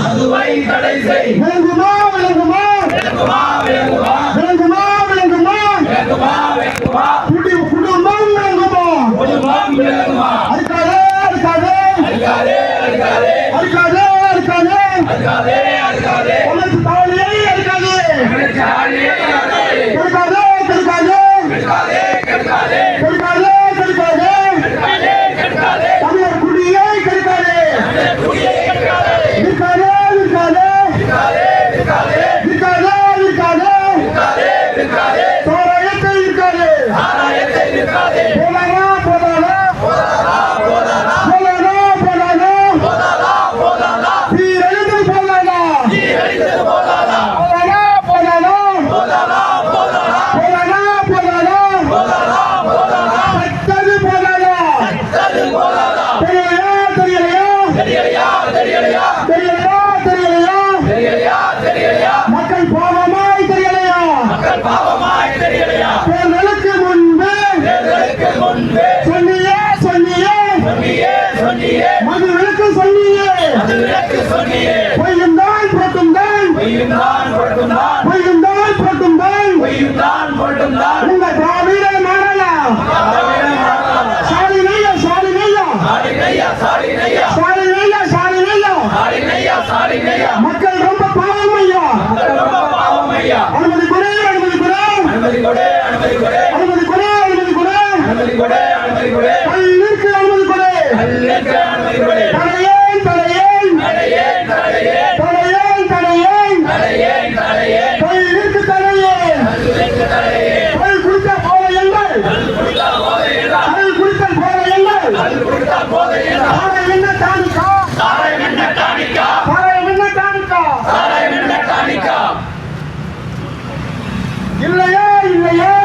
மதுவை தடை செய். விளங்குமா விளங்குமா விளங்குமா விளங்குமா குடும்பம் விளங்குமா அறுக்காதே உனக்கு தாலியை அறுக்காதே தமிழர் குடியை கெடுக்காதே சோராயத்தை இருக்காதே போதாதா சீரழிந்து போதாதா தெரியலையா மக்கள் பாவமாய் தெரியலையா தேர்தலுக்கு முன்பு சொன்னியே மதுவிலக்கு சொன்னியே பொய்யுந்தான் போட்டும்தான் உங்க திராவிட மாறலாம் சாலினையா மக்கள் ரொம்ப பாவம் ஐயா அனுமதி கொடு கல்லிற்கு அனுமதி கொடு தடையேன் கல்லிற்கு தடையேன் கல் குடித்த போதையங்கள் சாராயம் என்ன டானிக்கா இல்லையா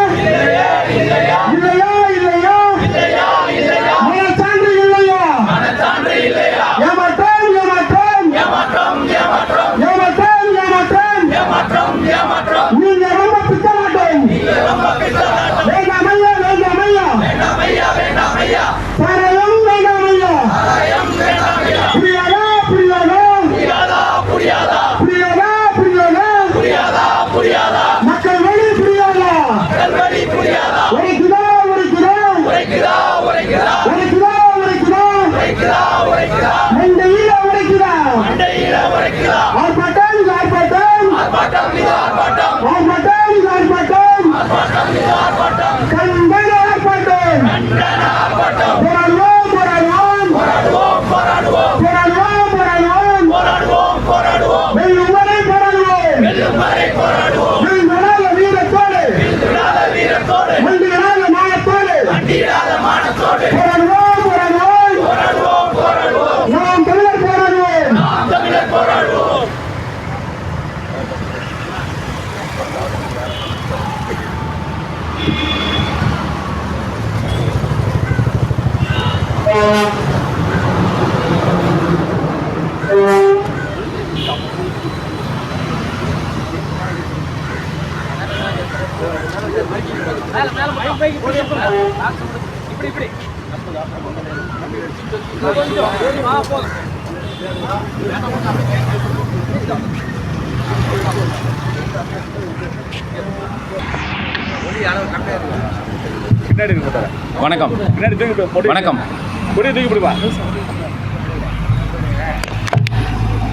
மனச்சான்று இல்லையா ஏமாற்றம் நீங்க ரொம்ப பித்த மாட்டோம் வேண்டாமையா சாராயம் வேண்டாமையா புரியாதா மக்கள் வழி புரியாதா உரைக்குதா மண்டையில உரைக்குதா ஆர்ப்பாட்டம் கண்டன ஆர்ப்பாட்டம் போராடுவோம் வெல்லும் வரை போராடுவோம் வீரத்தோடு மண்டியிடாத மானத்தோடு போராடுவோம் நாம் தமிழர் போராடுவோம்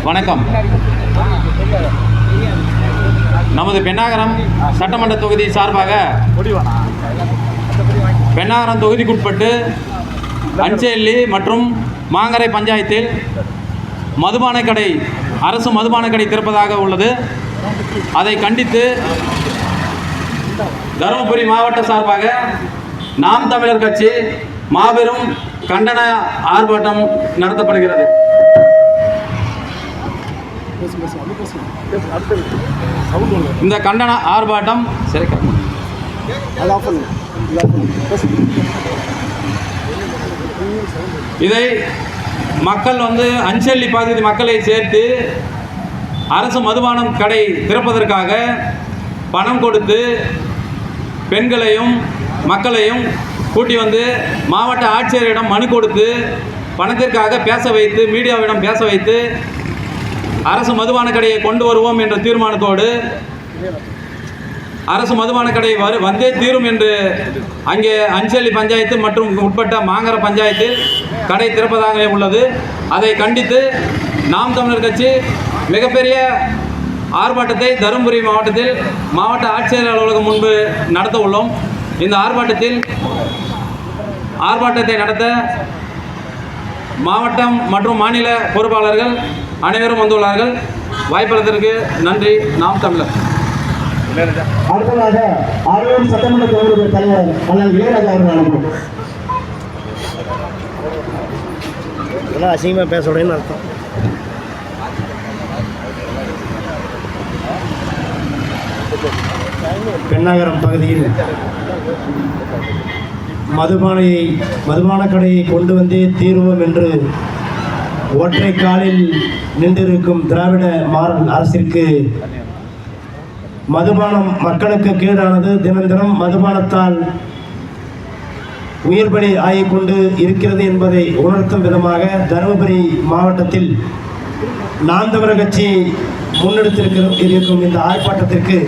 வணக்கம். நமது பென்னாகரம் சட்டமன்ற தொகுதி சார்பாக பென்னாகரம் தொகுதிக்குட்பட்டு அஞ்சேல்லி மற்றும் மாங்கரை பஞ்சாயத்தில் அரசு மதுபான கடை திறப்பதாக உள்ளது. அதை கண்டித்து தருமபுரி மாவட்ட சார்பாக நாம் தமிழர் கட்சி மாபெரும் கண்டன ஆர்ப்பாட்டம் நடத்தப்படுகிறது. இந்த கண்டன ஆர்ப்பாட்டம் இதை மக்கள் அஞ்சேல்லி பகுதி மக்களை சேர்த்து அரசு மதுபானம் கடை திறப்பதற்காக பணம் கொடுத்து பெண்களையும் மக்களையும் கூட்டி மாவட்ட ஆட்சியரிடம் மனு கொடுத்து பணத்திற்காக பேச வைத்து, மீடியாவிடம் பேச வைத்து அரசு மதுபான கடையை கொண்டு வருவோம் என்ற தீர்மானத்தோடு அரசு மதுபான கடை வந்தே தீரும் என்று அங்கே அஞ்சலி பஞ்சாயத்து மற்றும் உட்பட்ட மாங்கர பஞ்சாயத்தில் கடை திறப்பதாக உள்ளது. அதை கண்டித்து நாம் தமிழர் கட்சி மிகப்பெரிய ஆர்ப்பாட்டத்தை தருமபுரி மாவட்டத்தில் மாவட்ட ஆட்சியர் அலுவலகம் முன்பு நடத்த உள்ளோம். இந்த ஆர்ப்பாட்டத்தை நடத்த மாவட்டம் மற்றும் மாநில பொறுப்பாளர்கள் அனைவரும் வந்துள்ளார்கள். வாய்ப்பளித்ததற்கு நன்றி. நாம் தமிழர். அடுத்ததாக ஆரோக்கியம் சட்டமன்ற தொகுதி தலைவர் அண்ணன் இளையராஜா அவர்கள் அனுப்பும். அசிங்கமாக பேச உடனே அர்த்தம். பெண்ணாகரம் பகுதியில் மதுபான கடையை கொண்டு வந்தே தீர்வோம் என்று ஒற்றை காலில் நின்றிருக்கும் திராவிட மாடல் அரசிற்கு மதுபானம் மக்களுக்கு கேடானது. தினம் தினம் மதுபானத்தால் உயிர் பலி ஆகிக்கொண்டு இருக்கிறது என்பதை உணர்த்தும் விதமாக தருமபுரி மாவட்டத்தில் நாம் தமிழர் கட்சி முன்னெடுத்திருக்கும் இந்த ஆர்ப்பாட்டத்திற்கு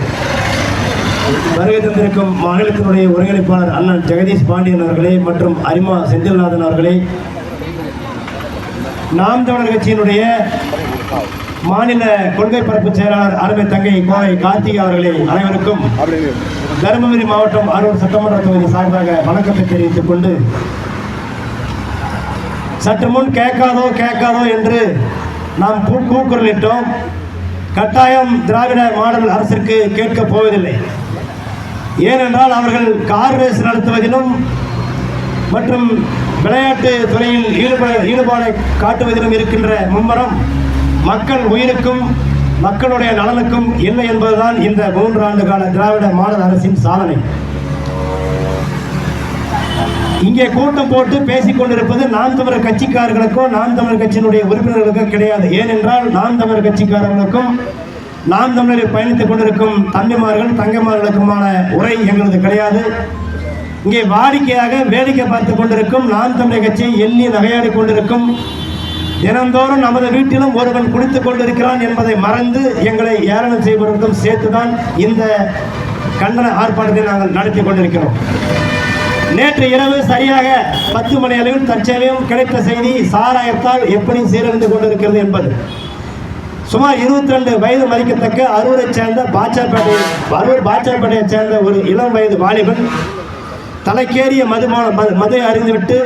வருகை தந்திருக்கும் மாநிலத்தினுடைய ஒருங்கிணைப்பாளர் அண்ணன் ஜெகதீஷ் பாண்டியன் அவர்களே மற்றும் அரிமா செந்தில்நாதன் அவர்களே, நாம் தமிழர் கட்சியினுடைய மாநில கொள்கை பரப்பு செயலாளர் அருமை தங்கை கோவை கார்த்திகை அவர்களே, அனைவருக்கும் தருமபுரி மாவட்டம் அரூர் சட்டமன்ற தொகுதி சார்பாக வணக்கத்தை தெரிவித்துக் கொண்டு, சற்று முன் கேட்காதோ என்று நாம் கூக்குரலிட்டோம். கட்டாயம் திராவிட மாடல் அரசிற்கு கேட்கப் போவதில்லை. ஏனென்றால் அவர்கள் கார் ரேஸ் நடத்துவதிலும் மற்றும் விளையாட்டு துறையில் ஈடுபாடை காட்டுவதிலும் இருக்கின்ற மும்முரம் மக்கள் உயிருக்கும் மக்களுடைய நலனுக்கும் இல்லை என்பதுதான் இந்த 3 ஆண்டு கால திராவிட மாடல் அரசின் சாதனை. இங்கே கூட்டம் போட்டு பேசிக் கொண்டிருப்பது நாம் தமிழர் கட்சிக்காரர்களுக்கோ நாம் தமிழர் கட்சியினுடைய உறுப்பினர்களுக்கோ கிடையாது. ஏனென்றால் நாம் தமிழர் கட்சிக்காரர்களுக்கும் நாம் தமிழரில் பயணித்துக் கொண்டிருக்கும் தம்பிமார்கள் தங்கைமார்களுக்குமான உரை எங்களது கிடையாது. இங்கே வாடிக்கையாக வேடிக்கை பார்த்துக் கொண்டிருக்கும் நாம் தமிழர் கட்சியை எண்ணி நகையாடி கொண்டிருக்கும், தினந்தோறும் நமது வீட்டிலும் ஒருவன் குடித்துக் கொண்டிருக்கிறான் என்பதை மறந்து எங்களை ஏளனம் செய்வதற்கும் சேர்த்துதான் இந்த கண்டன ஆர்ப்பாட்டத்தை நாங்கள் நடத்தி கொண்டிருக்கிறோம். நேற்று இரவு சரியாக 10 மணி அளவில் தற்சமயம் கிடைத்த செய்தி சாராயத்தால் எப்படி சீரழிந்து கொண்டிருக்கிறது என்பது. சுமார் 22 வயது மதிக்கத்தக்க அரூரைச் சேர்ந்த பாச்சாப்பேட்டையைச் சேர்ந்த ஒரு இளம் வயது வாலிபன் தலைக்கேறிய மது அறிந்துவிட்டு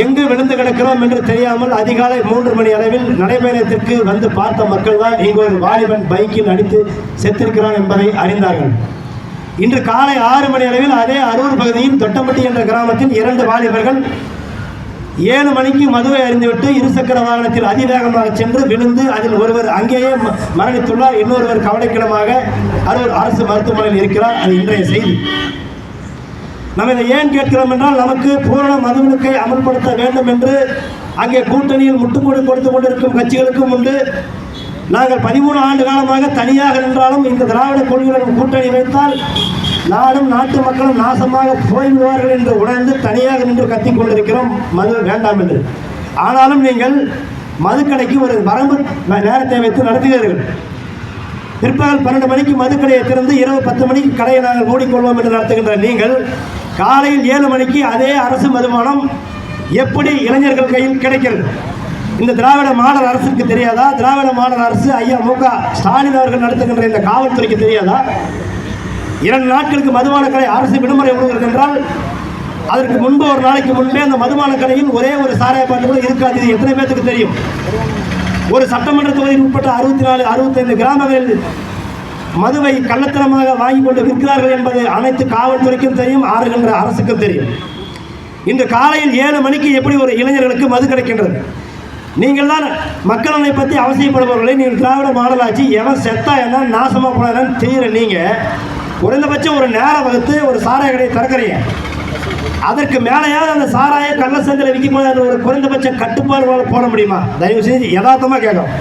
எங்கு விழுந்து கிடக்கிறோம் என்று தெரியாமல் அதிகாலை 3 மணி அளவில் நடைபயணத்திற்கு வந்து பார்த்த மக்கள் தான் இங்கு ஒரு வாலிபன் பைக்கில் அடித்து செத்திருக்கிறான் என்பதை அறிந்தார்கள். இன்று காலை 6 மணி அளவில் அதே அரூர் பகுதியில் தொட்டம்பட்டி என்ற கிராமத்தில் 2 வாலிபர்கள் 7 மணிக்கு மதுவை அறிந்துவிட்டு இருசக்கர வாகனத்தில் அதிவேகமாக சென்று விழுந்து அதில் ஒருவர் அங்கேயே மரணித்துள்ளார். இன்னொருவர் கவலைக்கிடமாக அரூர் அரசு மருத்துவமனையில் இருக்கிறார். அது இன்றைய செய்தி. நம்ம இதை ஏன் கேட்கிறோம் என்றால், நமக்கு பூரண மதுவிலக்கை அமல்படுத்த வேண்டும் என்று அங்கே கூட்டணியில் முட்டுக்கொடு கொடுத்து கொண்டிருக்கும் கட்சிகளுக்கும் உண்டு. நாங்கள் 13 ஆண்டு காலமாக தனியாக நின்றாலும் இந்த திராவிட கொள்கையுடன் கூட்டணி வைத்தால் நாடும் நாட்டு மக்களும் நாசமாக போய்விடுவார்கள் என்று உணர்ந்து தனியாக நின்று கத்திக் கொண்டிருக்கிறோம் மது வேண்டாம் என்று. ஆனாலும் நீங்கள் மதுக்கடைக்கு ஒரு வரம்பு நேரத்தை வைத்து நடத்துகிறீர்கள். பிற்பகல் 12 மணிக்கு மதுக்கடையை திறந்து இரவு 10 மணிக்கு கடையை நாங்கள் மூடிக்கொள்வோம் என்று நடத்துகின்ற நீங்கள் காலையில் 7 மணிக்கு அதே அரசு மதுபானம் எப்படி இளைஞர்கள் கையில் கிடைக்கிறது? இந்த திராவிட மாடல் அரசுக்கு தெரியாதா? திராவிட மாடல் அரசு ஐயா மு க ஸ்டாலின் அவர்கள் நடத்துகின்ற இந்த காவல்துறைக்கு தெரியாதா? 2 நாட்களுக்கு மதுபான கடை அரசு விடுமுறை விடுகிறது என்றால் அதற்கு முன்பு ஒரு நாளைக்கு முன்பே அந்த மதுபான கடையில் ஒரே ஒரு சாராய பாட்டு கூட இருக்காது. இது எத்தனை பேருக்கு தெரியும்? ஒரு சட்டமன்ற தொகுதியில் உட்பட்ட 64-65 கிராமங்களில் மதுவை கள்ளத்தனமாக வாங்கி கொண்டு விற்கிறார்கள் என்பது அனைத்து காவல்துறைக்கும் தெரியும், ஆறுகின்ற அரசுக்கும் தெரியும். இன்று காலையில் 7 மணிக்கு எப்படி ஒரு இளைஞர்களுக்கு மது கிடைக்கின்றது? நீங்கள் தான் மக்களவை பற்றி அவசியப்படுபவர்களை நீங்கள் திராவிட மாடல் ஆட்சி எவன் செத்தா என்ன நாசமாக போனான்னு தெரியல. நீங்கள் குறைந்தபட்சம் ஒரு நேரம் வகுத்து ஒரு சாராய கடையை திறக்கிறீங்க. அதற்கு மேலேயாவது அந்த சாராய கள்ள சந்தையில் விற்கும்போது ஒரு குறைந்தபட்ச கட்டுப்பாடு போட முடியுமா? தயவு செஞ்சு யதார்த்தமாக கேட்கும்.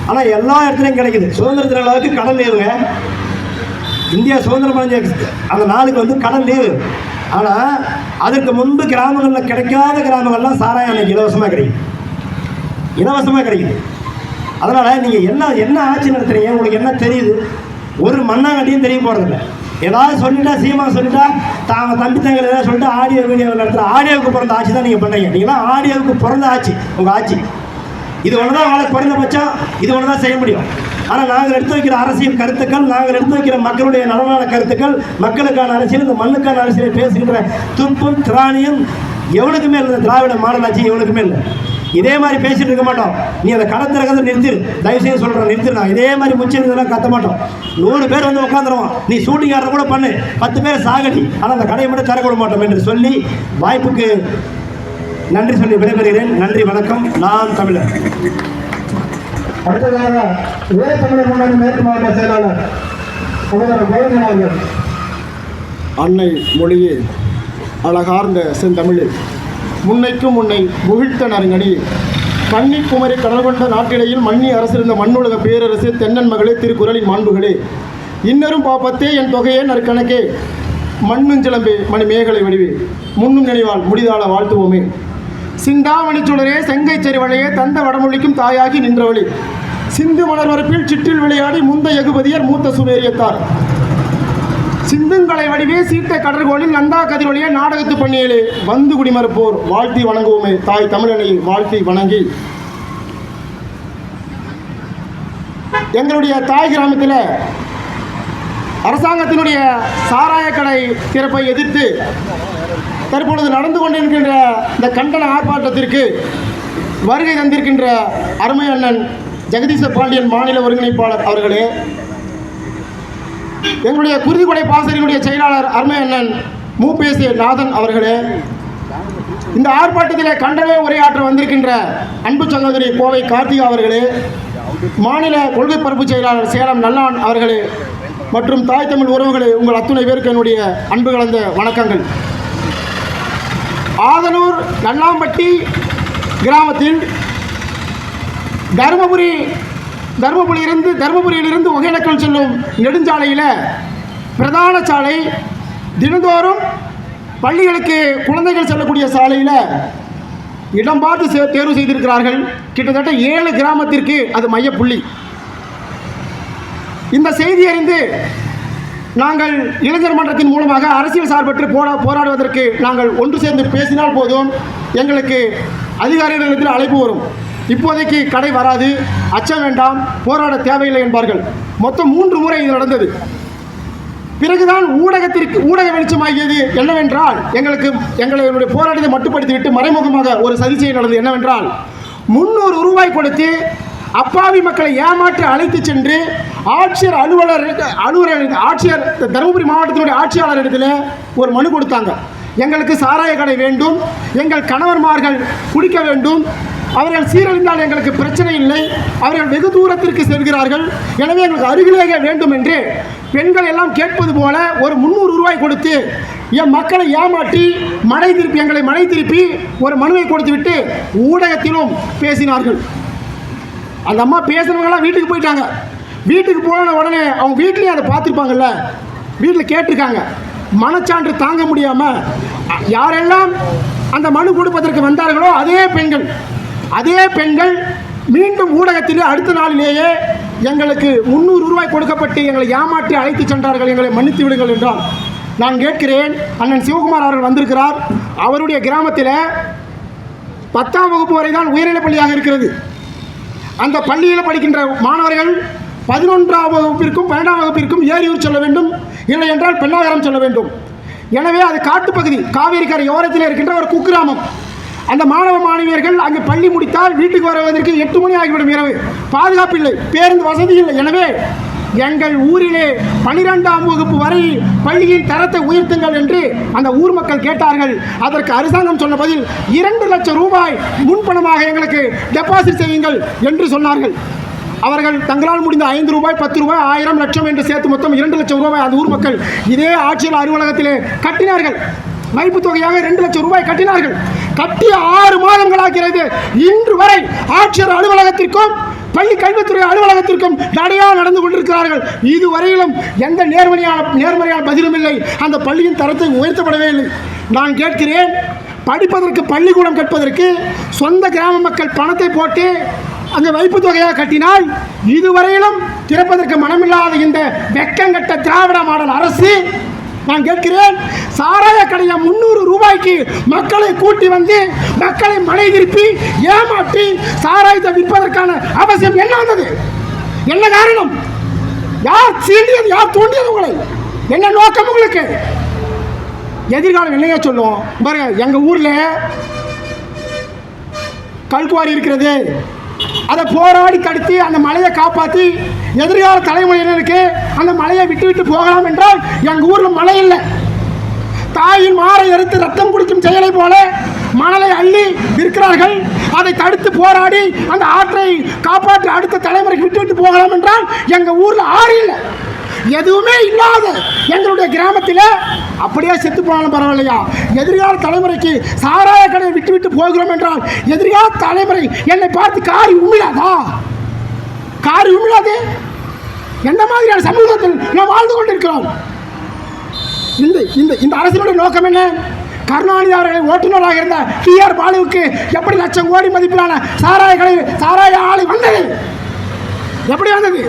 ஆனால் எல்லா இடத்துலையும் கிடைக்குது. சுதந்திரத்தின் அளவுக்கு கடல் லீவுங்க. இந்தியா சுதந்திரம் அடைஞ்ச அந்த நாளுக்கு கடல் லீவு. ஆனால் அதற்கு முன்பு கிராமங்களில் கிடைக்காத கிராமங்கள்லாம் சாராயம் அன்னைக்கு இலவசமாக கிடைக்கும், இலவசமாக கிடைக்குது. அதனால் நீங்கள் என்ன ஆட்சி நடத்துறீங்க, உங்களுக்கு என்ன தெரியுது? ஒரு மண்ணாங்கட்டியும் தெரிய போகிறதில்ல. ஏதாவது சொல்லிட்டா சீமா சொல்லிட்டா தம்பி தங்கள் ஏதாவது சொல்லிட்டு ஆடியோ வீடியோ நடத்துகிற ஆடியோவுக்கு பிறந்த ஆட்சி தான் நீங்கள் பண்ணுறீங்க. நீங்களாம் ஆடியோவுக்கு பிறந்த ஆட்சி உங்கள் ஆட்சி. இது ஒன்று தான் அவங்களுக்கு குறைந்தபட்சம், இது ஒன்று தான் செய்ய முடியும். ஆனால் நாங்கள் எடுத்து வைக்கிற அரசியல் கருத்துக்கள், நாங்கள் எடுத்து வைக்கிற மக்களுடைய நலனான கருத்துக்கள், மக்களுக்கான அரசியல், இந்த மண்ணுக்கான அரசியலை பேசுகின்ற துப்பும் திராணியும் எவனுக்குமே இல்லை. திராவிட மாடல் ஆட்சி எவனுக்குமே இல்லை. இதே மாதிரி பேசிட்டு இருக்க மாட்டோம். நீ அந்த கடத்திறக்கிறத நிறுத்திடு, தயவுசெய்து சொல்கிறேன், நிறுத்திடலாம். இதே மாதிரி முச்சிருந்தெல்லாம் கத்த மாட்டோம். 100 பேர் வந்து உட்காந்துருவோம், நீ ஷூட்டிங் ஆடுற கூட பண்ணு, 10 பேர் சாகடி, ஆனால் அந்த கடையை மட்டும் திறக்க விட மாட்டோம் என்று சொல்லி வாய்ப்புக்கு நன்றி சொல்லி விடைபெறுகிறேன். நன்றி, வணக்கம். நான் தமிழர். அடுத்ததாக வேறு தமிழர் முன்னாடி மேற்கு மாவட்ட செயலாளர் கோவிந்தன் அவர்கள். அன்னை மொழியே அழகார்ந்த செந்தமிழில் முன்னைக்கும் முன்னை முகிழ்த்த நறுங்கனி கன்னிக்குமரி கடல் கொண்ட நாட்டிடையில் மன்னி அரசிருந்த மண்ணுலக பேரரசு தென்னன் மகளே திருக்குறளின் மாண்புகளே இன்னரும் பாப்பத்தே என் தொகையே நற்கணக்கே மண்ணுஞ்சிலம்பே மணி மேகலை வடிவே முன்னும் நினைவால் முடிதாள வாழ்த்துவோமே சிந்தாமணி சுடரே செங்கை செறிவழையே தந்த வடமொழிக்கும் தாயாகி நின்றவழி சிந்து மலர் வரப்பில் சிற்றில் விளையாடி முந்த எகுபதியர் மூத்த சுவேரியத்தார் சிந்துங்களை வடிவே சீர்த்த கடற்கோளில் நந்தா கதிரொலிய நாடகத்து பண்ணியலே வந்து குடிமறுப்போர் வாழ்த்தி வணங்குவோமே தாய் தமிழனை வாழ்த்தி வணங்கி எங்களுடைய தாய் கிராமத்தில் அரசாங்கத்தினுடைய சாராய கடை திறப்பை எதிர்த்து தற்பொழுது நடந்து கொண்டிருக்கின்ற இந்த கண்டன ஆர்ப்பாட்டத்திற்கு வருகை தந்திருக்கின்ற அருமை அண்ணன் ஜெகதீச பாண்டியன் மாநில ஒருங்கிணைப்பாளர் அவர்களே, எங்களுடைய குருதிக்கொடை பாசறையினுடைய செயலாளர் அருமை அண்ணன் மூபேசி நாதன் அவர்களே, இந்த ஆர்ப்பாட்டத்தில் கண்டன உரையாற்ற வந்திருக்கின்ற அன்பு சகோதரி கோவை கார்த்திகா அவர்களே, மாநில கொள்கை பரப்பு செயலாளர் சேலம் நல்லான் அவர்களே மற்றும் தாய் தமிழ் உறவுகளே, உங்கள் அத்துணை பேருக்கு என்னுடைய அன்பு கலந்த வணக்கங்கள். ஆதனூர் நல்லாம்பட்டி கிராமத்தில் தருமபுரியிலிருந்து ஒகேனக்கல் செல்லும் நெடுஞ்சாலையில் பிரதான சாலை, தினந்தோறும் பள்ளிகளுக்கு குழந்தைகள் செல்லக்கூடிய சாலையில் இடம் பார்த்து தேர்வு செய்திருக்கிறார்கள். கிட்டத்தட்ட 7 கிராமத்திற்கு அது மையப்புள்ளி. இந்த செய்தி அறிந்து நாங்கள் இளைஞர் மன்றத்தின் மூலமாக அரசியல் சார்பற்று போராடுவதற்கு நாங்கள் ஒன்று சேர்ந்து பேசினால் போதும், எங்களுக்கு அதிகாரிகளிடத்தில் அழைப்பு வரும். இப்போதைக்கு கடை வராது, அச்சம் வேண்டாம், போராட தேவையில்லை என்பார்கள். மொத்தம் 3 முறை இது நடந்தது. பிறகுதான் ஊடக வெளிச்சமாகியது என்னவென்றால், எங்களுடைய போராட்டத்தை மட்டுப்படுத்திவிட்டு மறைமுகமாக ஒரு சதிச்செயல் நடந்தது. என்னவென்றால், 300 ரூபாய் கொடுத்து அப்பாவி மக்களை ஏமாற்றி அழைத்து சென்று ஆட்சியர் தருமபுரி மாவட்டத்தினுடைய ஆட்சியாளரிடத்தில் ஒரு மனு கொடுத்தாங்க. எங்களுக்கு சாராய கடை வேண்டும், எங்கள் கணவன்மார்கள் குடிக்க வேண்டும், அவர்கள் சீரழிந்தால் எங்களுக்கு பிரச்சனை இல்லை, அவர்கள் வெகு தூரத்திற்கு செல்கிறார்கள், எனவே எங்களுக்கு அருகிலேயே வேண்டும் என்று பெண்கள் எல்லாம் கேட்பது போல ஒரு 300 ரூபாய் கொடுத்து என் மக்களை ஏமாற்றி எங்களை மடை திருப்பி ஒரு மனுவை கொடுத்துவிட்டு ஊடகத்திலும் பேசினார்கள். அந்த அம்மா பேசுனவங்களாம் வீட்டுக்கு போயிட்டாங்க. வீட்டுக்கு போன உடனே அவங்க வீட்லேயும் அதை பார்த்துருப்பாங்கல்ல, வீட்டில் கேட்டிருக்காங்க. மனச்சான்று தாங்க முடியாமல் யாரெல்லாம் அந்த மனு கொடுப்பதற்கு வந்தார்களோ அதே பெண்கள் மீண்டும் ஊடகத்தில் அடுத்த நாளிலேயே எங்களுக்கு 300 ரூபாய் கொடுக்கப்பட்டு எங்களை ஏமாற்றி அழைத்து சென்றார்கள், எங்களை மன்னித்து விடுங்கள் என்றால் நான் கேட்கிறேன். அண்ணன் சிவகுமார் அவர்கள் வந்திருக்கிறார். அவருடைய கிராமத்தில் 10ஆம் வகுப்பு வரை தான் உயர்நிலைப் பள்ளியாக இருக்கிறது. அந்த பள்ளியில் படிக்கின்ற மாணவர்கள் 11ஆம் வகுப்பிற்கும் 12ஆம் வகுப்பிற்கும் ஏரியூர் செல்ல வேண்டும், இல்லை என்றால் பெண்ணாகரம் செல்ல வேண்டும். எனவே அது காட்டுப்பகுதி, காவேரி கரை ஓரத்தில் இருக்கின்ற ஒரு குக்கிராமம். அந்த மாணவ மாணவியர்கள் அங்கு பள்ளி முடித்தால் வீட்டுக்கு வருவதற்கு 8 மணி ஆகிவிடும் இரவு. பாதுகாப்பு இல்லை, பேருந்து வசதி இல்லை. எனவே எங்கள் ஊரிலே 12ஆம் வகுப்பு வரை பள்ளியின் தரத்தை உயர்த்துங்கள் என்று அந்த ஊர் மக்கள் கேட்டார்கள். அதற்கு அரசாங்கம் சொன்ன பதில் 2 லட்சம் ரூபாய் முன்பணமாக எங்களுக்கு டெபாசிட் செய்யுங்கள் என்று சொன்னார்கள். அவர்கள் தங்களால் முடிந்த 5 ரூபாய், 10 ரூபாய், 1000, லட்சம் என்று சேர்த்து மொத்தம் 2 லட்சம் ரூபாய் அந்த ஊர் மக்கள் இதே ஆட்சியர் அலுவலகத்திலே கட்டினார்கள். வைப்பு தொகையாக 2 லட்சம் ரூபாய் கட்டினார்கள். கட்டிய 6 மாதங்களாகிறது. இன்று வரை ஆட்சியர் அலுவலகத்திற்கும் பள்ளி கல்வித்துறை அலுவலகத்திற்கும் நடையாக நடந்து கொண்டிருக்கிறார்கள். இதுவரையிலும் எந்த நேர்மறையான பதிலும் இல்லை. அந்த பள்ளியின் தரத்தை உயர்த்தப்படவே இல்லை. நான் கேட்கிறேன், படிப்பதற்கு பள்ளிக்கூடம் கற்பதற்கு சொந்த கிராம மக்கள் பணத்தை போட்டு அங்கே வைப்பு தொகையாக கட்டினால் இதுவரையிலும் திறப்பதற்கு மனமில்லாத இந்த வெக்கங்கட்ட திராவிட மாடல் அரசு, நான் கேட்கிறேன், சாராய கடையை 300 ரூபாய்க்கு மக்களை கூட்டி வந்து மக்களை மலை திருப்பி ஏமாற்றி சாராயத்தை விற்பதற்கான அவசியம் என்ன வந்தது? என்ன காரணம்? யார் சீண்டியது? யார் தூண்டியது உங்களை? என்ன நோக்கம் உங்களுக்கு? எதிர்காலம் என்னையா சொல்லுவோம் பாருங்க. எங்கள் ஊரில் கல்குவாரி இருக்கிறது. அதை போராடி தடுத்து அந்த மலையை காப்பாற்றி எதிர்கால தலைமுறையினருக்கு அந்த மலையை விட்டு போகலாம் என்றால் எங்கள் ஊரில் மழை இல்லை. தாயின் மாறை எடுத்து ரத்தம் குடிக்கும் செயலை போல மணலை அள்ளி விற்கிறார்கள். அதை தடுத்து போராடி அந்த ஆற்றை காப்பாற்றி அடுத்த தலைமுறைக்கு விட்டு போகலாம் என்றால் எங்கள் ஊரில் ஆறு இல்லை. எதுவுமே இல்லாத எங்களுடைய கிராமத்தில் அப்படியே செத்து போனாலும் பரவாயில்லையா, எதிர்கால தலைமுறைக்கு சாராய கடையை விட்டு போகிறோம் என்றால் எதிர்கால தலைமுறை என்னை பார்த்து காரி உமிழாதா? காரி உமிழாது? எந்த மாதிரியான சமூகத்தில் நாம் வாழ்ந்து கொண்டிருக்கிறோம்? இந்த அரசினுடைய நோக்கம் என்ன? கருணாநிதி அவர்களை ஓட்டுநராக இருந்த TR பாலுவுக்கு எப்படி லட்சம் கோடி மதிப்பிலான சாராய ஆலை வந்தது? எப்படி வந்தது?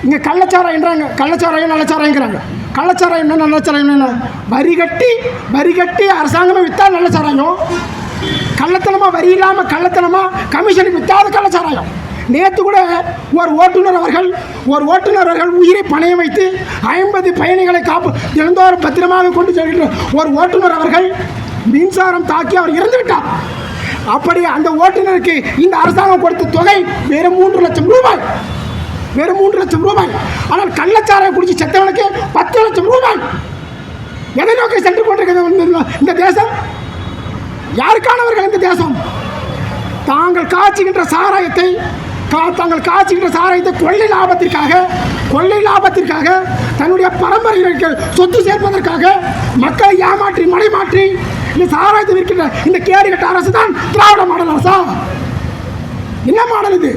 இங்கே கள்ளச்சாராயன்றாங்க. கள்ளச்சாராயம் நல்லச்சாராயங்கிறாங்க. கள்ளச்சாராயம் என்ன, நல்லச்சாராயம் என்ன? வரி கட்டி அரசாங்கமே விற்றா நல்லச்சாராயம். கள்ளத்தனமாக வரி இல்லாமல் கள்ளத்தனமாக கமிஷனுக்கு விற்றாத கள்ளச்சாராயம். நேற்று கூட ஒரு ஓட்டுநர் அவர்கள் உயிரை பணையம் வைத்து 50 பயணிகளை தினந்தோறும் பத்திரமாக கொண்டு செல்கின்ற ஒரு ஓட்டுநர் அவர்கள் மின்சாரம் தாக்கி அவர் இறந்து விட்டார். அப்படி அந்த ஓட்டுநருக்கு இந்த அரசாங்கம் கொடுத்த தொகை வெறும் 3 லட்சம் ரூபாய். வெறும் 3 லட்சம் ரூபாய். ஆனால் கள்ளச்சாராயம் குடிச்சு செத்தவனுக்கு 10 லட்சம் ரூபாய். எதை நோக்கி சென்று கொண்டிருக்கிறது இந்த தேசம்? யாருக்கானவர்கள் இந்த தேசம்? தாங்கள் காய்ச்சுகின்ற சாராயத்தை கொள்ளை லாபத்திற்காக தன்னுடைய பரம்பரைகளுக்கு சொத்து சேர்ப்பதற்காக மக்களை ஏமாற்றி மடைமாற்றி இந்த சாராயத்தை விற்கின்ற இந்த கேடுகட்ட அரசு தான் திராவிட மாடல் அரசா? என்ன மாடல் இது?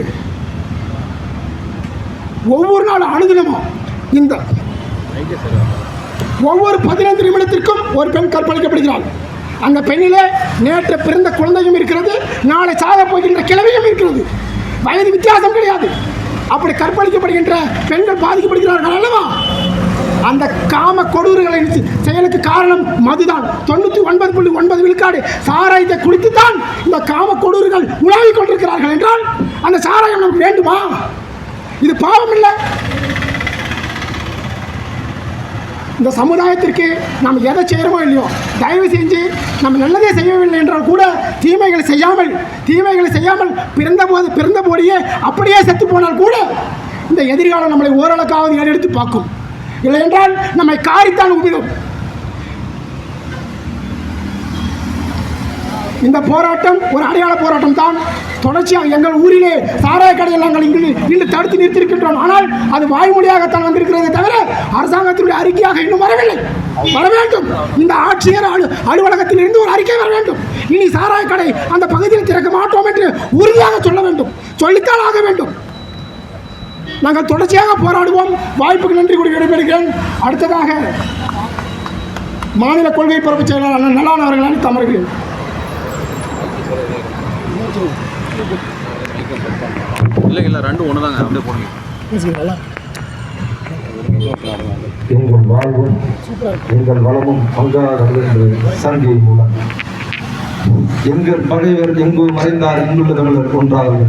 ஒவ்வொரு நாள் அனுதினமும் இந்த ஒவ்வொரு 15 நிமிடத்திற்கும் ஒரு பெண் கற்பழிக்கப்படுகிறாள். அந்த பெண்ணிலே நேற்று பிறந்த குழந்தையும் இருக்கிறது, நாளை சாக போகின்ற கிழமையும் இருக்கிறது. வயது வித்தியாசம் கிடையாது. அப்படி கற்பழிக்கப்படுகின்ற பெண்கள் பாதிக்கப்படுகிறார்கள் அல்லவா? அந்த காம கொடூரங்களின் செயலுக்கு காரணம் மதுதான். 99.9 விழுக்காடு சாராயத்தை குடித்துத்தான் இந்த காம கொடூரங்கள் உலாவிக் கொண்டிருக்கிறார்கள் என்றால் அந்த சாராயம் நமக்கு வேண்டுமா? இது பாவம் இல்லை? இந்த சமுதாயத்திற்கு நாம் எதை செய்கிறோமோ இல்லையோ, தயவு செஞ்சு நம்ம நல்லதே செய்யவில்லை என்றால் கூட தீமைகளை செய்யாமல் பிறந்த போடியே அப்படியே செத்து போனால் கூட இந்த எதிர்காலம் நம்மளை ஓரளவுக்காவது ஏறெடுத்து பார்க்கும். இல்லை என்றால் நம்மை காரித்தான் உமிழும். இந்த போராட்டம் ஒரு அடையாள போராட்டம் தான். தொடர்ச்சியாக எங்கள் ஊரிலே சாராய கடையில் நாங்கள் இன்று தடுத்து நிறுத்தியிருக்கின்றோம். ஆனால் அது வாய்மொழியாகத்தான் வந்திருக்கிறதே தவிர அரசாங்கத்தினுடைய அறிக்கையாக இன்னும் வரவில்லை. வர வேண்டும். இந்த ஆட்சியர் அலுவலகத்தில் இருந்து ஒரு அறிக்கை வர வேண்டும். இனி சாராய கடை அந்த பகுதியில் திறக்க மாட்டோம் என்று உறுதியாக சொல்ல வேண்டும். சொல்லித்தான் ஆக வேண்டும். நாங்கள் தொடர்ச்சியாக போராடுவோம். வாய்ப்புக்கு நன்றி கூறி விடைபெறுகிறேன். அடுத்ததாக மாநில கொள்கை பரப்பு செயலாளர் அண்ணன் நல்லான் அவர்கள் அழைத்து அமர்கிறேன். இல்லை ரெண்டும் ஒன்று தாங்க, அப்படியே போடுங்க. எங்கள் வாழ்வும் எங்கள் வளமும் பங்காளர்கள் என்று சங்கை மூலம் எங்கள் பகைவர் எங்கோ மறைந்தார் இங்குள்ள தமிழர் ஒன்றார்கள்.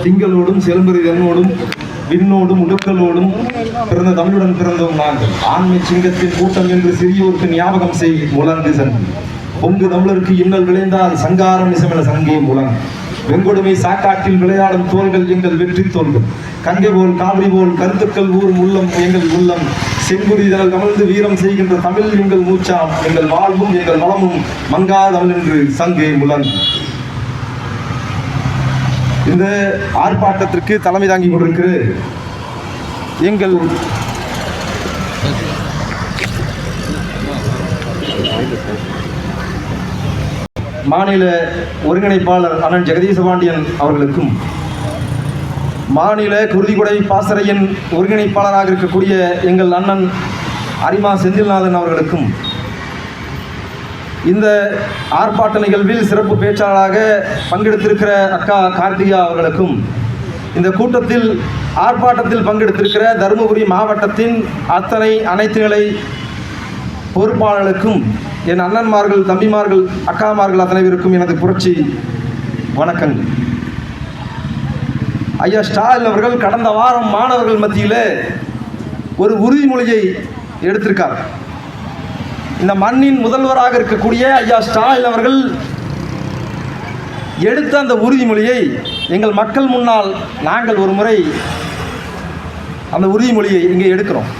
திங்களோடும் செல்பரி தன்னோடும் விண்ணோடும் உடுக்கலோடும் பிறந்த தமிழுடன் பிறந்தோம் நாங்கள். ஆண்மை சிங்கத்தின் கூட்டம் என்று சிறியோருக்கு ஞாபகம் செய் முழங்கு சங்கு. பொங்கு தமிழருக்கு இன்னல் விளைந்தால் சங்காரம் நிசமென சங்கே முழங்கு. வெங்கொடுமை சாக்காட்டில் விளையாடும் தோள்கள் எங்கள் வெற்றி தோள்கள். கங்கை போல் காவிரி போல் கருத்துக்கள் ஊரும் உள்ளம் எங்கள் உள்ளம். செங்குறிதல் கமழ்ந்து வீரம் செய்கின்ற தமிழ் எங்கள் மூச்சாம். எங்கள் வாழ்வும் எங்கள் வளமும் மங்கா தமிழ் என்று சங்கே முழங்கு. இந்த ஆர்ப்பாட்டத்திற்கு தலைமை தாங்கி கொண்டிருக்கிற எங்கள் மாநில ஒருங்கிணைப்பாளர் அண்ணன் ஜெகதீசபாண்டியன் அவர்களுக்கும், மாநில குருதிக்குடை பாசறையின் ஒருங்கிணைப்பாளராக இருக்கக்கூடிய எங்கள் அண்ணன் அரிமா செந்தில்நாதன் அவர்களுக்கும், இந்த ஆர்ப்பாட்ட நிகழ்வில் சிறப்பு பேச்சாளராக பங்கெடுத்திருக்கிற அக்கா கார்த்திகா அவர்களுக்கும், இந்த கூட்டத்தில் ஆர்ப்பாட்டத்தில் பங்கெடுத்திருக்கிற தருமபுரி மாவட்டத்தின் அனைத்து நிலை பொறுப்பாளர்களுக்கும், என் அண்ணன்மார்கள், தம்பிமார்கள், அக்காமார்கள் அத்தனை பேருக்கும் எனது புரட்சி வணக்கங்கள். ஐயா ஸ்டாலின் அவர்கள் கடந்த வாரம் மாணவர்கள் மத்தியில் ஒரு உறுதிமொழியை எடுத்திருக்கார். இந்த மண்ணின் முதல்வராக இருக்கக்கூடிய ஐயா ஸ்டாலின் அவர்கள் எடுத்த அந்த உறுதிமொழியை எங்கள் மக்கள் முன்னால் நாங்கள் ஒரு முறை அந்த உறுதிமொழியை இங்கே எடுக்கிறோம்.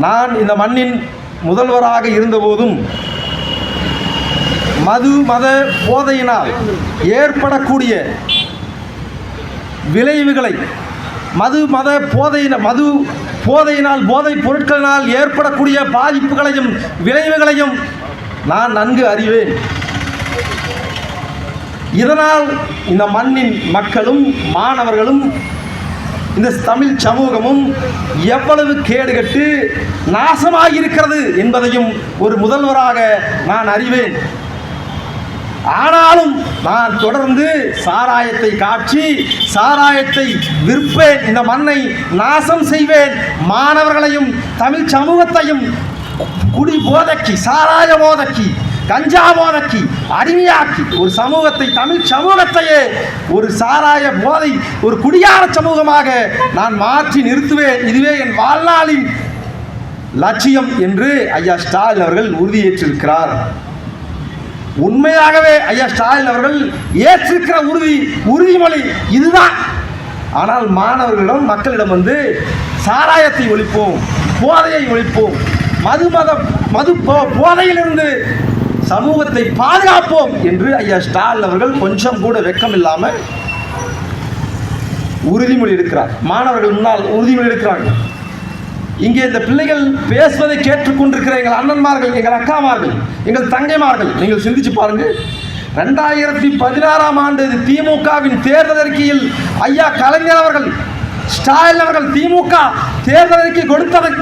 நான் இந்த மண்ணின் முதல்வராக இருந்தபோதும் மத போதையினால் ஏற்படக்கூடிய விளைவுகளை, மது போதையினால், போதைப் பொருட்களினால் ஏற்படக்கூடிய பாதிப்புகளையும் விளைவுகளையும் நான் நன்கு அறிவேன். இதனால் இந்த மண்ணின் மக்களும் மாணவர்களும் இந்த தமிழ் சமூகமும் எவ்வளவு கேடுகட்டு நாசமாகியிருக்கிறது என்பதையும் ஒரு முதல்வராக நான் அறிவேன். ஆனாலும் நான் தொடர்ந்து சாராயத்தை காட்சி, சாராயத்தை விற்பேன், இந்த மண்ணை நாசம் செய்வேன், மாணவர்களையும் தமிழ் சமூகத்தையும் குடி போதைக்கு, சாராய போதைக்கு, கஞ்சா போதைக்கு அடிமையாக்கி ஒரு சமூகத்தை, தமிழ் சமூகத்தையே ஒரு சாராய போதை, ஒரு குடியார சமூகமாக நான் மாற்றி நிறுத்துவேன். இதுவே என் வாழ்நாளின் லட்சியம் என்று ஐயா ஸ்டாலின் அவர்கள் உறுதியேற்றிருக்கிறார். உண்மையாகவே ஐயா ஸ்டாலின் அவர்கள் ஏற்றிருக்கிற உறுதிமொழி இதுதான். ஆனால் மாணவர்களிடம், மக்களிடம் வந்து சாராயத்தை ஒழிப்போம், போதையை ஒழிப்போம், மது போதையிலிருந்து சமூகத்தை பாதுகாப்போம் என்று ஐயா ஸ்டாலின் அவர்கள் கொஞ்சம் கூட வெட்கம் இல்லாமல் உறுதிமொழி எடுக்கிறார். மாணவர்கள் முன்னால் உறுதிமொழி எடுக்கிறாங்க. இங்கே இந்த பிள்ளைகள் பேசுவதை கேட்டுக்கொண்டிருக்கிற எங்கள் அண்ணன்மார்கள், எங்கள் அக்காமார்கள், எங்கள் தங்கைமார்கள், நீங்கள் சிந்திச்சு பாருங்கள். 2016ஆம் ஆண்டு திமுகவின் தேர்தல் அறிக்கையில் ஐயா கலைஞர் அவர்கள், ஸ்டாலின் அவர்கள் திமுக தேர்தல் அறிக்கை கொடுத்தது,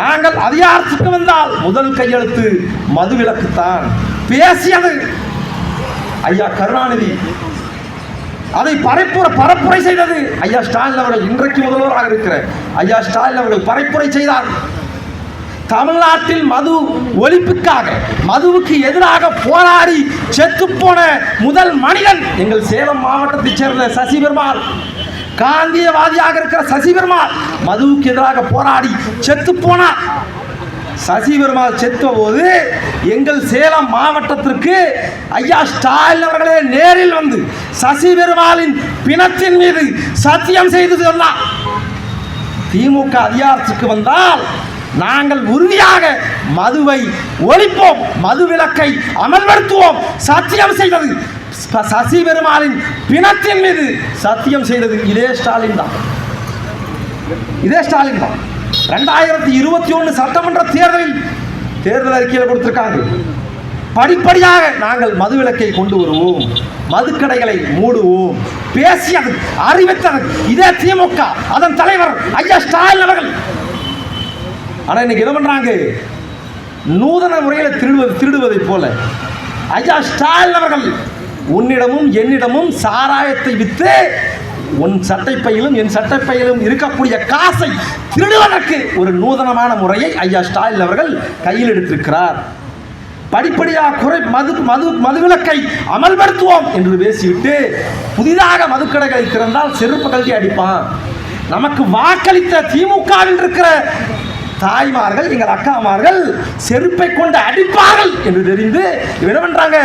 நாங்கள் அதிகாரத்துக்கு வந்தால் முதல் கையெழுத்து மதுவிலக்குத்தான் பேசியது ஐயா கருணாநிதி. அதை பரப்புரை செய்தது ஐயா ஸ்டாலின் அவர்கள். இன்றைக்கு முதல்வராக இருக்கிற ஐயா ஸ்டாலின் அவர்கள் பரப்புரை செய்தார். தமிழ்நாட்டில் மது ஒழிப்புக்காக, மதுவுக்கு எதிராக போராடி செத்துப்போன முதல் மனிதன் எங்கள் சேலம் மாவட்டத்தைச் சேர்ந்த சசி பெருமாள். காந்தியவாதியாக இருக்கிற சசி பெருமாள் மதுவுக்கு எதிராக போராடி செத்துப்போனார். சசி பெருமாள் செத்த போது எங்கள் சேலம் மாவட்டத்திற்கு ஐயா ஸ்டாலின் அவர்களே நேரில் வந்து சசி பெருமாளின் பிணத்தின் மீது சத்தியம் செய்து சொன்னார், திமுக அதிகாரத்துக்கு வந்தால் நாங்கள் உறுதியாக மதுவை ஒழிப்போம், மது விலக்கை அமல்படுத்துவோம் சத்தியம் செய்தது. சசி பெருமாளின் பிணத்தின் மீது சத்தியம் செய்தது இதே ஸ்டாலின் தான். 2021 சட்டமன்ற தேர்தல் அறிக்கையில் கொடுத்திருக்காங்க. படிப்படியாக நாங்கள் மதுவிலக்கை கொண்டு வருவோம், மதுக்கடைகளை மூடுவோம் பேசியது, அறிவித்தது இதே திமுக, அதன் தலைவர் ஐயா ஸ்டாலின் அவர்கள். ஆனால் இன்னைக்கு என்ன பண்றாங்க? நூதன முறையில் திருடுவதை போல ஐயா ஸ்டாலின் அவர்கள் உன்னிடமும் என்னிடமும் சாராயத்தை விற்று உன் சட்டைப்பையிலும் என் சட்டைப்பையிலும் இருக்கக்கூடிய காசை திருடுவதற்கு ஒரு நூதனமான முறையை ஐயா ஸ்டாலின் அவர்கள் கையில் எடுத்திருக்கிறார். படிப்படியாக மதுவிலக்கை அமல்படுத்துவோம் என்று பேசிவிட்டு புதிதாக மதுக்கடைகளை திறந்தால் செருப்பு கல்வி அடிப்பான். நமக்கு வாக்களித்த திமுகவில் இருக்கிற தாய்மார்கள், எங்கள் அக்காமார்கள் செருப்பை கொண்டு அடிப்பார்கள் என்று தெரிந்து என்ன பண்றாங்க?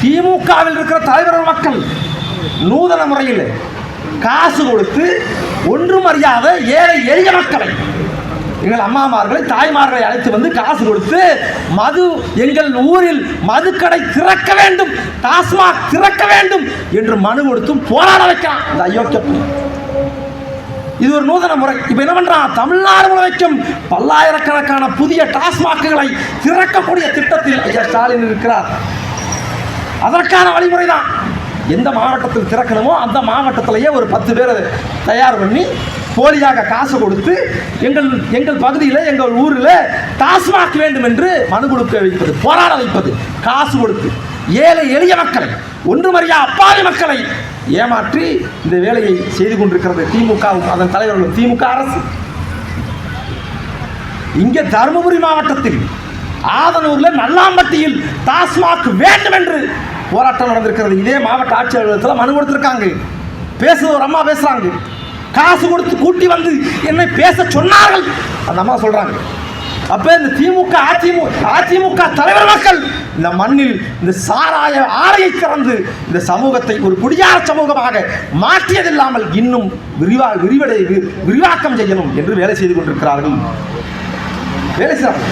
திமுகவில் இருக்கிற தலைவர் மக்கள் நூதன முறையில் காசு கொடுத்து ஒன்றும் அறியாத ஏழை எளிய மக்களை, எங்கள் அம்மாமார்களை, தாய்மார்களை அழைத்து வந்து காசு கொடுத்து எங்கள் ஊரில் மதுக்கடை திறக்க வேண்டும், டாஸ்மாக் திறக்க வேண்டும் என்று மனு கொடுத்தும் போராட வைக்கலாம் இந்த அயோக்கிய. இது ஒரு நூதன முறை. இப்ப என்ன பண்றான்? தமிழ்நாடு முழுவதும் பல்லாயிரக்கணக்கான புதிய டாஸ்மாக்குகளை திறக்கக்கூடிய திட்டத்தில் ஐயா ஸ்டாலின் இருக்கிறார். அதற்கான வழிமுறை தான் எந்த மாவட்டத்தில் திறக்கணுமோ அந்த மாவட்டத்திலேயே ஒரு 10 பேரை தயார் பண்ணி போலியாக காசு கொடுத்து எங்கள் பகுதியில் எங்கள் ஊரில் டாஸ்மாக் வேண்டும் என்று மனு கொடுக்க வைப்பது, போராட வைப்பது, காசு கொடுத்து ஏழை எளிய மக்களை, ஒன்றுமறியா அப்பாவி மக்களை ஏமாற்றி இந்த வேலையை செய்து கொண்டிருக்கிறது திமுகவும் அதன் தலைவர்களும், திமுக அரசு. இங்கே தருமபுரி மாவட்டத்தில் ஆதனூரில் நல்லாம்பட்டியில் டாஸ்மாக் வேண்டும் என்று போராட்டம் நடந்திருக்கிறது. இதே மாவட்ட ஆட்சியர் அலுவலகத்தில் மனு கொடுத்திருக்காங்க. பேசுகிற ஒரு அம்மா பேசுறாங்க, காசு கொடுத்து கூட்டி வந்து என்னை பேச சொன்னார்கள் அந்த அம்மா சொல்றாங்க. அப்ப இந்த அதிமுக தலைவர் மக்கள் இந்த மண்ணில் இந்த சாராய ஆலையை திறந்து இந்த சமூகத்தை ஒரு குடியார சமூகமாக மாற்றியதில்லாமல் இன்னும் விரிவாக்கம் செய்யணும் என்று வேலை செய்து கொண்டிருக்கிறார்கள். வேலை செய்யறாங்க.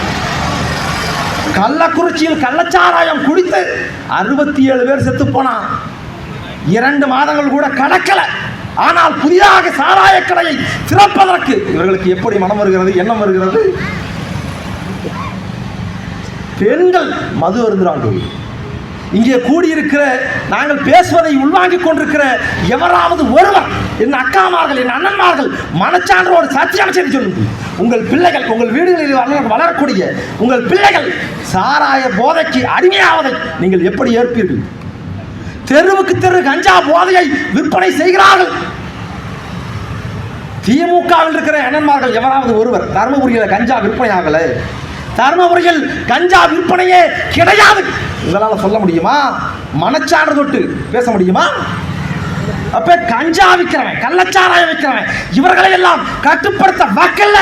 கள்ளக்குறிச்சியில் கள்ளச்சாராயம் குடித்து 67 பேர் செத்து போனா 2 மாதங்கள் கூட கடக்கல. ஆனால் புதிதாக சாராய கடையை திறப்பதற்கு இவர்களுக்கு எப்படி மனம் வருகிறது, எண்ணம் வருகிறது? பெண்கள் மது அருந்துகிறார்கள். இங்கே கூடியிருக்கிற நாங்கள் பேசுவதை உள்வாங்கிக் கொண்டிருக்கிற எவராவது ஒருவர், என் அக்காமார்கள், என் அண்ணன்மார்கள் மனச்சான்றோடு சத்தியம் செய்து சொல்லுங்கள், உங்கள் பிள்ளைகள் உங்கள் வீடுகளில் வளரக்கூடிய உங்கள் பிள்ளைகள் சாராய போதைக்கு அடிமையாவதை நீங்கள் எப்படி ஏற்பீர்கள்? தெருவுக்கு தெரு கஞ்சா போதையை விற்பனை செய்கிறார்கள். திமுகவில் இருக்கிற அண்ணன்மார்கள் எவராவது ஒருவர் தருமபுரியில் கஞ்சா விற்பனை ஆகல, தருமபுரியில் கஞ்சா விற்பனையே கிடையாது உங்களால் சொல்ல முடியுமா? மனச்சான்று தொட்டு பேச முடியுமா? அப்ப கஞ்சா விற்கிறவன், கள்ளச்சாராயம் விற்கிறவன் இவர்களை எல்லாம் கட்டுப்படுத்த வக்கல்ல.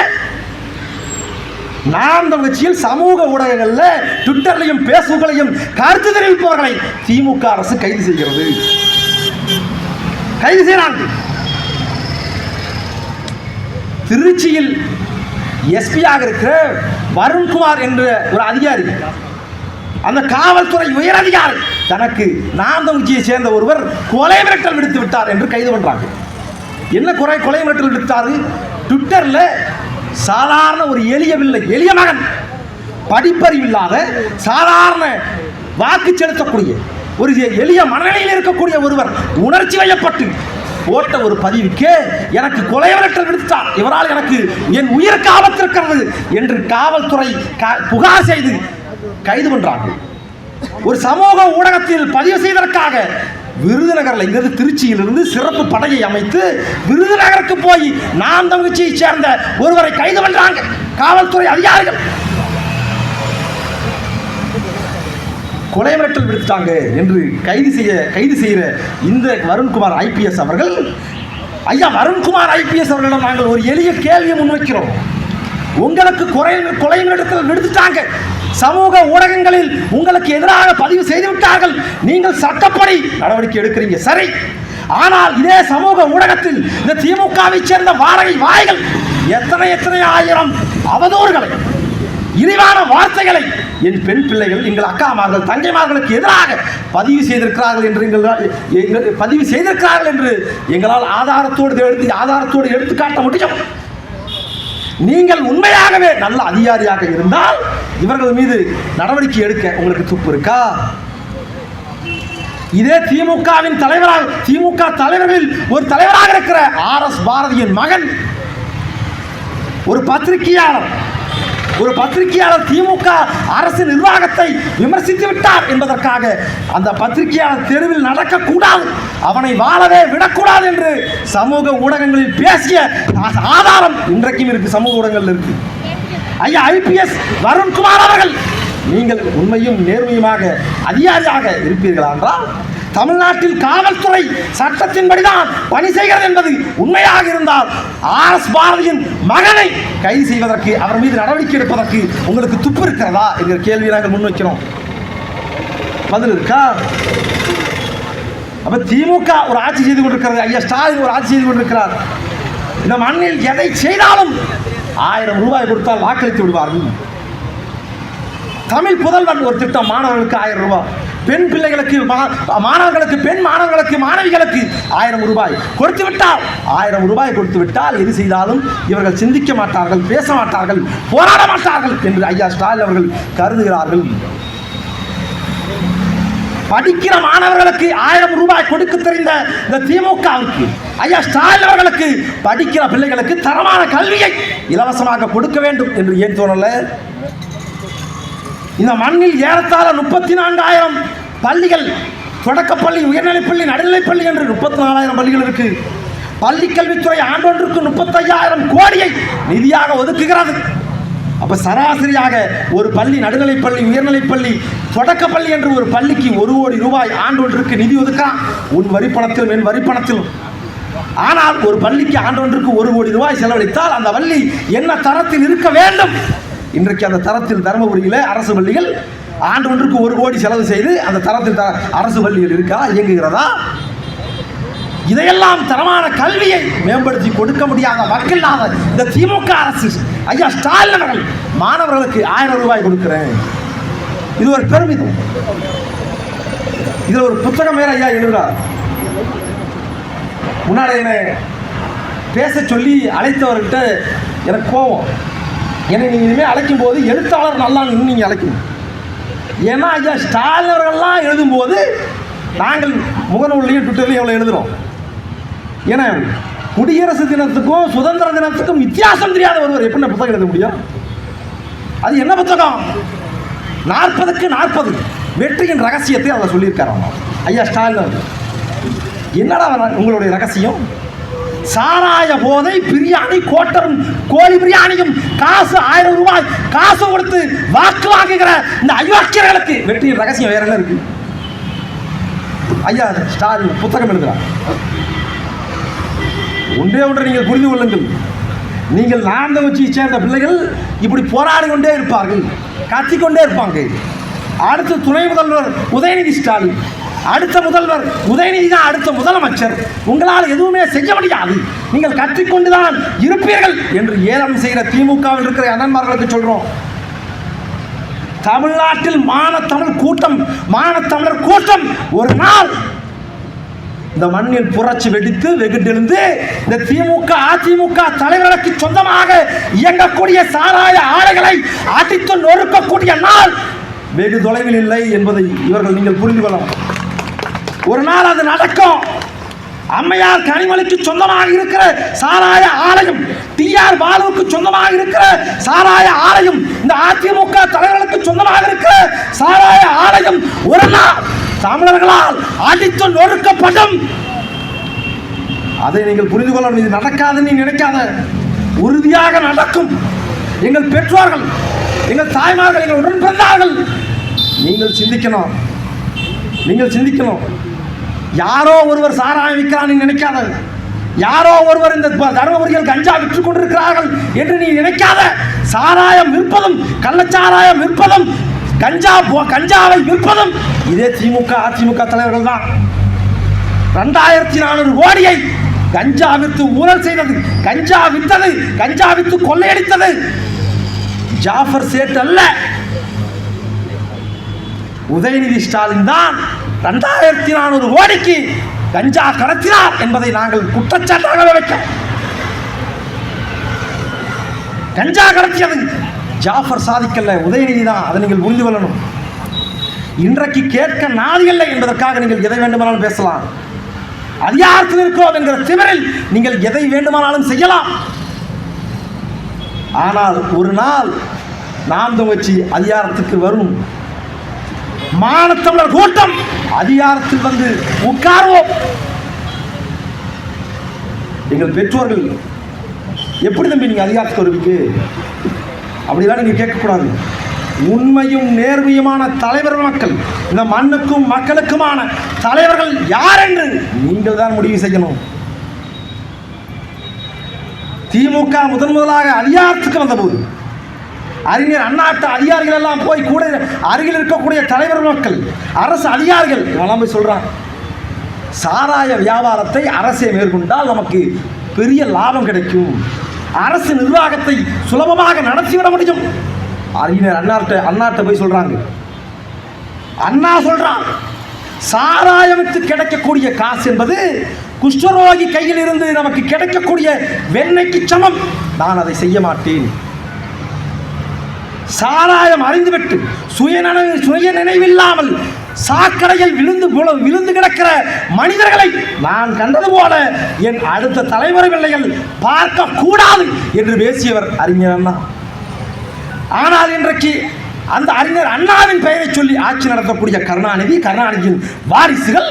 நாம் தமிழ்ச்சியில் சமூக ஊடகங்களில் ட்விட்டர்லையும் பேஸ்புக்லையும் கருத்து தெரிவிப்பவர்களை திமுக அரசு கைது செய்கிறது, கைது செய்யறாங்க. திருச்சியில் எஸ்பியாக இருக்கிற வருண்குமார் என்ற ஒரு அதிகாரி, அந்த காவல்துறை உயர் அதிகாரி தனக்கு நாம் தமிழ்ச்சியை சேர்ந்த ஒருவர் கொலை மிரட்டல் விடுத்து விட்டார் என்று கைது பண்றாங்க. என்ன கொலை மிரட்டல் விடுத்தாரு? ட்விட்டர்ல சாதாரண ஒரு எளிய மகன், படிப்பறிவில்லாத சாதாரண வாக்கு செலுத்தக்கூடிய ஒரு எளிய மனநிலையில் இருக்கக்கூடிய ஒருவர் உணர்ச்சி வயப்பட்டு போட்ட ஒரு பதிவுக்கு எனக்கு கொலை மிரட்டல் விடுத்தார், இவரால் எனக்கு என் உயிருக்கு ஆபத்து இருக்கிறது என்று காவல்துறை புகார் செய்து கைது பண்றார்கள். ஒரு சமூக ஊடகத்தில் பதிவு செய்வதற்காக விருதுநகரில் இங்கிருந்து திருச்சியிலிருந்து சிறப்பு படையை அமைத்து விருதுநகருக்கு போய் நாம் தமிழ்ச்சியை சேர்ந்த ஒருவரை கைது பண்றாங்க காவல்துறை அதிகாரிகள். கொலை மிரட்டல் விடுத்தாங்க என்று கைது செய்கிற இந்த வருண்குமார் IPS அவர்கள், ஐயா வருண்குமார் IPS அவர்களிடம் நாங்கள் ஒரு எளிய கேள்வியை முன்வைக்கிறோம். உங்களுக்கு கொலை மிரட்டல் விடுத்துட்டாங்க, சமூக ஊடகங்களில் உங்களுக்கு எதிராக பதிவு செய்து விட்டார்கள், நீங்கள் சட்டப்படி நடவடிக்கை எடுக்கிறீங்க சரி. ஆனால் இதே சமூக ஊடகத்தில் இந்த திமுகவை சேர்ந்த வாடகை வாய்கள் எத்தனை ஆயிரம் அவதூறுகளை, இழிவான வார்த்தைகளை என் பெண் பிள்ளைகள், எங்கள் அக்காமார்கள், தங்கைமார்களுக்கு எதிராக பதிவு செய்திருக்கிறார்கள் என்று எங்களால் ஆதாரத்தோடு எடுத்து காட்ட முடியும். நீங்கள் உண்மையாகவே நல்ல அதிகாரியாக இருந்தால் இவர்கள் மீது நடவடிக்கை எடுக்க உங்களுக்கு துப்பு இருக்கா? இதே திமுகவின் திமுக தலைவர்களில் ஒரு தலைவராக இருக்கிற RS பாரதியின் மகன் ஒரு பத்திரிகையாளர் திமுக அரசு நிர்வாகத்தை விமர்சித்து விட்டார் என்பதற்காக அந்த பத்திரிகையாளர் தெருவில் நடக்கக்கூடாது, அவனை வாழவே விடக்கூடாது என்று சமூக ஊடகங்களில் பேசிய ஆதாரம் இன்றைக்கும் இருக்கு, சமூக ஊடகங்கள் இருக்கு. ஐயா IPS வருண்குமார் அவர்கள், நீங்கள் உண்மையும் நேர்மையுமாக அதிகாரியாக இருப்பீர்களா என்றால் தமிழ்நாட்டில் காவல்துறை சட்டத்தின்படிதான் பணி செய்கிறது என்பது உண்மையாக இருந்தால் RS பாரதியின் மகனை கைது செய்வதற்கு, அவர் மீது நடவடிக்கை எடுப்பதற்கு உங்களுக்கு துப்பு இருக்கிறதா என்கிற கேள்வியை நாங்கள் முன்வைக்கிறோம். பதில் இருக்கா? அப்ப திமுக ஒரு ஆட்சி செய்து கொண்டிருக்கிறது, ஐயா ஸ்டாலின் ஒரு ஆட்சி செய்து கொண்டிருக்கிறார். இந்த மண்ணில் எதை செய்தாலும் 1000 ரூபாய் கொடுத்தால் வாக்களித்து விடுவார்கள். தமிழ் புதல்வன் ஒரு திட்டம், மாணவர்களுக்கு 1000 ரூபாய், பெண் பிள்ளைகளுக்கு மாணவர்களுக்கு, பெண் மாணவர்களுக்கு, மாணவிகளுக்கு 1000 ரூபாய் கொடுத்து விட்டால், 1000 ரூபாய் கொடுத்து விட்டால் எது செய்தாலும் இவர்கள் சிந்திக்க மாட்டார்கள், பேச மாட்டார்கள், போராட மாட்டார்கள் என்று ஐயா ஸ்டாலின் அவர்கள் கருதுகிறார்கள். படிக்கிற மாணவர்களுக்கு 1000 ரூபாய் கொடுக்க தெரிந்த இந்த திமுகவிற்கு ஐயா ஸ்டாலின் அவர்களுக்கு படிக்கிற பிள்ளைகளுக்கு தரமான கல்வியை இலவசமாக கொடுக்க வேண்டும் என்று ஏன் தோணல? இந்த மண்ணில் ஏறத்தாழ 34,000 பள்ளிகள், தொடக்கப்பள்ளி, உயர்நிலைப்பள்ளி, நடுநிலைப்பள்ளி என்று 34,000 பள்ளிகள் இருக்கு. பள்ளிக்கல்வித்துறை ஆண்டொன்றுக்கு 35,000 கோடியை நிதியாக ஒதுக்குகிறது. அப்ப சராசரியாக ஒரு பள்ளி, நடுநிலைப்பள்ளி, உயர்நிலைப்பள்ளி, தொடக்கப்பள்ளி என்று ஒரு பள்ளிக்கு 1 கோடி ரூபாய் ஆண்டொன்றுக்கு நிதி ஒதுக்கலாம். உன் வரிப்பணத்திலும் என் வரிப்பணத்திலும். ஆனால் ஒரு பள்ளிக்கு ஆண்டொன்றுக்கு 1 கோடி ரூபாய் செலவழித்தால் அந்த பள்ளி என்ன தரத்தில் இருக்க வேண்டும்? இன்றைக்கு அந்த தரத்தில் தருமபுரியில் அரசு பள்ளிகள் ஆண்டொன்றுக்கு 1 கோடி செலவு செய்து அந்த தரத்தில் அரசு பள்ளிகள் இருக்கா, இயங்குகிறதா? இதையெல்லாம் தரமான கல்வியை மேம்படுத்தி கொடுக்க முடியாத மக்கள் இல்லாத இந்த திமுக அரசு ஐயா ஸ்டாலின் அவர்கள் மாணவர்களுக்கு 1000 ரூபாய் கொடுக்கிறேன். இது ஒரு பெருமிதம். இதுல ஒரு புத்தகம் வேற ஐயா எழுதுறார். முன்னாடி என்ன பேச சொல்லி அழைத்தவர்கிட்ட எனக்கு கோபம். என்னை நீங்க இனிமேல் அழைக்கும் போது எழுத்தாளர் நல்லா நீங்க அழைக்கணும். ஏன்னா ஐயா ஸ்டாலின் அவர்கள்லாம் எழுதும்போது நாங்கள் முகநூல்லையும் ட்விட்டர்லையும் எவ்வளோ எழுதுறோம். ஏன்னா குடியரசு தினத்துக்கும் சுதந்திர தினத்துக்கும் வித்தியாசம் தெரியாத ஒருவர் எப்படி புத்தகம் எழுத முடியும்? அது என்ன புத்தகம்? 40க்கு 40 வெற்றியின் ரகசியத்தை அதை சொல்லியிருக்காராம் ஐயா ஸ்டாலின். என்னடா உங்களுடைய ரகசியம்? சாராய போதை, பிரியாணி, கோட்டரும் கோழி பிரியாணியும் காசு 1000 ரூபாய் காசு கொடுத்து வாக்கு வாங்குகிற இந்த அயோக்கியர்களுக்கு வெற்றியின் ரகசியம் வேற என்ன இருக்கு? ஐயா ஸ்டாலின் புத்தகம் எழுதுறார். ஒன்றே ஒன்றை நீங்கள் புரிந்து கொள்ளுங்கள். நீங்கள் நாம் தமிழ் சேர்ந்த பிள்ளைகள் இப்படி போராடி கொண்டே இருப்பார்கள், கத்திக்கொண்டே இருப்பாங்க. அடுத்த துணை முதல்வர் உதயநிதி ஸ்டாலின், அடுத்த முதல்வர் உதயநிதி தான் அடுத்த முதலமைச்சர். உங்களால் எதுவுமே செய்ய முடியாது, நீங்கள் கற்றிக்கொண்டுதான் இருப்பீர்கள் என்று ஏலம் செய்கிற திமுகவில் இருக்கிற அண்ணன்மார்களுக்கு சொல்றோம். தமிழ்நாட்டில் மானத்தமிழர் கூட்டம் ஒரு நாள் இந்த மண்ணில் புரட்சி வெடித்து வெகுண்டெழுந்து இந்த திமுக அதிமுக தலைவர்களுக்கு சொந்தமாக இயங்கக்கூடிய சாராய ஆலைகளை அடித்து நொறுக்கக்கூடிய நாள் வெகு தொலைவில் இல்லை என்பதை இவர்கள் நீங்கள் புரிந்து கொள்ளலாம். ஒரு நாள் அது நடக்கும். அம்மையார் கனிமொழிக்கு சொந்தமாக இருக்கிற சாராய ஆலயம், டிஆர் பாலுவுக்கு சொந்தமாக இருக்கிற சாராய ஆலயம், இந்த அதிமுக தலைவர்களுக்கு சொந்தமாக இருக்கிற சாராய ஆலயம் ஒரு நாள் தமிழர்களால் அடித்து நொறுக்கப்படும். அதை நீங்கள் புரிந்து கொள்ளணும். இது நடக்காதுன்னு நினைக்காத, உறுதியாக நடக்கும். எங்கள் பெற்றோர்கள், எங்கள் தாய்மார்கள், எங்கள் உடன் பிறந்தார்கள். நீங்கள் சிந்திக்கணும். யாரோ ஒருவர் சாராயம் விற்கிறான்னு நினைக்காத, யாரோ ஒருவர் இந்த தருமபுரியில் கஞ்சா விற்றுக் கொண்டிருக்கிறார்கள் என்று நீ நினைக்காத. சாராயம் விற்பதும், கள்ளச்சாராயம் விற்பதும், கஞ்சாவை விற்பதும் இதே திமுக அதிமுக தலைவர்கள் தான். 2400 கோடியை கஞ்சா வித்து ஊழல் செய்தது, கஞ்சா வித்தது, கஞ்சா வித்து கொள்ளையடித்தது ஜாஃபர் சேட் அல்ல, உதயநிதி ஸ்டாலின் தான். 2400 கோடிக்கு கஞ்சா கடத்தினார் என்பதை நாங்கள் குற்றச்சாட்டாக வைக்க. கஞ்சா கடத்தியது ஜாஃபர் சாதிக்கல்ல, உதயநிதி தான். அதை நீங்கள் புரிந்து கொள்ளணும். இன்றைக்கு கேட்க நாதில்லை என்பதற்காக நீங்கள் எதை வேண்டுமானாலும் பேசலாம். அதிகாரத்தில் இருக்கிறோம் என்கிற திமிரில் நீங்கள் எதை வேண்டுமானாலும் செய்யலாம். ஆனால் ஒரு நாள் நாம் தமிழ் அதிகாரத்துக்கு வரும். மானத்தமிழர் கூட்டம் அதிகாரத்தில் வந்து உட்கார்வோம். எங்கள் பெற்றோர்கள் எப்படி தம்பி நீங்க அதிகாரத்துக்கு வருவீங்க அப்படிலாம் நீங்க கேட்கக்கூடாது. உண்மையும் நேர்மையுமான தலைவர் மக்கள், இந்த மண்ணுக்கும் மக்களுக்குமான தலைவர்கள் யார் என்று நீங்கள் தான் முடிவு செய்யணும். திமுக முதலாக அதிகாரத்துக்கு வந்தபோது அறிஞர் அண்ணாட்ட அதிகாரிகள் எல்லாம் போய் கூட அருகில் இருக்கக்கூடிய தலைவர் மக்கள், அரசு அதிகாரிகள் எல்லாம் போய் சொல்றாங்க, சாராய வியாபாரத்தை அரசே மேற்கொண்டால் நமக்கு பெரிய லாபம் கிடைக்கும், அரசு நிர்வாகத்தை சுலபமாக நடத்திவிட முடியும். அறிஞர் அண்ணாட்ட போய் சொல்றாங்க. அண்ணா சொல்றான், சாராயத்துக்கு கிடைக்கக்கூடிய காசு என்பது குஷ்டரோகி கையில் இருந்து நமக்கு கிடைக்கக்கூடிய வெண்ணெய்க்கு சமம், நான் அதை செய்ய மாட்டேன். சாராயம் அறிந்துவிட்டு சுய நினைவில்லாமல் சாக்கடையில் விழுந்து கிடக்கிற மனிதர்களை நான் கண்டது போல என் அடுத்த தலைமுறை பிள்ளைகள் பார்க்க கூடாது என்று பேசியவர் அறிஞர் அண்ணா. ஆனால் இன்றைக்கு அந்த அறிஞர் அண்ணாவின் பெயரை சொல்லி ஆட்சி நடத்தக்கூடிய கருணாநிதியின் வாரிசுகள்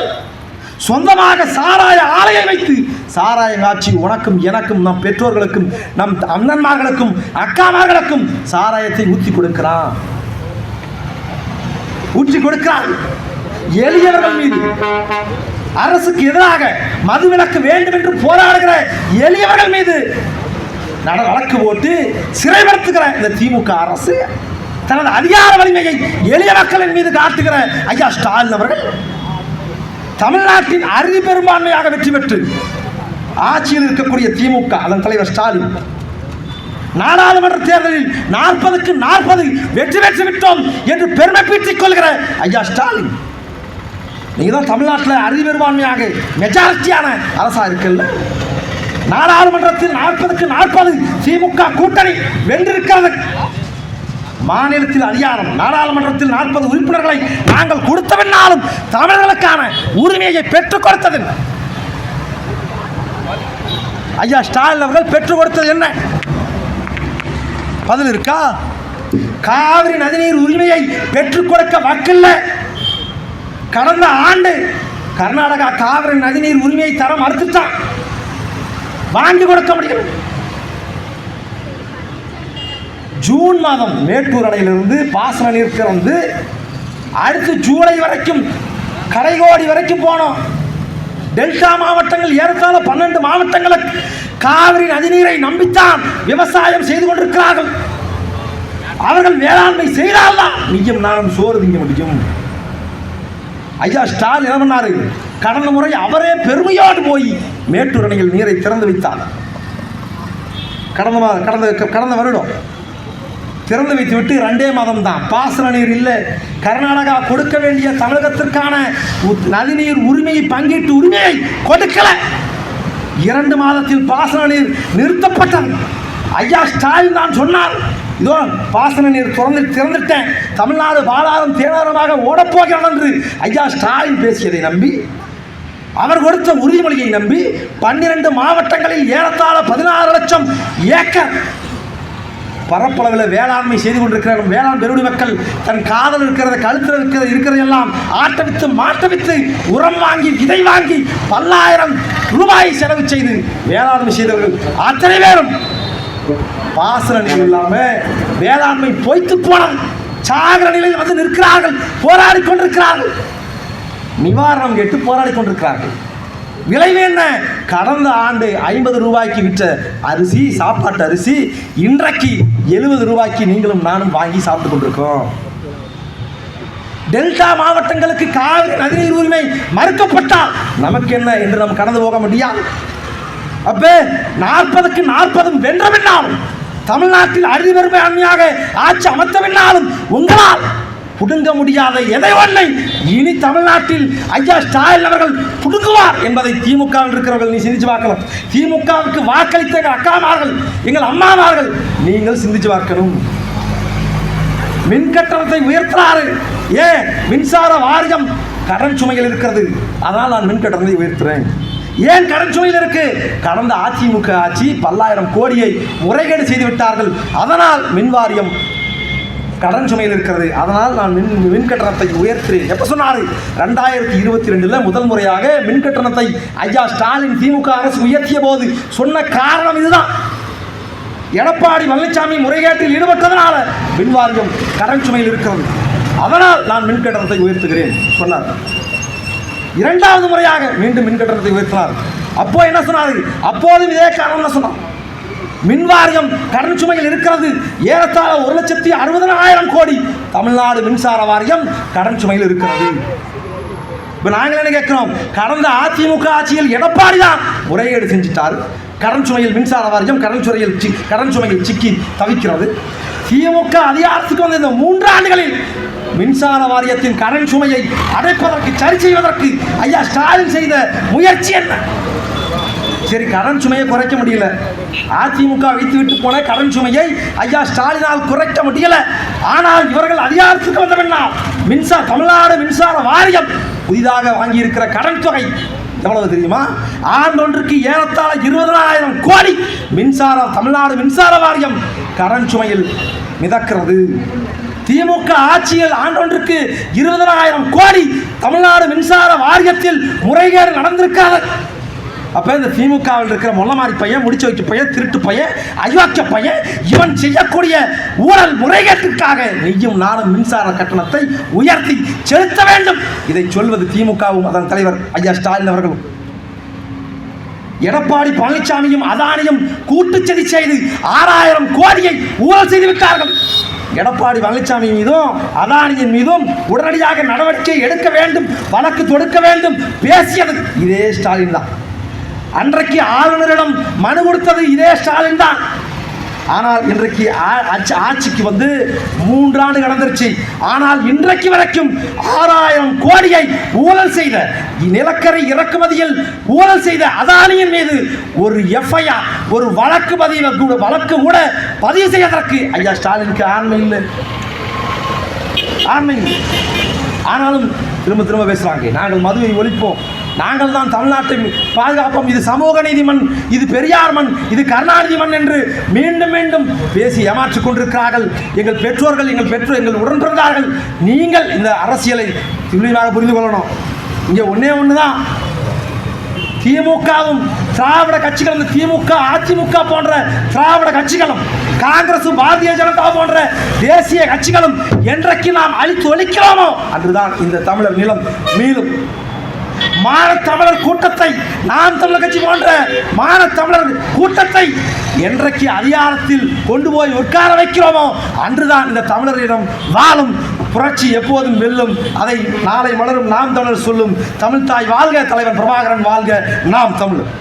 சொந்தமாக சாராய ஆலையை வைத்து சாராய காட்சி உனக்கும் எனக்கும் நம் பெற்றோர்களுக்கும் நம் அண்ணன்மார்களுக்கும் அக்காமார்களுக்கும் சாராயத்தை ஊற்றி கொடுக்கிறான். எளியவர்கள் மீது அரசுக்கு எதிராக மதுவிலக்கு வேண்டும் என்று போராடுகிற எளியவர்கள் மீது வழக்கு போட்டு சிறைப்படுத்துகிற இந்த திமுக அரசு தனது அதிகார வலிமையை எளிய மக்களின் மீது காட்டுகிற ஐயா ஸ்டாலின் அவர்கள் தமிழ்நாட்டின் அறுதி பெரும்பான்மையாக வெற்றி பெற்று ஆட்சியில் இருக்கக்கூடிய திமுக அதன் தலைவர் ஸ்டாலின் நாடாளுமன்ற தேர்தலில் 40க்கு 40 வெற்றி பெற்று விட்டோம் என்று பெருமை பீட்டிக் கொள்கிற ஐயா ஸ்டாலின், நீங்க தான் தமிழ்நாட்டில் அறுதி பெரும்பான்மையாக மெஜாரிட்டியான அரசா இருக்குல்ல. நாடாளுமன்றத்தில் 40க்கு 40 திமுக கூட்டணி வென்றிருக்கிறது. மாநிலத்தில் அதிகாரம் நாடாளுமன்றத்தில் 40 உறுப்பினர்களை நாங்கள் கொடுத்தவனாலும் தமிழர்களுக்கான உரிமையை பெற்றுக் கொடுத்தது ஐயா ஸ்டாலின் அவர்கள் பெற்றுக் கொடுத்தது என்ன பதில் இருக்கா? காவிரி நதிநீர் உரிமையை பெற்றுக் கொடுக்க வக்கில்ல. கடந்த ஆண்டு கர்நாடகா காவிரி நதிநீர் உரிமையை தர மறுத்துட்டான், வாங்கி கொடுக்க முடியும். ஜூன் மாதம் மேட்டூர் அணையிலிருந்து பாசன நீர் திறந்து அடுத்து ஜூலை வரைக்கும் கரைகோடி வரைக்கும் போனோம். டெல்டா மாவட்டங்கள் ஏறத்தாழ 12 மாவட்டங்களுக்கு காவிரி நதிநீரை நம்பித்தான் விவசாயம் செய்து கொண்டிருக்கிறார்கள். அவர்கள் வேளாண்மை செய்தால்தான் நீயும் நானும் சோறு திங்க முடியும். ஐயா ஸ்டாலின் என்ன பண்ணாரு? கடந்த முறை அவரே பெருமையோடு போய் மேட்டூர் அணையில் நீரை திறந்து வைத்தார். கடந்த வருடம் திறந்து வைத்து விட்டு 2 மாதம் தான் பாசன நீர் இல்லை. கர்நாடகா கொடுக்க வேண்டிய தமிழகத்திற்கான நதிநீர் உரிமையை பங்கீட்டு உரிமையை கொடுக்கல. 2 மாதத்தில் பாசன நீர் நிறுத்தப்பட்டது. ஐயா ஸ்டாலின் தான் சொன்னார், இதோ பாசன நீர் திறந்துட்டேன், தமிழ்நாடு பாலாரம் தேனாரமாக ஓடப்போகிறான் என்று ஐயா ஸ்டாலின் பேசியதை நம்பி, அவர் கொடுத்த உறுதிமொழியை நம்பி 12 மாவட்டங்களில் ஏறத்தாழ 16 லட்சம் ஏக்கர் பரப்பளவில் வேளாண்மை செய்து கொண்டிருக்கிற வேளாண் பெருடி மக்கள் தன் காதல் இருக்கிறத கழுத்தில் இருக்கிறதெல்லாம் ஆட்டவித்து மாட்டவித்து உரம் வாங்கி விதை வாங்கி பல்லாயிரம் ரூபாய் செலவு செய்து வேளாண்மை செய்தவர்கள் அத்தனை பேரும் பாசன நீர் இல்லாம வேளாண்மை பொய்த்து போன சாகர நிலையில் வந்து நிற்கிறார்கள், போராடி கொண்டிருக்கிறார்கள், நிவாரணம் கேட்டு போராடி கொண்டிருக்கிறார்கள். விளைவு என்ன? கடந்த ஆண்டு 50 ரூபாய்க்கு விற்ற அரிசி, சாப்பாட்டு அரிசி இன்றைக்கு 70 ரூபாய்க்கு நீங்களும் நானும் வாங்கி சாப்பிட்டு கொண்டிருக்கோம். டெல்டா மாவட்டங்களுக்கு காவிரி நதிநீர் உரிமை மறுக்கப்பட்டால் நமக்கு என்ன என்று நாம் கடந்து போக முடியாது. அப்ப 40க்கு 40 வென்ற பின்னாலும் தமிழ்நாட்டில் அறுதி பெரும்பான்மையாக ஆட்சி அமைத்த பின்னாலும் உங்களால் புடுங்க முடியாத எதை ஒன்றை இனி தமிழ்நாட்டில் ஐயா ஸ்டாலின் அவர்கள் புடுங்குவார் என்பதை திமுகவில் இருக்கிறவர்கள் நீ சிந்திச்சு பார்க்கலாம். திமுகவுக்கு வாக்களித்த எங்கள் அக்காமார்கள், எங்கள் அம்மாமார்கள் நீங்கள் சிந்திச்சு பார்க்கணும். மின் கட்டணத்தை உயர்த்துறாரு. ஏன்? மின்சார வாரியம் கடன் சுமையில் இருக்கிறது, அதனால் நான் மின் கட்டணத்தை உயர்த்துறேன். ஏன் கடன் சுமையில் இருக்கு? கடந்த அதிமுக ஆட்சி பல்லாயிரம் கோடியை முறைகேடு செய்து விட்டார்கள், அதனால் மின் வாரியம் கடன் சுமையில் இருக்கிறது, அதனால் நான் மின் கட்டணத்தை உயர்த்துறேன். எப்போ சொன்னார்? 2022 முதல் முறையாக மின் கட்டணத்தை ஐயா ஸ்டாலின் திமுக அரசு உயர்த்திய போது சொன்ன காரணம் இதுதான். எடப்பாடி பழனிசாமி முறைகேட்டில் ஈடுபட்டதனால மின் வாரியம் கடன் சுமையில் இருக்கிறது, அதனால் நான் மின் கட்டணத்தை உயர்த்துகிறேன் சொன்னார். 2வது முறையாக மீண்டும் மின் கட்டணத்தை உயர்த்தினார். அப்போ என்ன சொன்னார்? அப்போதும் இதே காரணம் சொன்னார். மின் வாரியம் கடன் சுமையில் இருக்கிறது, ஏறத்தாழ 1,60,000 கோடி தமிழ்நாடு மின்சார வாரியம் கடன் சுமையில் இருக்கிறது. இப்போ நாங்கள் என்ன கேட்கிறோம்? கடந்த அதிமுக ஆட்சியில் எடப்பாடி தான் முறைகேடு செஞ்சிட்டார், கடன் சுமையில் மின்சார வாரியம் கடன் சுமையில் சிக்கி தவிக்கிறது. திமுக அதிகாரத்துக்கு வந்த இந்த 3 ஆண்டுகளில் மின்சார வாரியத்தின் கடன் சுமையை அடைப்பதற்கு, சரி செய்வதற்கு ஐயா ஸ்டாலின் செய்த முயற்சி என்ன? சரி, கடன் சுமையை குறைக்க முடியல. அதிமுக வைத்து விட்டு போன கடன் சுமையை ஐயா ஸ்டாலினால் குறைக்க முடியல. ஆனால் இவர்கள் அதிகாரத்துக்கு வந்தவென்னா தமிழ்நாடு மின்சார வாரியம் புதிதாக வாங்கியிருக்கிற கடன் தொகை எவ்வளவு தெரியுமா? ஆண்டொன்றுக்கு ஏறத்தாழ 20,000 கோடி தமிழ்நாடு மின்சார வாரியம் கடன் சுமையில் மிதக்கிறது. திமுக ஆட்சியில் ஆண்டொன்றுக்கு 20,000 கோடி தமிழ்நாடு மின்சார வாரியத்தில் முறைகேடு நடந்திருக்காது. அப்ப இந்த திமுகவில் இருக்கிற மொல்லமாரி பையன், முடிச்சு வைக்க பையன், திருட்டு பையன், அயோக்கிய பையன், இவன் செய்யக்கூடிய ஊழல் முறைகேட்டிற்காக நெய்யும் நானும் மின்சார கட்டணத்தை உயர்த்தி செலுத்த வேண்டும். இதை சொல்வது திமுகவும் அதன் தலைவர் ஐயா ஸ்டாலின் அவர்களும். எடப்பாடி பழனிசாமியும் அதானியும் கூட்டுச்சதி செய்து 6,000 கோடியை ஊழல் செய்து விட்டார்கள். எடப்பாடி பழனிசாமி மீதும் அதானியின் மீதும் உடனடியாக நடவடிக்கை எடுக்க வேண்டும், வழக்கு தொடுக்க வேண்டும் பேசியது இதே ஸ்டாலின் தான். அன்றைக்கு ஆளுநரிடம் மனு கொடுத்தது இதே ஸ்டாலின் தான். ஆனால் இன்றைக்கு ஆட்சிக்கு வந்து 3 ஆண்டு கடந்துருச்சு. ஆனால் இன்றைக்கு வரைக்கும் 6,000 கோடியை ஊழல் செய்த, நிலக்கரி இறக்குமதியில் ஊழல் செய்த அதானியின் மீது ஒரு எஃப்ஐஆர், ஒரு வழக்கு கூட பதிவு செய்வதற்கு ஐயா ஸ்டாலினுக்கு ஆண்மை இல்லை. ஆனாலும் திரும்ப திரும்ப பேசுறாங்க, நாங்கள் மதுவை ஒழிப்போம், நாங்கள் தான் தமிழ்நாட்டை பாதுகாப்போம், இது சமூக நீதி மண், இது பெரியார் மண், இது கருணாநிதி மண் என்று மீண்டும் மீண்டும் பேசி ஏமாற்றிக் கொண்டிருக்கிறார்கள். எங்கள் பெற்றோர்கள், எங்கள் உடன் பிறந்தார்கள். நீங்கள் இந்த அரசியலை துல்லியமாக புரிந்து கொள்ளணும். இங்கே ஒன்று தான், திமுகவும் திராவிட கட்சிகள், இந்த திமுக அதிமுக போன்ற திராவிட கட்சிகளும் காங்கிரசும் பாரதிய ஜனதா போன்ற தேசிய கட்சிகளும் என்றைக்கு நாம் அழித்து ஒழிக்கிறோமோ அன்றுதான் இந்த தமிழர் நிலம் மீளும். மானத்தமிழர் கூட்டத்தை, நாம் தமிழர் கட்சி போன்ற மானத்தமிழர் கூட்டத்தை என்றைக்கு அதிகாரத்தில் கொண்டு போய் உட்கார வைக்கிறோமோ அன்றுதான் இந்த தமிழரிடம் வாழும் புரட்சி எப்போதும் வெல்லும். அதை நாளை மலரும் நாம் தமிழர் சொல்லும். தமிழ் தாய் வாழ்க, தலைவர் பிரபாகரன் வாழ்க, நாம் தமிழர்.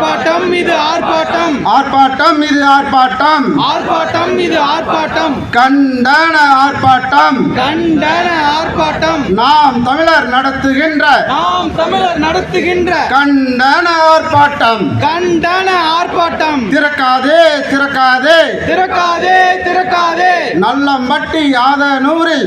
ஆர்ப்பாட்டம் இது ஆர்ப்பாட்டம், ஆர்ப்பாட்டம் இது ஆர்ப்பாட்டம், ஆர்ப்பாட்டம் இது ஆர்ப்பாட்டம், கண்டன ஆர்ப்பாட்டம், கண்டன ஆர்ப்பாட்டம், நாம் தமிழர் நடத்துகின்ற கண்டன ஆர்ப்பாட்டம், கண்டன ஆர்ப்பாட்டம். திறக்காதே திறக்காதே திறக்காதே திறக்காதே, நல்லம்பட்டி ஆதனூரில்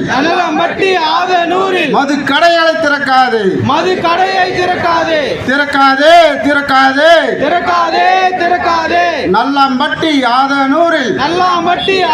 மது கடைகளை திறக்காதே, மது கடையை திறக்காதே, திறக்காதே திறக்காதே, திறக்காதே திறக்காதே, நல்லம்பட்டி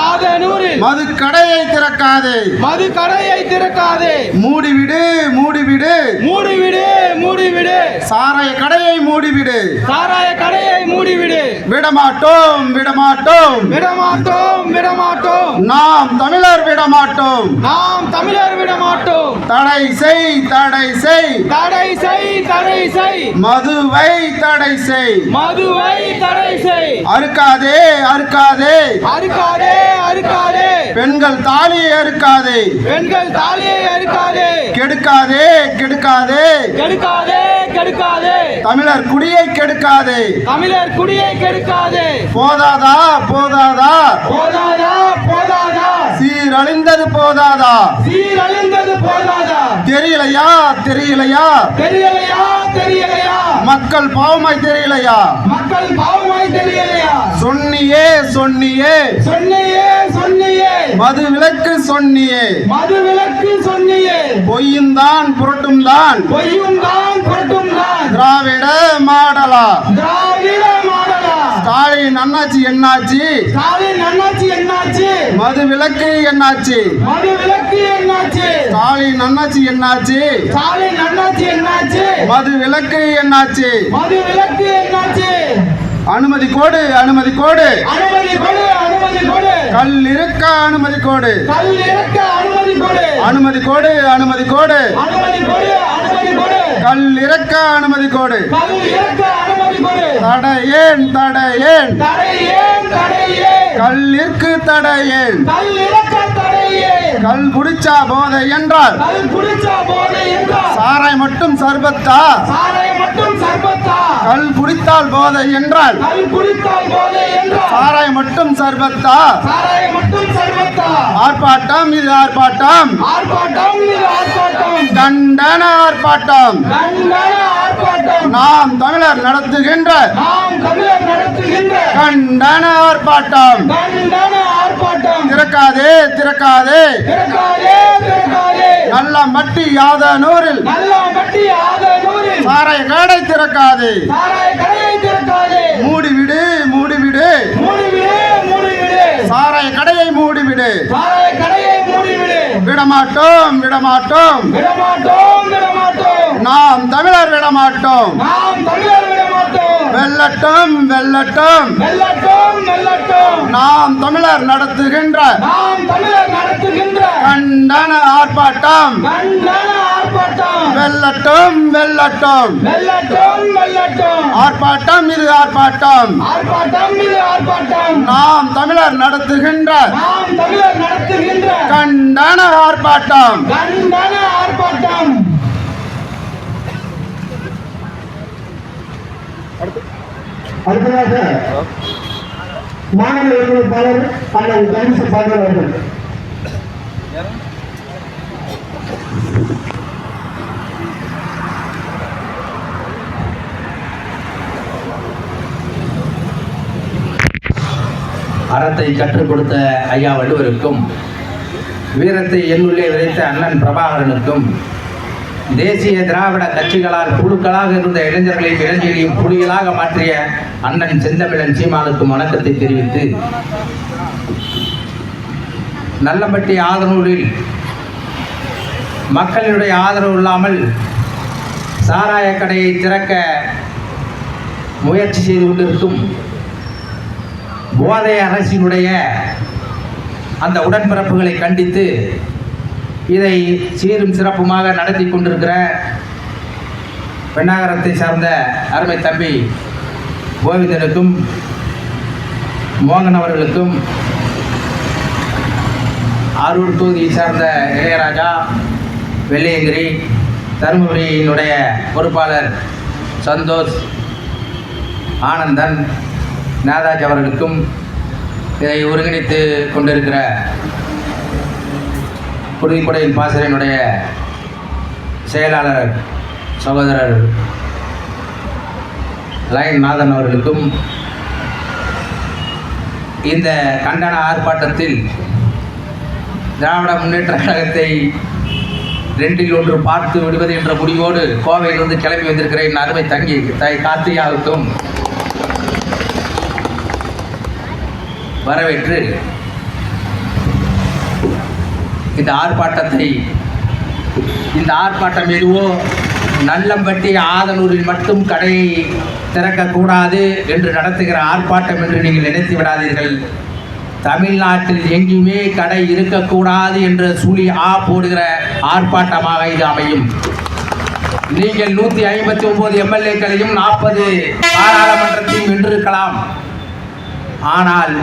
ஆதனூரில் மது கடையை திறக்காதே, மது கடையை திறக்காதே, மூடிவிடு மூடிவிடு மூடிவிடு மூடிவிடு, சாராய கடையை மூடிவிடு, சாராய கடையை மூடிவிடு, விடமாட்டோம் விடமாட்டோம் விடமாட்டோம் விடமாட்டோம், நாம் தமிழர் விடமாட்டோம், நாம் தமிழர் விடமாட்டோம், தடை செய் தடை செய், தடை செய் தடை செய், மதுவை தடை செய், மதுவை தடை செய், அறுக்காதே அறுக்காதே, அறுக்காதே அறுக்காதே, பெண்கள் தாலியை அறுக்காதே, பெண்கள் தாலியை அறுக்காதே, கெடுக்காதே கெடுக்காதே, கெடுக்காதே கெடுக்காதே, தமிழர் குடியை கெடுக்காதே, தமிழர் குடியை கெடுக்காதே, போதாதா போதாதா, போதாதா போதாதா, சீரழிந்தது போதாதா, சீரழிந்தது போதாதா, தெரியலையா தெரியலையா, தெரியலையா தெரியலையா, மக்கள் பாவமாய் தெரியலையா, மக்கள் பாவமாய் தெரியலையா, சொன்னியே சொன்னியே சொன்னியே சொன்னியே, மது விலக்கு சொன்னியே, மது விலக்கு சொன்னியே, பொய்யும் தான் புரட்டும் தான், பொய்யும் தான் புரட்டும் தான், திராவிட மாடலா, திராவிட மாடலா, ஸ்டாலின் அண்ணாச்சி என்னாச்சு, ஸ்டாலின் அண்ணாச்சி என்னாச்சு, மது விலக்கு என்னாச்சு, மது விலக்கு என்னாச்சு, ஸ்டாலின் அண்ணாச்சி என்னாச்சு, ஸ்டாலின் அண்ணாச்சி என்னாச்சு, மது விலக்கு என்னாச்சு, மது விலக்கு என்னாச்சு, அனுமதி கோடு அனுமதி கோடு, அனுமதி கொடு அனுமதி கொடு, கல் இருக்க அனுமதி கோடு, கல் இறக்க அனுமதி கொடு, அனுமதி கோடு அனுமதி கோடு, அனுமதி கொடு அனுமதி கொடு, கல் இறக்க அனுமதி கோடு, கல் இறக்க அனுமதி கொடு, தடையேன் தடையேன், தடையேன் தடையேன், கல்லிற்கு தடையேன், கல் இறக்க தடையேன், கல் குடிச்சா போதை என்றால் கல் குடிச்சா போதை என்றால் சாராய் மட்டும் சர்பத்தா, சாராயம் மட்டும் சர்பத்தா? கல் குடித்தால் போதை என்றால் கல் குடித்தால் போதை என்றால் சாராயம் மட்டும் சர்பத்தா? சாராயம் மட்டும் சர்பத்தா? ஆர்ப்பாட்டம் இது ஆர்ப்பாட்டம், ஆர்ப்பாட்டம் இது ஆர்ப்பாட்டம், கண்டன ஆர்ப்பாட்டம். கண்டன ஆர்ப்பாட்டம். நாம் தமிழர் நடத்துகின்ற நாம் தமிழர் நடத்துகின்ற கண்டன ஆர்ப்பாட்டம். கண்டன ஆர்ப்பாட்டம். திறக்காதே திறக்காதே, திறக்காதே திறக்காதே, நல்ல மட்டி யாதனூரில் நல்லாம்பட்டி ஆதனூரில் சாராய கடை திறக்காதே. சாராய கடையை திறக்காதே. மூடிவிடு மூடிவிடு, மூடிவிடு மூடிவிடு, சாராய கடையை மூடிவிடு. சாராய கடையை மூடிவிடு. விடமாட்டோம் விடமாட்டோம், விடமாட்டோம் விடமாட்டோம், நாம் தமிழர் விடமாட்டோம். நாம் தமிழர் விடமாட்டோம். வெல்லட்டும் வெல்லட்டும், வெல்லட்டும் வெல்லட்டும், நாம் தமிழர் நடத்துகின்ற நாம் தமிழர் நடத்துகின்ற கண்டன ஆர்ப்பாட்டம். கண்டன ஆர்ப்பாட்டம். வெல்லட்டும் வெல்லட்டும், வெல்லட்டும் வெல்லட்டும், ஆர்ப்பாட்டம் இது ஆர்ப்பாட்டம். ஆர்ப்பாட்டம் இது ஆர்ப்பாட்டம். நாம் தமிழர் நடத்துகின்ற நாம் தமிழர் நடத்துகின்ற கண்டன ஆர்ப்பாட்டம். கண்டன ஆர்ப்பாட்டம். அடுத்ததாக மாநில ஒருங்கிணைப்பாளர் அண்ணன் கணேச பாண்டியன் அவர்கள். அறத்தை கற்றுக் கொடுத்த ஐயா வள்ளுவருக்கும், வீரத்தை என்னுள்ளே விதைத்த அண்ணன் பிரபாகரனுக்கும், தேசிய திராவிட கட்சிகளால் புழுக்களாக இருந்த இளைஞர்களையும் இளைஞர்களையும் புலிகளாக மாற்றிய அண்ணன் செந்தமிழன் சீமானுக்கும் வணக்கத்தை தெரிவித்து, நல்லம்பட்டி ஆதனூரில் மக்களினுடைய ஆதரவு இல்லாமல் சாராய கடையை திறக்க முயற்சி செய்து கொண்டிருக்கும் போதை அரசினுடைய அந்த உடன்பிறப்புகளை கண்டித்து இதை சீரும் சிறப்புமாக நடத்தி கொண்டிருக்கிற பெண்ணாகரத்தை சார்ந்த அருமை தம்பி கோவிந்தனுக்கும், மோகன் அவர்களுக்கும், அரூர் தொகுதியை சார்ந்த இளையராஜா, வெள்ளையங்கிரி, தருமபுரியினுடைய பொறுப்பாளர் சந்தோஷ், ஆனந்தன், நாதாஜ் அவர்களுக்கும், இதை ஒருங்கிணைத்து கொண்டிருக்கிற குருதிப்படையின் பாசறையினுடைய செயலாளர் சகோதரர் லயன் நாதன் அவர்களுக்கும், இந்த கண்டன ஆர்ப்பாட்டத்தில் திராவிட முன்னேற்ற கழகத்தை 2இல் 1 பார்த்து விடுவது என்ற முடிவோடு கோவையிலிருந்து கிளம்பி வந்திருக்கிற என் அருமை தங்கி கார்த்திகாவுக்கும் வரவேற்று இந்த ஆர்ப்பாட்டம் எதுவோ நல்லம்பட்டி ஆதனூரில் மட்டும் கடையை திறக்கக்கூடாது என்று நடத்துகிற ஆர்ப்பாட்டம் என்று நீங்கள் நினைத்து விடாதீர்கள். தமிழ்நாட்டில் எங்கேயுமே கடை இருக்கக்கூடாது என்ற சுழி போடுகிற ஆர்ப்பாட்டமாக இது அமையும். நீங்கள் 159 எம்எல்ஏக்களையும் 40 பாராளுமன்றத்தையும் வென்றிருக்கலாம். ஆனால்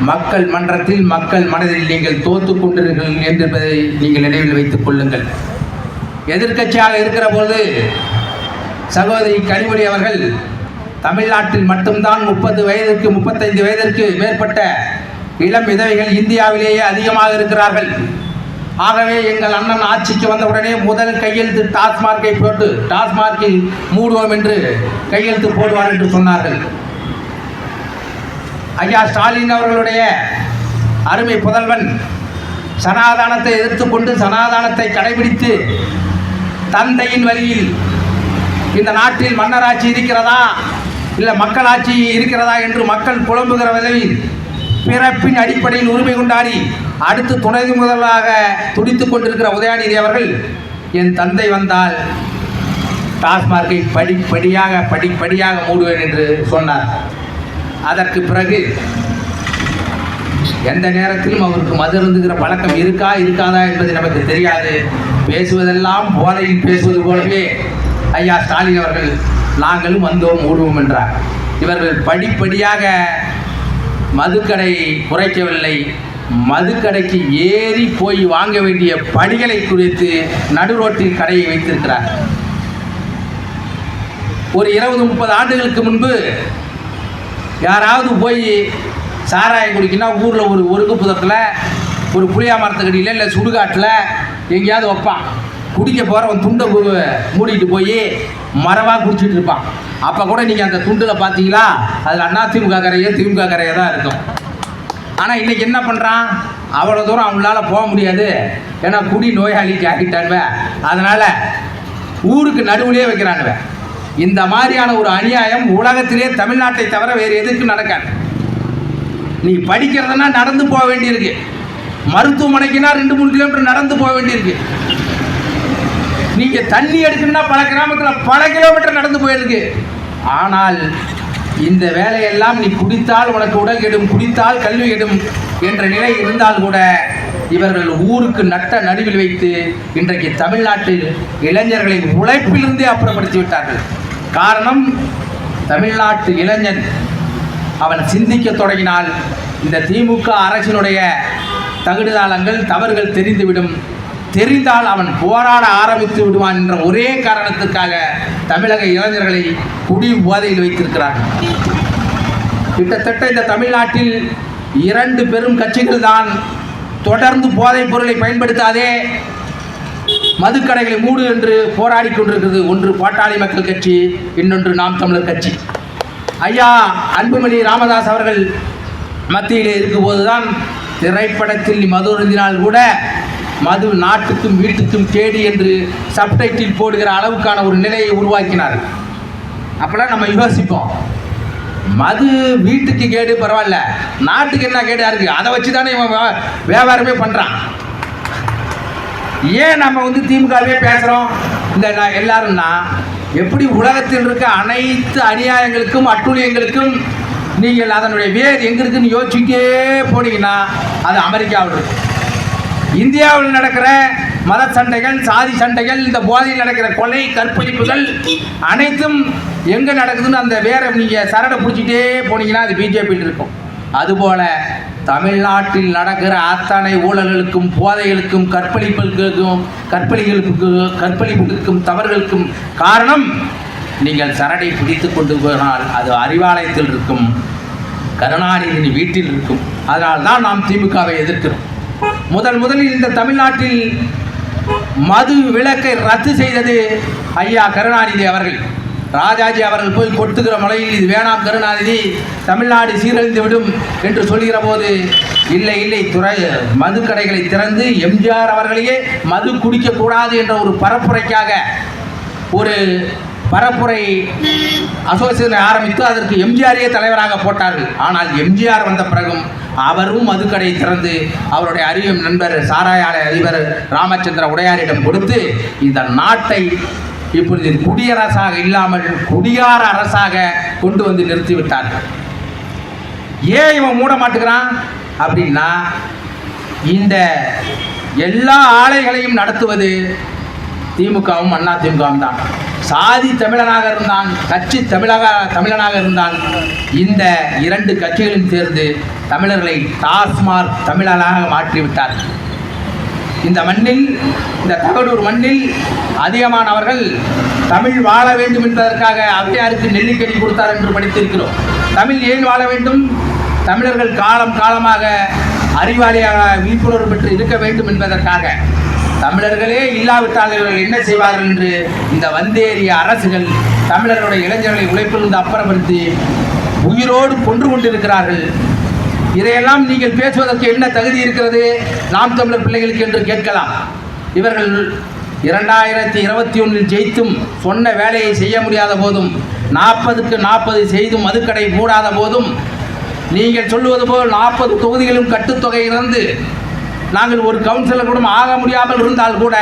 மக்கள் மன்றத்தில், மக்கள் மனதில் நீங்கள் தோற்று கொண்டிருக்கிறீர்கள் என்பதை நீங்கள் நினைவில் வைத்துக் கொள்ளுங்கள். எதிர்க்கட்சியாக இருக்கிற போது சகோதரி கனிமொழி அவர்கள் தமிழ்நாட்டில் மட்டும்தான் 30 வயதிற்கு 35 வயதிற்கு மேற்பட்ட இளம் விதவைகள் இந்தியாவிலேயே அதிகமாக இருக்கிறார்கள். ஆகவே எங்கள் அண்ணன் ஆட்சிக்கு வந்தவுடனே முதல் கையெழுத்து டாஸ்மார்க்கை போட்டு டாஸ்மார்க்கை மூடுவோம் என்று கையெழுத்து போடுவார் என்று சொன்னார்கள். ஐயா ஸ்டாலின் அவர்களுடைய அருமை புதல்வன் சனாதானத்தை எதிர்த்துக்கொண்டு சனாதானத்தை கடைபிடித்து தந்தையின் வழியில் இந்த நாட்டில் மன்னராட்சி இருக்கிறதா இல்லை மக்களாட்சி இருக்கிறதா என்று மக்கள் புலம்புகிற விதவில் பிறப்பின் அடிப்படையில் உரிமை கொண்டாடி அடுத்து துணை முதல்வராக துடித்துக் கொண்டிருக்கிற உதயநிதி அவர்கள் என் தந்தை வந்தால் டாஸ்மார்க்கை படிப்படியாக மூடுவேன் என்று சொன்னார். அதற்கு பிறகு எந்த நேரத்திலும் அவருக்கு மது அருந்துகிற பழக்கம் இருக்காதா என்பது நமக்கு தெரியாது. பேசுவதெல்லாம் போதையில் பேசுவது போலவே ஐயா ஸ்டாலின் அவர்கள் நாங்களும் வந்தோம் மூடுவோம் என்றார். இவர்கள் படிப்படியாக மதுக்கடை குறைக்கவில்லை, மதுக்கடைக்கு ஏறி போய் வாங்க வேண்டிய படிகளை குறித்து நடுரோட்டில் கடையை வைத்திருக்கிறார். ஒரு 20-30 ஆண்டுகளுக்கு முன்பு யாராவது போய் சாராயம் குடிக்கினா ஊரில் ஒரு ஒருக்கு புதத்தில் ஒரு புளியா மரத்துக்கடியில் இல்லை சுடுகாட்டில் எங்கேயாவது வைப்பான். குடிக்க போகிறவன் துண்டை மூடிட்டு போய் மரவாக குடிச்சிட்டு இருப்பான். அப்போ கூட நீங்கள் அந்த துண்டில் பார்த்தீங்களா, அதில் அதிமுக கரையே திமுக கரையே தான் இருக்கும். ஆனால் இன்றைக்கி என்ன பண்ணுறான், அவ்வளோ தூரம் அவங்களால போக முடியாது, ஏன்னா குடி நோயாளிக்கு ஆகிட்டானுவ, அதனால் ஊருக்கு நடுவுலேயே வைக்கிறானுவ. இந்த மாதிரியான ஒரு அநியாயம் உலகத்திலே தமிழ்நாட்டை தவிர வேறு எதுக்கு நடக்காது. நீ படிக்கிறதுனா நடந்து போக வேண்டியிருக்கு, மருத்துவமனைக்குனா 2-3 கிலோமீட்டர் நடந்து போக வேண்டியிருக்கு. நீங்கள் தண்ணி எடுக்கணும்னா பல கிராமத்தில் பல கிலோமீட்டர் நடந்து போயிருக்கு. ஆனால் இந்த வேலையெல்லாம் நீ குடித்தால் உனக்கு உடல் கெடும், குடித்தால் கல்வி கெடும் என்ற நிலை இருந்தால் கூட இவர்கள் ஊருக்கு நட்ட நடுவில் வைத்து இன்றைக்கு தமிழ்நாட்டில் இளைஞர்களை உழைப்பிலிருந்தே அப்புறப்படுத்தி விட்டார்கள். காரணம், தமிழ்நாட்டு இளைஞன் அவன் சிந்திக்க தொடங்கினால் இந்த திமுக அரசினுடைய தகுடுதாளங்கள் தவறுகள் தெரிந்துவிடும், தெரிந்தால் அவன் போராட ஆரம்பித்து விடுவான் என்ற ஒரே காரணத்துக்காக தமிழக இளைஞர்களை குடி போதையில் வைத்திருக்கிறார்கள். கிட்டத்தட்ட இந்த தமிழ்நாட்டில் 2 பெரும் கட்சிகள் தான் தொடர்ந்து போதைப் பொருளை பயன்படுத்தாதே, மதுக்கடைகளை மூடு என்று போராடி கொண்டிருக்கிறது. ஒன்று பாட்டாளி மக்கள் கட்சி, இன்னொன்று நாம் தமிழர் கட்சி. ஐயா அன்புமணி ராமதாஸ் அவர்கள் மத்தியிலே இருக்கும்போது தான் திரைப்படத்தில் மது அருந்தினால் கூட மது நாட்டுக்கும் வீட்டுக்கும் கேடு என்று சப்டைட்டில் போடுகிற அளவுக்கான ஒரு நிலையை உருவாக்கினார். அப்போலாம் நம்ம யோசிப்போம், மது வீட்டுக்கு கேடு பரவாயில்ல, நாட்டுக்கு என்ன கேடாக இருக்குது, அதை வச்சு தானே இவன் வியாபாரமே பண்ணுறான். ஏன் நம்ம திமுகவே பேசுகிறோம்? இந்த எல்லாரும்னா எப்படி உலகத்தில் இருக்க அனைத்து அநியாயங்களுக்கும் அட்டுழியங்களுக்கும் நீங்கள் அதனுடைய வேர் எங்கே இருக்குன்னு யோசிச்சுட்டே போனீங்கன்னா அது அமெரிக்காவில் இருக்கு. இந்தியாவில் நடக்கிற மத சண்டைகள், சாதி சண்டைகள், இந்த போதையில் நடக்கிற கொலை கற்பழிப்புகள் அனைத்தும் எங்கே நடக்குதுன்னு அந்த வேரை நீங்கள் சரடை பிடிச்சிட்டே போனீங்கன்னா அது பிஜேபியில் இருக்கும். அதுபோல் தமிழ்நாட்டில் நடக்கிற அத்தனை ஊழல்களுக்கும் போதைகளுக்கும் கற்பழிப்புகளுக்கும் தவறுகளுக்கும் காரணம் நீங்கள் சரடை பிடித்து கொண்டு போனால் அது அறிவாலயத்தில் இருக்கும், கருணாநிதி வீட்டில் இருக்கும். அதனால் தான் நாம் திமுகவை எதிர்க்கிறோம். முதலில் இந்த தமிழ்நாட்டில் மது விலக்கை ரத்து செய்தது ஐயா கருணாநிதி அவர்கள். ராஜாஜி அவர்கள் போய் கொட்டுகிற மலையில் இது வேணாம் கருணாநிதி, தமிழ்நாடு சீரழிந்து விடும் என்று சொல்கிற போது இல்லை மதுக்கடைகளை திறந்து எம்ஜிஆர் அவர்களையே மது குடிக்கக்கூடாது என்ற ஒரு பரப்புரை அசோசியேஷனை ஆரம்பித்து அதற்கு எம்ஜிஆரையே தலைவராக போட்டார்கள். ஆனால் எம்ஜிஆர் வந்த பிறகும் அவரும் மதுக்கடையை திறந்து அவருடைய அறியும் நண்பர் சாராய ஆலை அதிபர் ராமச்சந்திர உடையாரிடம் கொடுத்து இந்த நாட்டை இப்பொழுது குடியரசாக இல்லாமல் குடியார அரசாக கொண்டு வந்து நிறுத்திவிட்டார்கள். ஏன் இவன் மூட மாட்டுகிறான் அப்படின்னா, இந்த எல்லா ஆலைகளையும் நடத்துவது திமுகவும் அண்ணா திமுகவும் தான். சாதி தமிழனாக இருந்தான், கட்சி தமிழனாக இருந்தான். இந்த 2 கட்சிகளும் சேர்ந்து தமிழர்களை டாஸ்மாக் தமிழனாக மாற்றிவிட்டார். இந்த மண்ணில், இந்த தகடூர் மண்ணில் அதிகமானவர்கள் தமிழ் வாழ வேண்டும் என்பதற்காக அவ்வையாருக்கு நெல்லிக்கனி கொடுத்தார் என்று படித்திருக்கிறோம். தமிழ் ஏன் வாழ வேண்டும்? தமிழர்கள் காலமாக அறிவாளியாக விழிப்புணர்வு பெற்று இருக்க வேண்டும் என்பதற்காக. தமிழர்களே இல்லாவிட்டால் இவர்கள் என்ன செய்வார்கள் என்று இந்த வந்தேறிய அரசுகள் தமிழர்களுடைய இளைஞர்களை உழைப்பிலிருந்து அப்புறப்படுத்தி உயிரோடு கொன்று கொண்டிருக்கிறார்கள். இதையெல்லாம் நீங்கள் பேசுவதற்கு என்ன தகுதி இருக்கிறது நாம் தமிழர் பிள்ளைகளுக்கு என்று கேட்கலாம். இவர்கள் 2021 ஜெயித்தும் சொன்ன வேலையை செய்ய முடியாத போதும், 40க்கு 40 செய்தும் மதுக்கடை மூடாத போதும், நீங்கள் சொல்லுவது போல் 40 தொகுதிகளும் கட்டுத்தொகை இறந்து நாங்கள் ஒரு கவுன்சிலர் கூட ஆக முடியாமல் இருந்தால் கூட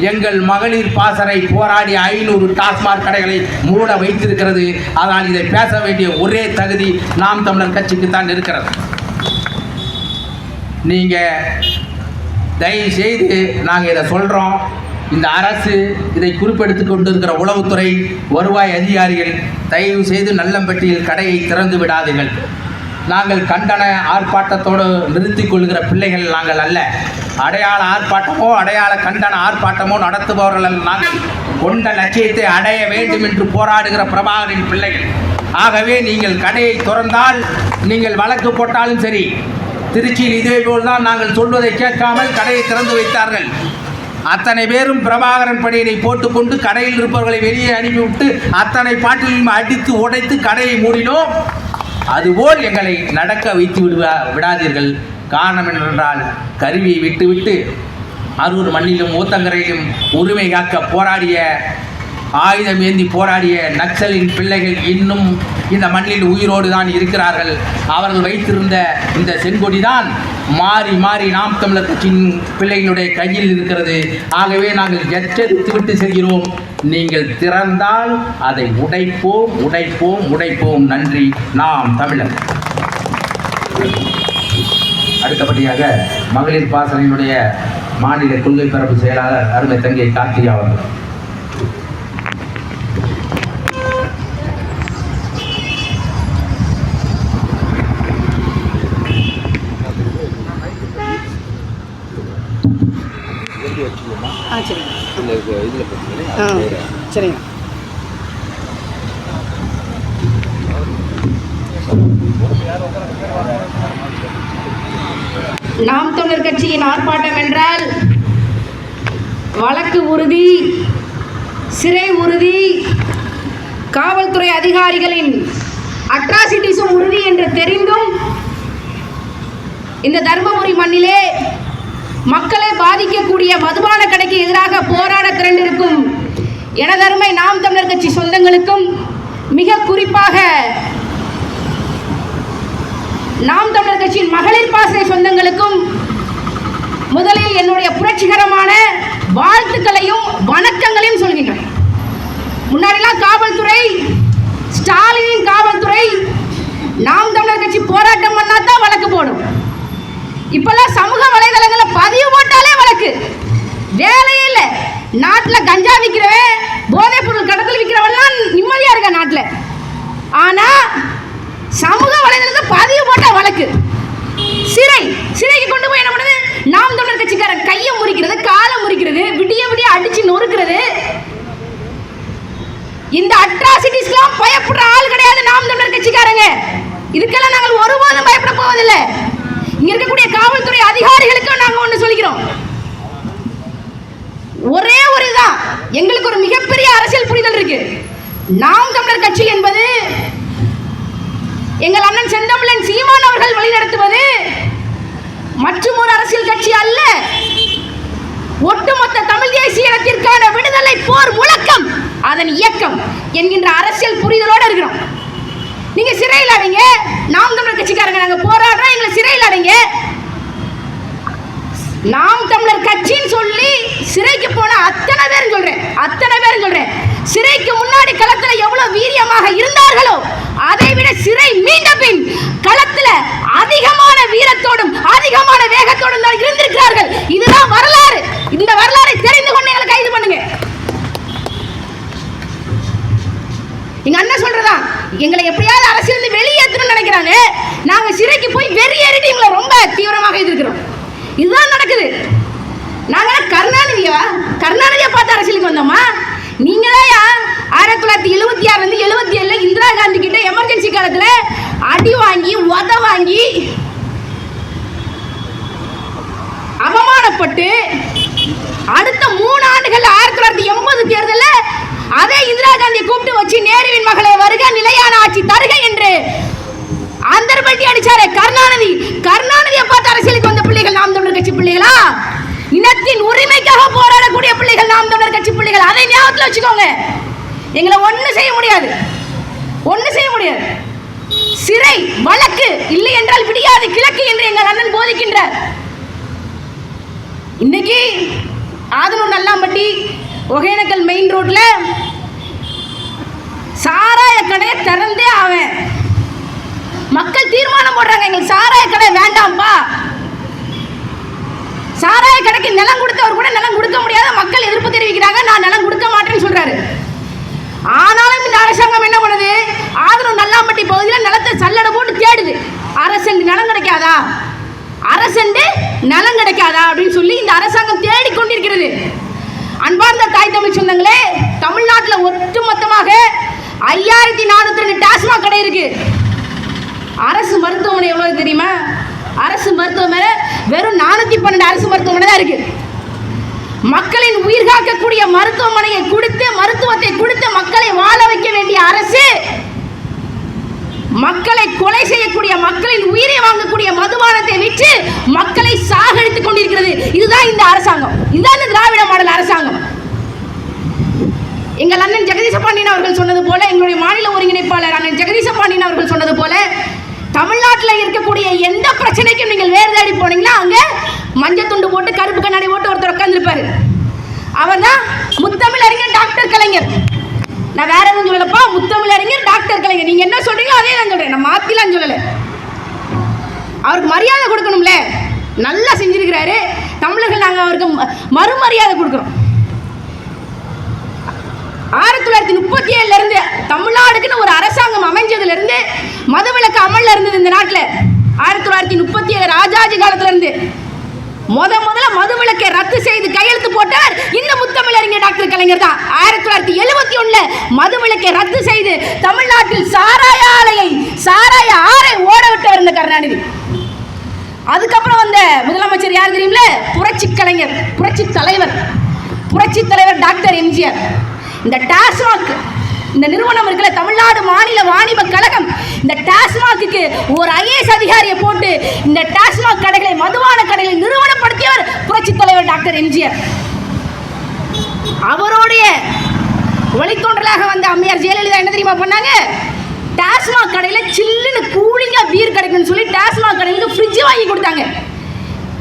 எங்கள் மகளிர் பாசறை போராடி 500 டாஸ்மாக் கடைகளை மூட வைத்திருக்கிறது. ஆனால் இதை பேச வேண்டிய ஒரே தகுதி நாம் தமிழர் கட்சிக்கு தான் இருக்கிறது. நீங்கள் தயவு செய்து நாங்கள் இதை சொல்கிறோம், இந்த அரசு இதை குறிப்பெடுத்து கொண்டிருக்கிற உளவுத்துறை வருவாய் அதிகாரிகள் தயவு செய்து நல்லம்பட்டியில் கடையை திறந்து விடாதீர்கள். நாங்கள் கண்டன ஆர்ப்பாட்டத்தோடு நிறுத்திக் கொள்கிற பிள்ளைகள் நாங்கள் அல்ல. அடையாள ஆர்ப்பாட்டமோ அடையாள கண்டன ஆர்ப்பாட்டமோ நடத்துபவர்கள் அல்ல. நாங்கள் கொண்ட லட்சியத்தை அடைய வேண்டும் என்று போராடுகிற பிரபாகரின் பிள்ளைகள். ஆகவே நீங்கள் கடையை திறந்தால், நீங்கள் வழக்கு போட்டாலும் சரி, திருச்சியில் இதேபோல் தான் நாங்கள் சொல்வதை கேட்காமல் கடையை திறந்து வைத்தார்கள். அத்தனை பேரும் பிரபாகரன் பணியினை போட்டுக்கொண்டு கடையில் இருப்பவர்களை வெளியே அனுப்பிவிட்டு அத்தனை பாட்டிலையும் அடித்து உடைத்து கடையை மூடினோம். அதுபோல் எங்களை நடக்க வைத்து விடாதீர்கள். காரணம் என்னென்றால், கருவியை விட்டுவிட்டு அரூர் மண்ணிலும் ஊத்தங்கரையிலும் உரிமை காக்க போராடிய, ஆயுதம் ஏந்தி போராடிய நக்சலின் பிள்ளைகள் இன்னும் இந்த மண்ணில் உயிரோடு தான் இருக்கிறார்கள். அவர்கள் வைத்திருந்த இந்த செங்கொடி தான் மாறி மாறி நாம் தமிழர் கட்சியின் பிள்ளைகளுடைய கையில் இருக்கிறது. ஆகவே நாங்கள் எச்சரித்து விட்டு செல்கிறோம். நீங்கள் திறந்தால் அதை உடைப்போம், உடைப்போம், உடைப்போம். நன்றி. நாம் தமிழர். அடுத்தபடியாக மகளிர் பாசனையினுடைய மாநில கொள்கை பரப்பு செயலாளர் அருமை தங்கை கார்த்திகா அவர்கள். சரிங்க. நாம் தமிழர் கட்சியின் ஆர்ப்பாட்டம் என்றால் வழக்கு உறுதி, சிறை உறுதி, காவல்துறை அதிகாரிகளின் அட்ராசிட்டிஸும் உறுதி என்று தெரிந்தும் இந்த தர்மபுரி மண்ணிலே மக்களை பாதிக்கக்கூடிய மதுபான கடைக்கு எதிராக போராட திரண்டிருக்கும் எனதருமை நாம் தமிழர் கட்சி சொந்தங்களுக்கும், மிக குறிப்பாக நாம் தமிழர் கட்சியின் மகளிர் பாசறை சொந்தங்களுக்கும் முதலில் என்னுடைய புரட்சிகரமான வாழ்த்துக்களையும் வணக்கங்களையும் சொல்கின்றேன். முன்னாடிலாம் காவல்துறை, ஸ்டாலினின் காவல்துறை, நாம் தமிழர் கட்சி போராட்டம் பண்ணா தான் வழக்கு போடும். இப்பெல்லாம் சமூக வலைதளங்களில் பதிவு போட்டாலே வழக்கு. வேலையே இல்லை. நாட்டில் கஞ்சா விற்கிறவன், போதைப் பொருள் கடத்தல் விற்கிறவன்லாம் நிம்மதியா இருக்க நாட்டில். ஆனா சமூக வலைதளத்தில் பதிவு போட்டா வழக்கு. சிறைக்கு கொண்டு போய் என்ன பண்ணுது? நாம் தமிழர் கட்சிக்கார கையை முறிக்கிறது, காலை முறிக்கிறது, விடிய விடிய அடிச்சு நொறுக்கிறது. இந்த அட்ராசிட்டிஸ்லாம் பயப்படுற ஆள் கிடையாது நாம் தமிழர் கட்சிக்காரங்க. இதுக்கெல்லாம் நாங்கள் ஒருபோதும் பயப்பட போவதில்லை. இங்க இருக்கக்கூடிய காவல்துறை அதிகாரிகளுக்கு நாங்க ஒன்று சொல்லிக்கிறோம். ஒரே ஒரு இதுதான், எங்களுக்கு ஒரு மிகப்பெரிய அரசியல் புரிதல் இருக்கு. நாம் தமிழர் கட்சி என்பது எங்கள் அண்ணன் செந்தமிழன் சீமான் அவர்கள் வழிநடத்துவது மற்றும் ஒரு அரசியல் கட்சி அல்ல. ஒட்டுமொத்த தமிழ் தேசிய இனத்திற்கான விடுதலை போர் முழக்கம், அதன் இயக்கம் என்கின்ற அரசியல் புரிதலோடு இருக்கிறோம். நீங்க சிறையில் அடைங்க, நாம் தமிழர் கட்சிக்காரங்க நாங்க போராடுறோம், எங்களை சிறையில் அடைங்க. நாம் தமிழர் கட்சின்னு சொல்லி சிறைக்கு போன அத்தனை பேரும் சொல்றேன், சிறைக்கு முன்னாடி களத்துல எவ்வளவு வீரியமாக இருந்தார்களோ அதை விட சிறை மீண்ட பின் களத்துல அதிகமான வீரத்தோடும் அதிகமான வேகத்தோடும் தான் இருந்திருக்கிறார்கள். இதுதான் வரலாறு. இந்த வரலாறை தெரிந்து கொண்டு எங்களை கைது பண்ணுங்க. எங்க அண்ணன் சொல்றதா, எங்களை எப்படியாவது அரசியல் வெளியேற்றணும்னு நினைக்கிறாங்க. நாங்க சிறைக்கு போய் வெறியேறிட்டு எங்களை ரொம்ப தீவிரமாக எதிர்க்கிறோம். இதுதான் நடக்குது. நாங்க கருணாநிதியை பார்த்து அரசியலுக்கு வந்தோமா? நீங்க தான் 1976 77 இந்திரா காந்தி கிட்ட எமர்ஜென்சி காலத்துல அடி வாங்கி உத வாங்கி அவமானப்பட்டு அடுத்த 3 ஆண்டுகள் 1980 தேர்தலில் அதே இந்திரா காந்தியை கூப்பிட்டு வச்சு நேருவின் மகளே வருக, நிலையான ஆட்சி தருக என்று அந்தர்பட்டி அடிச்சாரே கருணாநிதியை பார்த்து அரசியலுக்கு வந்த பிள்ளைகள் நாம் தமிழர் கட்சி பிள்ளைகளா? இனத்தின் உரிமைக்காக போராடக்கூடிய பிள்ளைகள் நாம் தமிழர் கட்சி பிள்ளைகள். அதை ஞாபகத்தில் வச்சுக்கோங்க. எங்களை ஒண்ணு செய்ய முடியாது. சிறை வழக்கு இல்லை என்றால் விடியாது கிழக்கு என்று எங்கள் அண்ணன் போதிக்கின்றார். இன்னைக்கு ஆதனூர் நல்லாம்பட்டி ஒகேனக்கல் மெயின் ரோட்ல சாராய கடையை திறந்தே ஆவேன். மக்கள் தீர்மானம் போடுறாங்க, எங்களுக்கு சாராய கடை வேண்டாம்பா. சாராய கடைக்கு நிலம் கொடுத்தவர் கூட நிலம் கொடுக்க முடியாத மக்கள் எதிர்ப்பு தெரிவிக்கிறாங்க. நான் நிலம் கொடுக்க மாட்டேன்னு சொல்றாரு. ஆனாலும் இந்த அரசாங்கம் என்ன பண்ணுது? ஆதனூர் நல்லாம்பட்டி பகுதியில் நிலத்தை சல்லடை போட்டு தேடுது. அரசு நலம் கிடைக்காதா, அரசு நலம் கிடைக்காதா அப்படின்னு சொல்லி இந்த அரசாங்கம் தேடிக்கொண்டிருக்கிறது. அன்பார்ந்த தாய் தமிழ் சொந்தங்களே, தமிழ்நாட்டில் ஒட்டுமொத்தமாக 5402 டாஸ்மாக் கடை இருக்கு. அரசு மருத்துவமனை எவ்வளவு தெரியுமா? அரசு மருத்துவமனை வெறும் 412 அரசு மருத்துவமனை தான் இருக்கு. மக்களின் உயிர் காக்கக்கூடிய மருத்துவமனையை கொடுத்து, மருத்துவத்தை கொடுத்து மக்களை வாழ வைக்க வேண்டிய அரசு மக்களை கொலை செய்யக்கூடிய, மக்களின் உயிரை வாங்கக்கூடிய மதுபானத்தை விற்று மக்களை சாகடித்துக் கொண்டிருக்கிறது. இதுதான் இந்த அரசாங்கம், இதுதான் இந்த திராவிட மாடல் அரசாங்கம். எங்கள் அண்ணன் ஜெகதீச பாண்டியன் அவர்கள் சொன்னது போல, எங்களுடைய மாநில ஒருங்கிணைப்பாளர் அண்ணன் ஜெகதீச பாண்டியன் அவர்கள் சொன்னது போல, தமிழ்நாட்டில் இருக்கக்கூடிய எந்த பிரச்சனைக்கும் நீங்கள் வேறு தேடி போனீங்கன்னா அங்கே மஞ்சள் துண்டு போட்டு கருப்பு கண்ணாடி போட்டு ஒருத்தர் உட்கார்ந்துருப்பாரு. அவர் தான் முத்தமிழறிஞர் டாக்டர் கலைஞர். நான் வேற எதுவும் சொல்லலப்பா, முத்தமிழறிஞர் டாக்டர் கலைஞர். நீங்க என்ன சொல்றீங்களோ அதே நான் சொல்றேன், நான் மாத்திலாம் சொல்லல. அவருக்கு மரியாதை கொடுக்கணும்ல, நல்லா செஞ்சிருக்கிறாரு. தமிழர்கள் நாங்கள் அவருக்கு மறுமரியாதை கொடுக்குறோம். 1937 இருந்து தமிழ்நாடுக்குன்னு ஒரு அரசாங்கம் அமைஞ்சதுல இருந்து மதுவிலக்கு அமல்ல இருந்தது இந்த நாட்டில். 1937 ராஜாஜி காலத்துல இருந்து முதல்ல மதுவிலக்கை ரத்து செய்து கையெழுத்து போட்டார் இந்த முத்தமிழறிஞர் டாக்டர் கலைஞர் தான். 1971 மதுவிலக்கை ரத்து செய்து தமிழ்நாட்டில் சாராய ஆறை ஓட விட்டவர் இந்த கருணாநிதி. அதுக்கப்புறம் வந்த முதலமைச்சர் யார் தெரியுமில்ல? புரட்சி கலைஞர், புரட்சி தலைவர் டாக்டர் எம்ஜிஆர். இந்த டாஸ்மாக் இந்த நிறுவனம் இருக்குல்ல, தமிழ்நாடு மாநில வாணிப கழகம், இந்த டாஸ்மாக்கு ஒரு ஐஏஎஸ் அதிகாரியை போட்டு இந்த டாஸ்மாக் கடைகளை, மதுபான கடைகளை நிறுவனப்படுத்தியவர் புரட்சி தலைவர் டாக்டர் எம்ஜிஆர். அவருடைய வழித்தோன்றலாக வந்த அம்மையார் ஜெயலலிதா என்ன தெரியுமா பண்ணாங்க? டாஸ்மாக் கடையில் சில்லுன்னு கூலிங்கா பீர் கிடைக்குன்னு சொல்லி டாஸ்மாக் கடைகளுக்கு ஃப்ரிட்ஜ் வாங்கி கொடுத்தாங்க.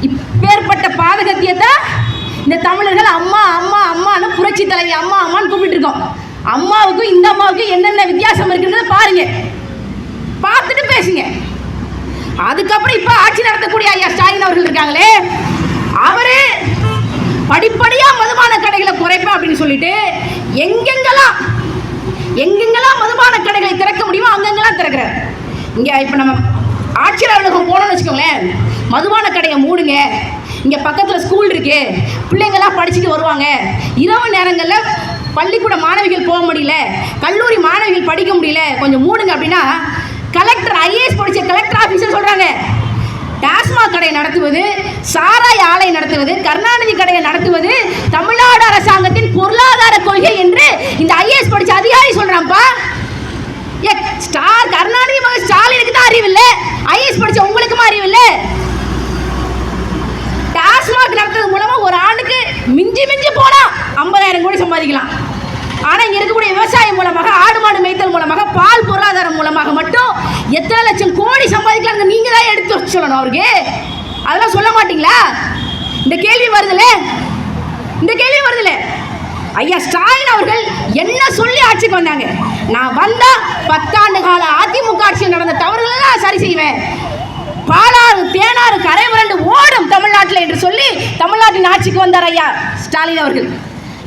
இப்பேற்பட்ட பாதகத்தியத்தை இந்த தமிழர்கள் அம்மா அம்மா அம்மான்னு புரட்சி தலைவி அம்மா அம்மான்னு கூப்பிட்டு இருக்கோம். அம்மாவுக்கும் இந்த அம்மாவுக்கும் என்னென்ன வித்தியாசம் இருக்குன்றத பாருங்க, பார்த்துட்டு பேசுங்க. அதுக்கப்புறம் இப்ப ஆட்சி நடத்தக்கூடிய ஐயா ஸ்டாலின் அவர்கள் இருக்காங்களே, அவரு படிப்படியா மதுபான கடைகளை குறைப்பேன் அப்படின்னு சொல்லிட்டு எங்கெங்கெல்லாம் மதுபான கடைகளை திறக்க முடியுமோ அங்கெங்கெல்லாம் திறக்கிறார். இங்க இப்ப நம்ம ஆட்சியர் அலுவலகம் போனோம்னு வச்சுக்கோங்களேன், மதுபான கடையை மூடுங்க, இங்கே பக்கத்தில் ஸ்கூல் இருக்கு, பிள்ளைங்கள்லாம் படிச்சுட்டு வருவாங்க, இரவு நேரங்களில் பள்ளிக்கூட மாணவிகள் போக முடியல, கல்லூரி மாணவிகள் படிக்க முடியல, கொஞ்சம் மூடுங்க அப்படின்னா கலெக்டர், ஐஏஎஸ் படித்த கலெக்டர் ஆஃபீஸர் சொல்கிறாங்க, டாஸ்மாக் கடையை நடத்துவது, சாராய ஆலை நடத்துவது, கருணாநிதி கடையை நடத்துவது தமிழ்நாடு அரசாங்கத்தின் பொருளாதார கொள்கை என்று இந்த ஐஏஎஸ் படித்த அதிகாரி சொல்கிறான்ப்பா. ஸ்டார் கருணாநிதி மகன் ஸ்டாலினுக்கு தான் அறிவில்லை, ஐஏஎஸ் படித்த உங்களுக்குமா அறிவில்லை? டாஸ்மாக் நடத்துறது மூலமா ஒரு ஆண்டுக்கு மிஞ்சி போனா 50,000 கோடி சம்பாதிக்கலாம். ஆனா இங்க இருக்கக்கூடிய விவசாயம் மூலமாக, ஆடு மாடு மேய்த்தல் மூலமாக, பால் பொருளாதாரம் மூலமாக மட்டும் எத்தனை லட்சம் கோடி சம்பாதிக்கலாம் நீங்க தான் எடுத்து சொல்லணும் அவருக்கு. அதெல்லாம் சொல்ல மாட்டீங்களா? இந்த கேள்வி வருதுல. ஐயா ஸ்டாலின் அவர்கள் என்ன சொல்லி ஆட்சிக்கு வந்தாங்க? நான் வந்தா 10 ஆண்டு கால அதிமுக ஆட்சியில் நடந்த தவறுகளை நான் சரி செய்வேன், பாலாறு தேனாறு கரை புரண்டு ஓடும் தமிழ்நாட்டில் என்று சொல்லி தமிழ்நாட்டின் ஆட்சிக்கு வந்தார் ஐயா ஸ்டாலின் அவர்கள்.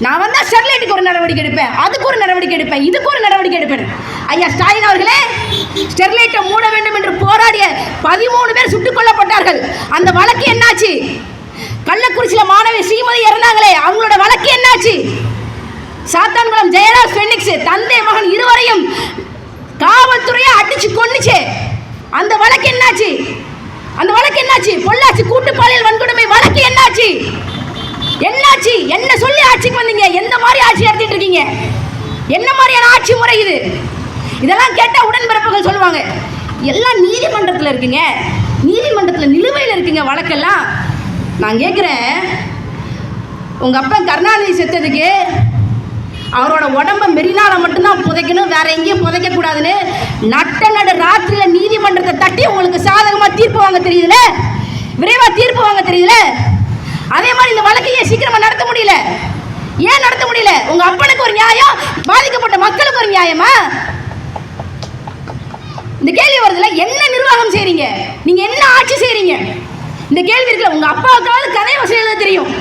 நான் வந்தா ஸ்டெர்லைட்டுக்கு ஒரு நடவடிக்கை எடுப்பேன், அதுக்கு ஒரு நடவடிக்கை எடுப்பேன், இதுக்கு ஒரு நடவடிக்கை எடுப்பேன். ஐயா ஸ்டாலின் அவர்களே, ஸ்டெர்லைட்டை மூட வேண்டும் என்று போராடிய 13 பேர் சுட்டுக் கொல்லப்பட்டார்கள். அந்த வழக்கு என்னாச்சு? கள்ளக்குறிச்சியில் மாணவி ஸ்ரீமதி இறந்தாங்களே, அவங்களோட வழக்கு என்னாச்சு? சாத்தான்குளம் ஜெயராஜ் பெனிக்ஸ் தந்தை மகன் இருவரையும் காவல்துறையை அடிச்சு கொன்னுச்சு, அந்த வழக்கு என்னாச்சு? பொள்ளாச்சி கூட்டுப்பாலியல் வன்கொடுமை வழக்கு என்னாச்சு? என்ன சொல்லி ஆட்சிக்கு வந்தீங்க? எந்த மாதிரி ஆட்சி நடத்திட்டு இருக்கீங்க? என்ன மாதிரியான ஆட்சி முறை இது? இதெல்லாம் கேட்டா உடன்பிறப்புகள் சொல்லுவாங்க, எல்லாம் நீதிமன்றத்தில் இருக்குங்க, நீதிமன்றத்தில் நிலுவையில் இருக்குங்க வழக்கெல்லாம். நான் கேட்குறேன், உங்க அப்பா கருணாநிதி செத்ததுக்கு அவரோட உடம்ப மெரினால மட்டும்தான் புதைக்கணும், வேற எங்கேயும் புதைக்க கூடாதுன்னு நடு ராத்திரியில நீதிமன்றத்தை தட்டி உங்களுக்கு சாதகமா தீர்ப்பு வாங்க தெரியுதுல, விரைவா தீர்ப்பு வாங்க தெரியுதுல. அதே மாதிரி இந்த வழக்கையே சீக்கிரமா நடத்த முடியல. ஏன் நடத்த முடியல? உங்க அப்பனுக்கு ஒரு நியாயம், பாதிக்கப்பட்ட மக்களுக்கு ஒரு நியாயமா? இந்த கேள்வி வருதுல, என்ன நிர்வாகம் செய்றீங்க நீங்க? என்ன ஆட்சி செய்றீங்க? இந்த கேள்வி இருக்குல்ல. உங்க அப்பாவுக்காவது கதை வசனம் எழுத தெரியும்,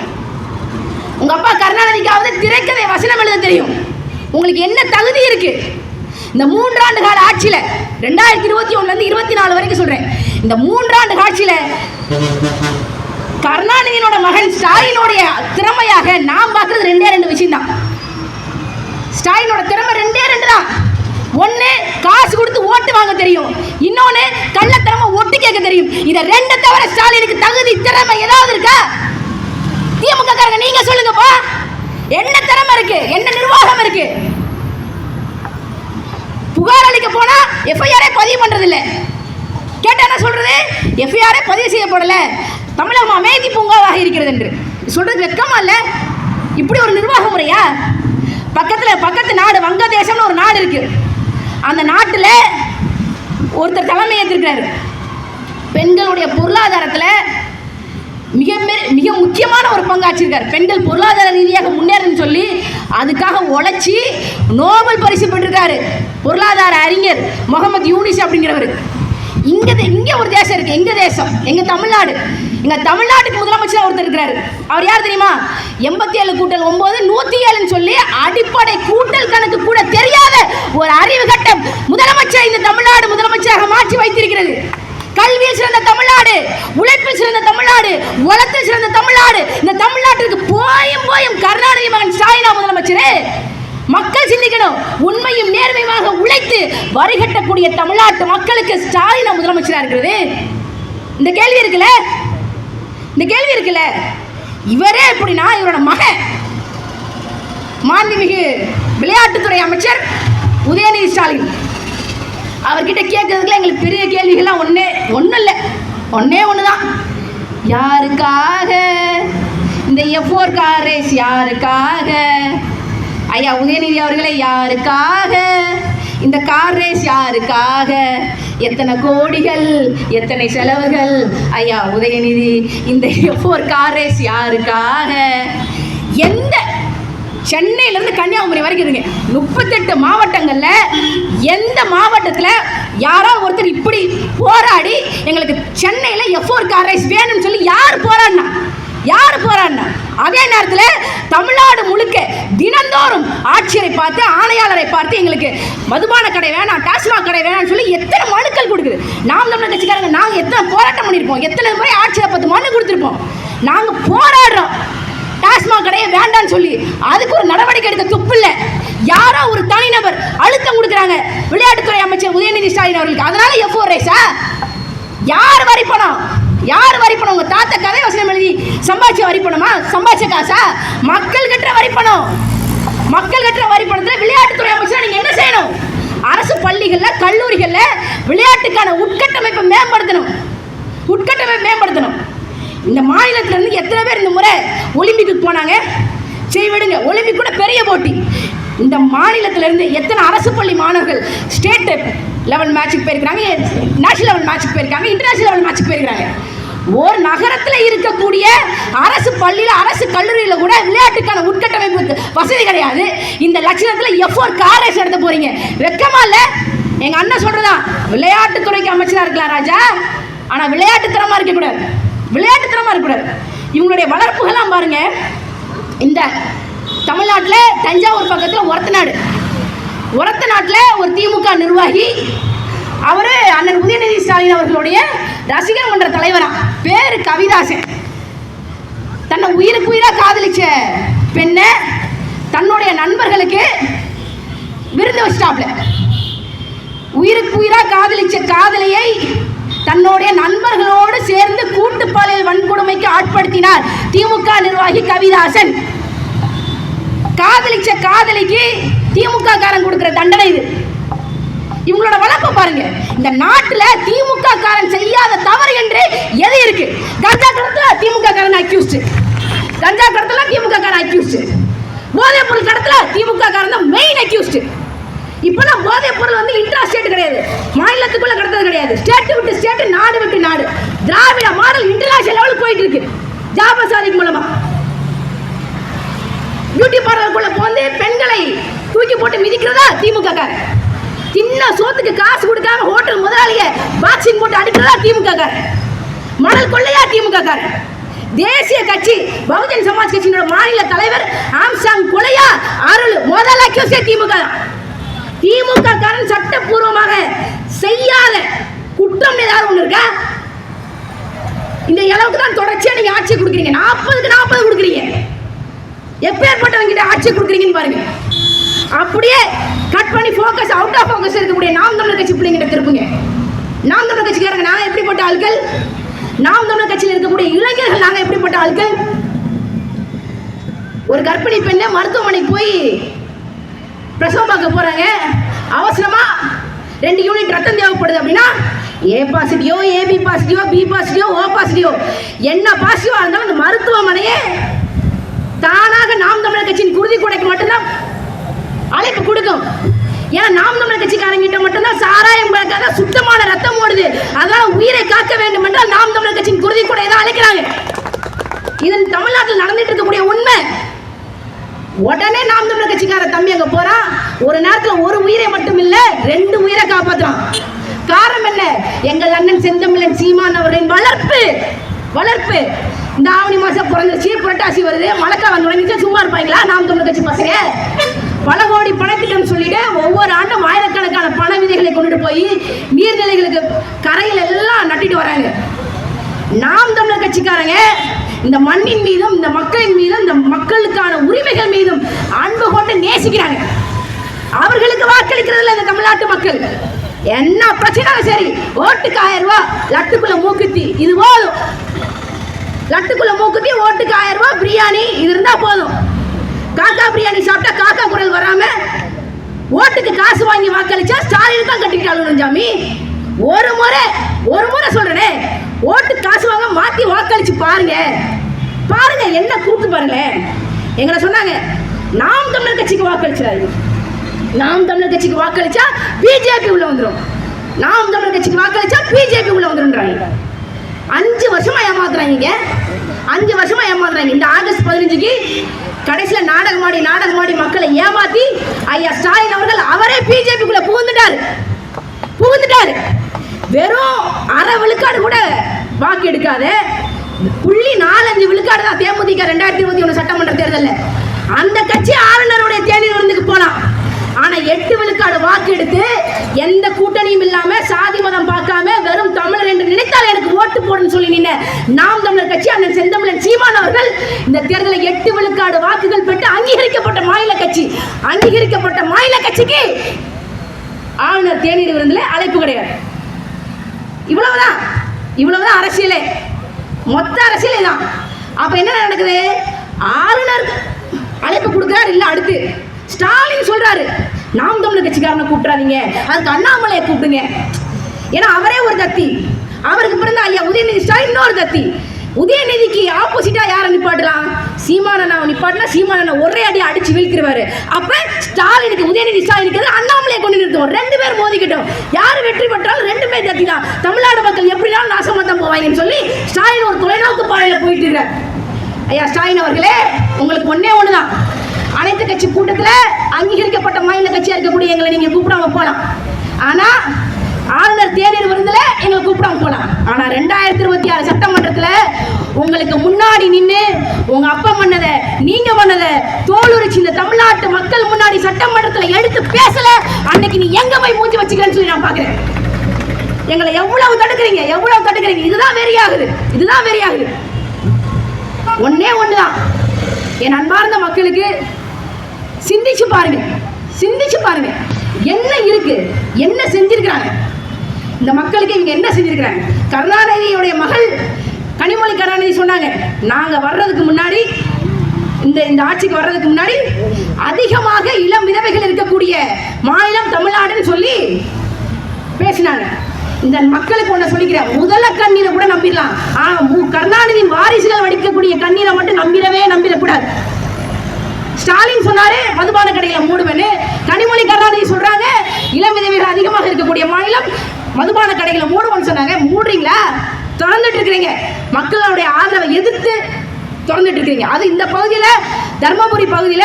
உங்க அப்பா கருணாநிதிக்காவது திரைக்கதை வசனம் எழுத தெரியும். உங்களுக்கு என்ன தகுதி இருக்கு? இந்த 3 ஆண்டு கால ஆட்சியில 2021 இருந்து 24 வரைக்கும் சொல்றேன், இந்த 3 ஆண்டு ஆட்சியில கருணாநிதியோட மகன் ஸ்டாலினுடைய திறமையாக நாம் பார்க்கறது 2 விஷயம் தான். ஸ்டாலினோட திறமை 2 தான். ஒன்னு காசு கொடுத்து ஓட்டு வாங்க தெரியும், இன்னொன்னு கள்ளத்தனமா ஓட்டு கேட்க தெரியும். இத 2 தவிர ஸ்டாலினுக்கு தகுதி திறமை ஏதாவது இருக்கா? திமுக காரங்க நீங்க சொல்லுங்கப்பா, என்ன திறமை இருக்கு, என்ன நிர்வாகம் இருக்கு? புகார் அளிக்க போனா எஃப்ஐஆரே பதிவு பண்றது இல்ல. கேட்டா என்ன சொல்றது? எஃப்ஐஆரே பதிவு செய்யப்படல, தமிழகம் அமைதி பூங்காவாக இருக்கிறது என்று சொல்றது வெக்கமா இல்ல? இப்படி ஒரு நிர்வாக முறையா? பக்கத்து நாடு வங்கதேசம்னு ஒரு நாடு இருக்கு. அந்த நாட்டில் ஒருத்தர் தலைமை ஏற்றிருக்கிறாரு. பெண்களுடைய பொருளாதாரத்தில் மிக முக்கியமான ஒரு பங்காற்றிருக்காரு. பெண்கள் பொருளாதார ரீதியாக முன்னேறன்னு சொல்லி அதுக்காக உழைச்சி நோபல் பரிசு பெற்றிருக்காரு பொருளாதார அறிஞர் முகமது யூனிஸ் அப்படிங்கிறவர். இங்கே ஒரு தேசம் இருக்கு, எங்க தேசம், எங்க தமிழ்நாடு. எங்க தமிழ்நாட்டுக்கு முதலமைச்சர் ஒருத்தர் இருக்கிறாரு. அவர் யார் தெரியுமா? 87 கூட்டல் 9 107 சொல்லி அடிப்படை கூட்டல் கணக்கு கூட தெரியாத ஒரு அறிவு கட்டம் முதலமைச்சர் இந்த தமிழ்நாடு முதலமைச்சராக மாற்றி வைத்திருக்கிறது. கல்வியில் சிறந்த தமிழ்நாடு, உழைப்பில் சிறந்த தமிழ்நாடு, வளத்தில் சிறந்த தமிழ்நாடு. இந்த தமிழ்நாட்டிற்கு போயும் கருணாநிதி மகன் ஸ்டாலினா முதலமைச்சரே. மக்கள் சிந்திக்கணும். உண்மையும் நேர்மையாக உழைத்து வரி கட்டக்கூடிய தமிழ்நாட்டு மக்களுக்கு ஸ்டாலினா முதலமைச்சரா இருக்கிறது. இந்த கேள்வி இருக்குல்ல, இவரே எப்படின்னா இவரோட மகன் மாண்புமிகு விளையாட்டுத்துறை அமைச்சர் உதயநிதி ஸ்டாலின் அவர்கிட்ட கேட்கறதுக்குள்ள எங்களுக்கு பெரிய கேள்விகள்லாம் ஒன்னே ஒண்ணுதான். யாருக்காக இந்த F4 கார் ரேஸ்? யாருக்காக ஐயா உதயநிதி அவர்களே? யாருக்காக இந்த கார் ரேஸ்? யாருக்காக? எத்தனை கோடிகள், எத்தனை செலவுகள் ஐயா உதயநிதி? இந்த F4 கார் ரேஸ் யாருக்காக? எந்த சென்னையிலேருந்து கன்னியாகுமரி வரைக்கும் இருங்க, 38 மாவட்டங்களில் எந்த மாவட்டத்தில் யாரோ ஒருத்தர் இப்படி போராடி எங்களுக்கு சென்னையில் F4 கார் ரேஸ் வேணும்னு சொல்லி யார் போராடினா? அதே நேரத்தில் தமிழ்நாடு முழுக்க தினந்தோறும் ஆட்சியரை பார்த்து, ஆணையாளரை பார்த்து எங்களுக்கு மதுபான கடை வேணாம், டாஸ்மாக் கடை வேணாம்னு சொல்லி எத்தனை மனுக்கள் கொடுக்குது. நாம் தமிழர் கட்சிக்காரங்க நாங்கள் எத்தனை போராட்டம் பண்ணியிருப்போம், எத்தனை முறை ஆட்சியரை பார்த்து மனு கொடுத்துருப்போம். நாங்கள் போராடுறோம் டாஸ்மாக் கடையை வேண்டான்னு சொல்லி. அதுக்கு ஒரு நடவடிக்கை எடுக்க துப்பு இல்லை. யாரோ ஒரு தனிநபர் அழுத்தம் கொடுக்குறாங்க விளையாட்டுத்துறை அமைச்சர் உதயநிதி ஸ்டாலின் அவர்களுக்கு. அதனால F4 ரேஸா? யார் வரி பணம்? உங்க தாத்தா கதை வசனம் எழுதி சம்பாதிச்ச வரி பணமா? சம்பாதிச்ச காசா? மக்கள் கட்டுற வரி பணம். விளையாட்டுத்துறை அமைச்சர் நீங்க என்ன செய்யணும்? அரசு பள்ளிகள்ல, கல்லூரிகள்ல விளையாட்டுக்கான உட்கட்டமைப்பை மேம்படுத்தணும். இந்த மாநிலத்துல இருந்து எத்தனை பேர் இந்த முறை ஒலிம்பிக்கு போனாங்க? சரி விடுங்க, ஒலிம்பிக் கூட பெரிய போட்டி. இந்த மாநிலத்துல இருந்து எத்தனை அரசு பள்ளி மாணவர்கள் ஸ்டேட் லெவல் மேட்சுக்கு போயிருக்காங்க, நேஷனல் லெவல் மேட்சுக்கு போயிருக்காங்க, இன்டர்நேஷனல் லெவல் மேட்சுக்கு போயிருக்காங்க. ஒரு நகரத்தில் இருக்கக்கூடிய அரசு பள்ளியில், அரசு கல்லூரியில் கூட விளையாட்டுக்கான உட்கட்டமைப்பு வசதி கிடையாது. இந்த லட்சணத்தில் F4 கார் ரேஸ் நடத்த போறீங்க. வெக்கமா இல்ல? எங்க அண்ணன் சொல்றதான், விளையாட்டுத்துறைக்கு அமைச்சரா இருக்கலாம் ராஜா, ஆனா விளையாட்டுத்தனமா இருக்கக்கூடாது. இவங்களுடைய வளர்ப்புகள்லாம் பாருங்க. இந்த தமிழ்நாட்டில் தஞ்சாவூர் பக்கத்தில் ஒரத்த நாட்டில் ஒரு திமுக நிர்வாகி, அவர் அண்ணன் உதயநிதி ஸ்டாலின் அவர்களுடைய ரசிகர் மன்ற தலைவரா, பேரு கவிதாசன். தன்னை உயிருக்கு உயிரா காதலிச்ச பெண்ணை தன்னுடைய நண்பர்களுக்கு விருந்து வச்சிட்டாப்ல. உயிருக்கு உயிரா காதலிச்ச காதலியை தன்னுடைய நண்பர்களோடு சேர்ந்து கூட்டு பாலியல் வன்கொடுமைக்கு ஆட்படுத்தினார் திமுக நிர்வாகி கவிதாசன். காதலிச்ச காதலிக்கு திமுக காரன் கொடுக்கிற தண்டனை இது. இவங்களோட வழக்கம் பாருங்க. இந்த நாட்டுல திமுக காரன் செய்யாத தவறு என்று எது இருக்கு? கஞ்சா கடத்தல திமுக காரன் அக்யூஸ்ட், போதைப் பொருள் கடத்தல திமுக காரன் தான் மெயின் அக்யூஸ்ட். இப்பெல்லாம் போதைப் பொருள் வந்து இன்ட்ரா ஸ்டேட் கிடையாது, மாநிலத்துக்குள்ள கடத்தது கிடையாது, ஸ்டேட் விட்டு ஸ்டேட், நாடு விட்டு நாடு. திராவிட மாடல் இன்டர்நேஷனல் லெவலுக்கு போயிட்டு இருக்கு. ஜாபசாதிக் மூலமா பியூட்டி பார்லருக்குள்ள போந்து பெண்களை தூக்கி போட்டு மிதிக்கிறதா திமுக காரன். சின்ன சோத்துக்கு காசு கொடுக்காம ஹோட்டல் முதலாளிய பாக்ஸிங் போட்டு அடிக்கிறதா திமுக காரன். மணல் கொள்ளையா திமுக காரன். தேசிய கட்சி பகுஜன் சமாஜ் கட்சியோட மாநில தலைவர் ஆம்சாங் கொலையா அருள் முதல் அக்யூஸ் திமுக காரன். சட்டப்பூர்வமாக செய்யாத குற்ற குற்றம் ஏதாவது ஒண்ணு இருக்கா? இந்த அளவுக்கு தான் தொடர்ச்சியா நீங்க ஆட்சி கொடுக்குறீங்க. 40க்கு 40 கொடுக்குறீங்க. எப்பேற்பட்டவங்கிட்ட ஆட்சி கொடுக்குறீங்கன்னு பாருங்க. அப்படியே கட் பண்ணி ஃபோக்கஸ் அவுட் ஆஃப் ஃபோக்கஸ் இருக்கக்கூடிய நாம் தமிழர் கட்சி பிள்ளைங்கிட்ட திருப்புங்க. நாம் தமிழர் கட்சிக்காரங்க நாங்க எப்படிப்பட்ட ஆட்கள்? நாம் தமிழர் கட்சியில் இருக்கக்கூடிய இளைஞர்கள் நாங்க எப்படிப்பட்ட ஆட்கள்? ஒரு கர்ப்பிணி பெண்ணை மருத்துவமனைக்கு போய் பிரசவம் பார்க்க போறாங்க. அவசரமா 2 யூனிட் ரத்தம் தேவைப்படுது அப்படின்னா ஏ பாசிட்டிவோ, ஏபி பாசிட்டிவோ, பி பாசிட்டிவோ, ஓ பாசிட்டிவோ, என்ன பாசிட்டிவா இருந்தாலும் அந்த மருத்துவமனையே தானாக நாம் தமிழர் கட்சியின் குருதி கொடைக்கு மட்டும்தான் அழைப்பு கொடுக்கும். ஏன்னா நாம் தமிழர் கட்சிக்காரங்கிட்ட மட்டும்தான் சாராயம் கலக்காத சுத்தமான ரத்தம் ஓடுது. அதனால உயிரை காக்க வேண்டும் என்றால் நாம் தமிழர் கட்சியின் குருதி கொடையை தான் அழைக்கிறாங்க. இது தமிழ்நாட்டில் நடந்துட்டு இருக்கக்கூடிய உண்மை. உடனே நாம் தமிழர் கட்சிக்கார தம்பி அங்க போறான். ஒரு நேரத்தில் ஒரு உயிரை மட்டும் இல்ல 2 உயிரை காப்பாற்றுறான். காரணம் என்ன? எங்கள் அண்ணன் செந்தமிழன் சீமான் அவர்களின் வளர்ப்பு. இந்த ஆவணி மாசம் பிறந்துச்சு, புரட்டாசி வருது, மழைக்காலம் தொடங்கிச்சு, சும்மா இருப்பாங்களா நாம் தமிழர் கட்சி பசங்க? பல கோடி பணத்திட்டம் சொல்லிட்டு ஒவ்வொரு ஆண்டும் ஆயிரக்கணக்கான பண விதைகளை கொண்டுட்டு போய் நீர்நிலைகளுக்கு கரையில் எல்லாம் நட்டிட்டு வராங்க. நாம் தமிழர் கட்சிக்காரங்க இந்த மண்ணின் மீதும் இந்த மக்களின் மீதும் இந்த மக்களுக்கான உரிமைகள் மீதும் அன்பு கொண்டு நேசிக்கிறாங்க. அவர்களுக்கு வாக்களிக்கிறதுல இந்த தமிழ்நாட்டு மக்கள் என்ன பிரச்சனாலும் சரி, ஓட்டுக்கு 1000 ரூபாய், லட்டுக்குள்ள மூக்குத்தி, இது போதும். லட்டுக்குள்ள மூக்குத்தி, ஓட்டுக்கு 1000 ரூபாய், பிரியாணி, இது இருந்தா போதும். காக்கா பிரியாணி சாப்பிட்டா காக்கா குரல் வராம ஓட்டுக்கு காசு வாங்கி வாக்களிச்சா ஸ்டாலின் தான் கட்டிக்கிட்டாலும் சாமி. ஒரு முறை சொல்றேனே, ஓட்டு காசு வாங்க மாத்தி வாக்களிச்சு பாருங்க. என்ன கூத்து பாருங்களேன். எங்களை சொன்னாங்க நாம் தமிழர் கட்சிக்கு வாக்களிச்சாரு. நாம் தமிழர் கட்சிக்கு வாக்களிச்சா பிஜேபி உள்ள வந்துடும், நாம் தமிழர் கட்சிக்கு வாக்களிச்சா பிஜேபி உள்ள வந்துடும். 5 வருஷமா ஏமாத்துறாங்க. 5 வருஷமா ஏமாத்துறாங்க. இந்த ஆகஸ்ட் 15க்கு கடைசியில நாடகமாடி மக்களை ஏமாத்தி ஐயா ஸ்டாலின் அவர்கள் அவரே பிஜேபிக்குள்ள புகுந்துட்டாரு. வெறும் 1/2 விழுக்காடு கூட வாக்கு எடுக்காத 0.45 விழுக்காடு தான் தேமுதிக 2021 சட்டமன்ற தேர்தலில் அந்த கட்சி ஆளுநருடைய தேநீர் விருந்துக்கு போலாம். ஆனா 8 விழுக்காடு வாக்கு எடுத்து எந்த கூட்டணியும் இல்லாம சாதி மதம் பார்க்காம வெறும் தமிழர் என்று நினைத்தால் எனக்கு ஓட்டு போடுன்னு சொல்லி நின்ன நாம் தமிழர் கட்சி அண்ணன் செந்தமிழன் சீமான் அவர்கள் இந்த தேர்தலில் 8 விழுக்காடு வாக்குகள் பெற்று அங்கீகரிக்கப்பட்ட மாநில கட்சிக்கு ஆளுநர் தேநீர் விருந்துல அழைப்பு கிடையாது. இவ்வளவுதான் அரசியலே. மொத்த அரசியலே தான். அப்ப என்ன நடக்குது? ஆளுநர் அழைப்பு கொடுக்கிறார். இல்ல அடுத்து ஸ்டாலின் சொல்றாரு நாம் தமிழர் கட்சிக்காரனை கூப்பிடாதீங்க, அதுக்கு அண்ணாமலையை கூப்பிடுங்க. ஏன்னா அவரே ஒரு தத்தி. அவருக்கு பிறந்த ஐயா உதயநிதி ஸ்டாலின் இன்னொரு தத்தி. உதயநிதிக்கு ஆப்போசிட்டா யாரை நிப்பாட்டலாம்? சீமானண்ணா நிப்பாட்டினா சீமானண்ணா ஒரே அடி அடிச்சு வீழ்த்திடுவாரு. அப்ப ஸ்டாலினுக்கு உதயநிதி ஸ்டாலினுக்கு அண்ணாமலையை கொண்டு நிறுத்துவோம். 2 பேர் மோதிக்கிட்டோம். யார் வெற்றி பெற்றாலும் 2 பேர் தத்தி தான். தமிழ்நாடு மக்கள் எப்படினாலும் நாசமா தான் போவாங்கன்னு சொல்லி ஸ்டாலின் ஒரு தொலைநோக்கு பாதையில போயிட்டு இருக்கார். ஐயா ஸ்டாலின் அவர்களே, உங்களுக்கு ஒண்ணுதான், அனைத்து கட்சி கூட்டத்தில் அங்கீகரிக்கப்பட்ட மாநில கட்சியா இருக்கக்கூடிய எங்களை நீங்க கூப்பிடாம போலாம். ஆனா ஆளுநர் தேநீர் விருந்துல எங்களை கூப்பிடாம போலாம். ஆனா 2026 சட்டமன்றத்துல உங்களுக்கு முன்னாடி நின்று உங்க அப்பா பண்ணத நீங்க பண்ணத தோலுரிச்சு இந்த தமிழ்நாட்டு மக்கள் முன்னாடி சட்டமன்றத்துல எடுத்து பேசல, அன்னைக்கு நீ எங்க போய் மூஞ்சி வச்சுக்கிறேன்னு சொல்லி நான் பாக்குறேன். எங்களை எவ்வளவு தடுக்கிறீங்க. இதுதான் வெறியாகுது. ஒண்ணுதான், என் அன்பார்ந்த மக்களுக்கு சிந்திச்சு பாருங்க என்ன இருக்கு, என்ன செஞ்சிருக்கிறாங்க இந்த மக்களுக்கு. இவங்க என்ன செஞ்சிருக்கிறாங்க? கருணாநிதியுடைய மகள் கனிமொழி கருணாநிதி சொன்னாங்க, நாங்க வர்றதுக்கு முன்னாடி இந்த ஆட்சிக்கு வர்றதுக்கு முன்னாடி அதிகமாக இளம் விதவைகள் இருக்கக்கூடிய மாநிலம் தமிழ்நாடுன்னு சொல்லி பேசினாங்க. இந்த மக்களுக்கு ஒண்ணு சொல்லிக்கிறேன், முதல கண்ணீரை கூட நம்பிடலாம். கருணாநிதியின் வாரிசுகள் வடிக்கக்கூடிய கண்ணீரை மட்டும் நம்பிடக்கூடாது. ஸ்டாலின் சொன்னாரு மதுபான கடைகளை மூடுவேன்னு. கனிமொழி கருணாநிதி சொல்றாங்க இளம் விதவைகள் அதிகமாக இருக்கக்கூடிய மாநிலம் மதுபான கடைகளை மூடுவோம்னு சொன்னாங்க. மூடுறீங்களா? திறந்துட்டு இருக்கிறீங்க. மக்களுடைய ஆதரவை எதிர்த்து திறந்துட்டு இருக்கீங்க. அது இந்த பகுதியில, தர்மபுரி பகுதியில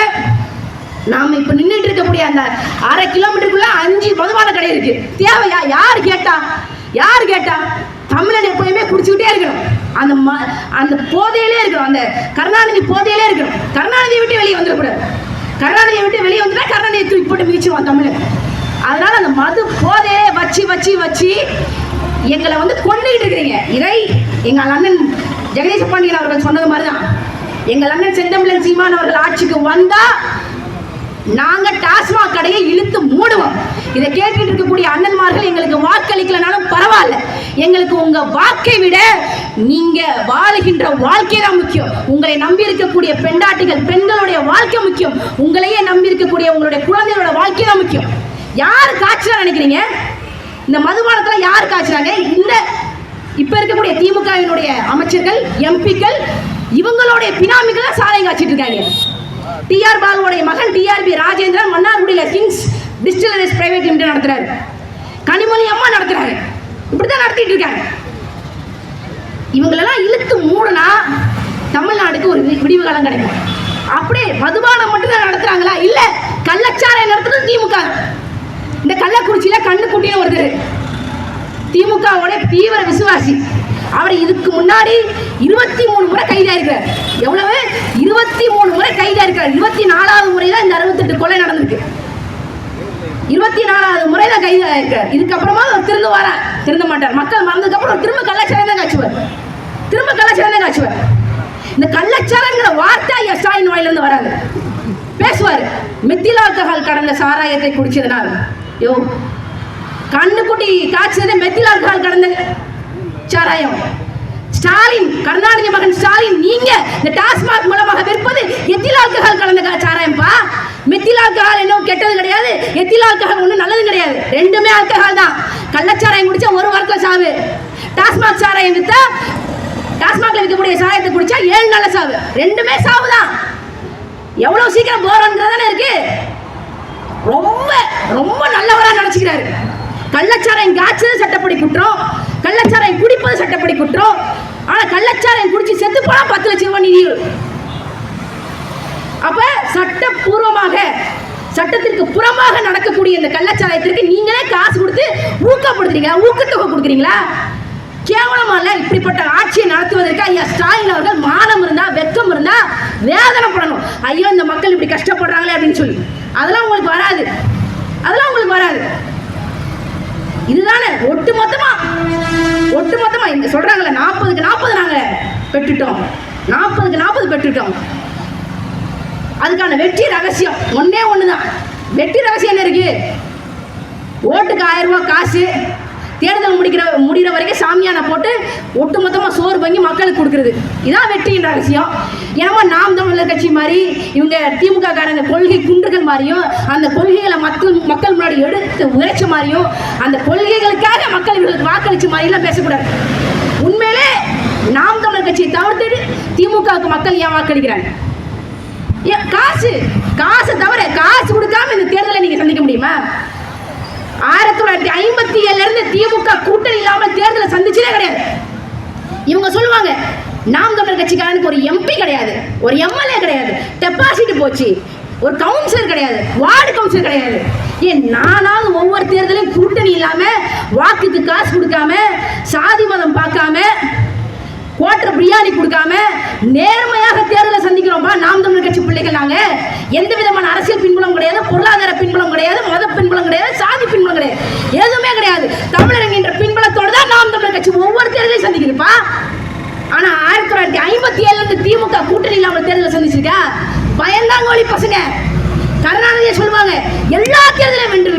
நாம இப்ப நின்றுட்டு இருக்கக்கூடிய அந்த 1/2 கிலோமீட்டருக்குள்ள 5 மதுபான கடை இருக்கு. தேவையா? யாரு கேட்டா? தமிழன் எப்பயுமே குடிச்சுக்கிட்டே இருக்கணும். அந்த போதையிலே இருக்கணும். அந்த கருணாநிதி போதையிலே இருக்கணும். கருணாநிதியை விட்டு வெளியே வந்துடக்கூடாது. கருணாநிதியை விட்டு வெளியே வந்துட்டா கருணாநிதியை தூக்கி போட்டு மிதிச்சிருவான் தமிழன். அதனால அந்த மது போதையே வச்சு எங்களை வந்து கொண்டுகிட்டு இருக்கிறீங்க. இதை எங்கள் அண்ணன் ஜெகதீச பாண்டியன் அவர்கள் சொன்னது மாதிரிதான். எங்கள் அண்ணன் செந்தமிழன் சீமான் அவர்கள் ஆட்சிக்கு வந்தா நாங்க டாஸ்மாக் கடையை இழுத்து மூடுவோம். இதை கேட்டுட்டு இருக்கக்கூடிய அண்ணன்மார்கள் எங்களுக்கு வாக்களிக்கலனாலும் பரவாயில்ல, எங்களுக்கு உங்க வாக்கை விட நீங்க வாழுகின்ற வாழ்க்கை தான் முக்கியம். உங்களை நம்பி இருக்கக்கூடிய பெண்டாட்டிகள் பெண்களுடைய வாழ்க்கை முக்கியம். உங்களையே நம்பி இருக்கக்கூடிய உங்களுடைய குழந்தைகளோட வாழ்க்கை தான் முக்கியம். யார் காய்ச்சலா நினைக்கிறீங்க? இந்த மதுபானத்துல யார் காய்ச்சறாங்க? இந்த இப்ப இருக்கக்கூடிய திமுகவினுடைய அமைச்சர்கள், எம்பிக்கள், இவங்களுடைய பினாமிகள் சாலை காய்ச்சிட்டு இருக்காங்க. டிஆர் பாலுடைய மகன் டிஆர்பி ராஜேந்திரன் மன்னார்குடியில கிங்ஸ் டிஸ்டிலரிஸ் பிரைவேட் லிமிடெட் நடத்துறாரு. கனிமொழி அம்மா நடத்துறாரு. இப்படிதான் நடத்திட்டு இருக்காங்க. இவங்களெல்லாம் இழுத்து மூடனா தமிழ்நாடுக்கு ஒரு விடிவு காலம் கிடைக்கும். அப்படியே மதுபானம் மட்டும் தான் நடத்துறாங்களா? இல்ல, கள்ளச்சாலை நடத்துறது திமுக. இந்த கள்ளக்குறிச்சியில கண்ணுக்குட்டின்னு ஒருத்தர் திமுகவோட தீவிர விசுவாசி. அவர் இதுக்கு முன்னாடி 23 முறை கைதாயிருக்கிறார். எவ்வளவு? 23 முறை கைதாயிருக்கிறார். 24வது முறை தான் இந்த 68 கொலை நடந்திருக்கு. 24வது முறை தான் கைதாயிருக்கிறார். இதுக்கப்புறமா அவர் திருந்த மாட்டார். மக்கள் மறந்ததுக்கு அப்புறம் திரும்ப கள்ளச்சாலை தான் காய்ச்சுவார். இந்த கள்ளச்சாலைங்கிற வார்த்தை ஸ்டாலின் வாயிலிருந்து வராது. பேசுவார், மெத்தில் ஆல்கஹால் கடந்த சாராயத்தை குடிச்சதுனால். யோ, கண்ணுக்குட்டி காய்ச்சது மெத்தில் ஆல்கஹால் கடந்த சாராயம். ஸ்டாலின், கருணாநிதி மகன் ஸ்டாலின், நீங்க இந்த டாஸ்மாக் மூலமாக விற்பது எத்தில் ஆல்கஹால் கலந்த சாராயம்பா. மெத்தில் ஆல்கஹால் இன்னும் கெட்டது கிடையாது, எத்தில் ஆல்கஹால் ஒன்றும் நல்லது கிடையாது. ரெண்டுமே ஆல்கஹால் தான். கள்ளச்சாராயம் குடிச்சா 1 வாரத்துல சாவு. டாஸ்மாக் சாராயம் வித்தா, டாஸ்மாக்ல விற்கக்கூடிய சாராயத்தை குடிச்சா 7 நாள்ல சாவு. ரெண்டுமே சாவு தான். எவ்வளவு சீக்கிரம் போறோன்றதானே இருக்கு. ரொம்ப ரொம்ப நல்லவரா நினைச்சுக்கிறாரு. கள்ளச்சாராயம் காய்ச்சது சட்டப்படி குற்றம், கள்ளச்சாராயம் குடிப்பது சட்டப்படி குற்றம். ஆனா கள்ளச்சாராயம் குடிச்சு செத்து போனா 10 லட்சம் ரூபாய் நிதி. அப்ப சட்டப்பூர்வமாக, சட்டத்திற்கு புறமாக நடக்கக்கூடிய இந்த கள்ளச்சாராயத்திற்கு நீங்களே காசு கொடுத்து ஊக்கப்படுத்துறீங்களா? ஊக்கத்தொகை கொடுக்குறீங்களா? கேவலமா இல்ல? இப்படிப்பட்ட ஆட்சியை நடத்துவதற்கு ஐயா ஸ்டாலின் அவர்கள் மானம் இருந்தா, வெக்கம் இருந்தா வேதனைப்படணும். ஐயோ, இந்த மக்கள் இப்படி கஷ்டப்படுறாங்களே அப்படின்னு சொல்லி. அதெல்லாம் உங்களுக்கு வராது. இதுதானே ஒட்டுமொத்தமா இங்க சொல்றாங்கல்ல, 40க்கு 40 நாங்க பெற்றுட்டோம், 40க்கு 40 பெற்றுட்டோம். அதுக்கான வெற்றி ரகசியம் ஒன்னே ஒண்ணுதான். வெற்றி ரகசியம் என்ன இருக்கு? ஓட்டுக்கு 1000 ரூபாய் காசு, தேர்தல் முடிகிற வரைக்கும் சாமியான போட்டு ஒட்டுமொத்தமா சோறு வாங்கி மக்களுக்கு கொடுக்கறது. இதான் வெற்றியின் ரகசியம். ஏன்னா நாம் தமிழர் கட்சி மாதிரி இவங்க திமுக காரங்க கொள்கை குன்றுகள் மாதிரியும், அந்த கொள்கைகளை மக்கள் முன்னாடி எடுத்து உரைச்ச மாதிரியும், அந்த கொள்கைகளுக்காக மக்கள் இவர்களுக்கு வாக்களிச்ச மாதிரிலாம் பேசக்கூடாது. உண்மையிலே நாம் தமிழர் கட்சியை தவிர்த்துட்டு திமுகவுக்கு மக்கள் ஏன் வாக்களிக்கிறாங்க? காசு தவிர காசு கொடுக்காம இந்த தேர்தலை நீங்க சந்திக்க முடியுமா? 1957 இருந்து திமுக கூட்டணி இல்லாமல் தேர்தலை சந்திச்சதே கிடையாது. இவங்க சொல்லுவாங்க, நாம் தமிழர் கட்சிக்காரனுக்கு ஒரு எம்பி கிடையாது, ஒரு எம்எல்ஏ கிடையாது, டெபாசிட் போச்சு, ஒரு கவுன்சிலர் கிடையாது, வார்டு கவுன்சிலர் கிடையாது. ஏன் நானாவது ஒவ்வொரு தேர்தலையும் கூட்டணி இல்லாம, வாக்குக்கு காசு கொடுக்காம, சாதி மதம் பார்க்காம, குவார்டர் பிரியாணி கொடுக்காம நேர்மையாக தேர்தலை சந்திக்கிறோம்பா நாம் தமிழர் கட்சி பிள்ளைகள். நாங்க எந்த விதமான அரசியல் பின்புலம் கிடையாது, பொருளாதார பின்புலம் கிடையாது, மத பின்புலம் கிடையாது, சாதி பின்புலம் கிடையாது, எதுவுமே கிடையாது. தமிழர் என்கின்ற பின்புலத்தோடு தான் நாம் தமிழர் கட்சி ஒவ்வொரு தேர்தலையும் சந்திக்கிறப்பா. ஆனா 1957 இருந்து திமுக கூட்டணி இல்லாமல் தேர்தலை சந்திச்சிருக்கா? பயந்தாங்கோலி பசங்க. கருணாநிதியை சொல்லுவாங்க, எல்லா தேர்தலையும் வென்று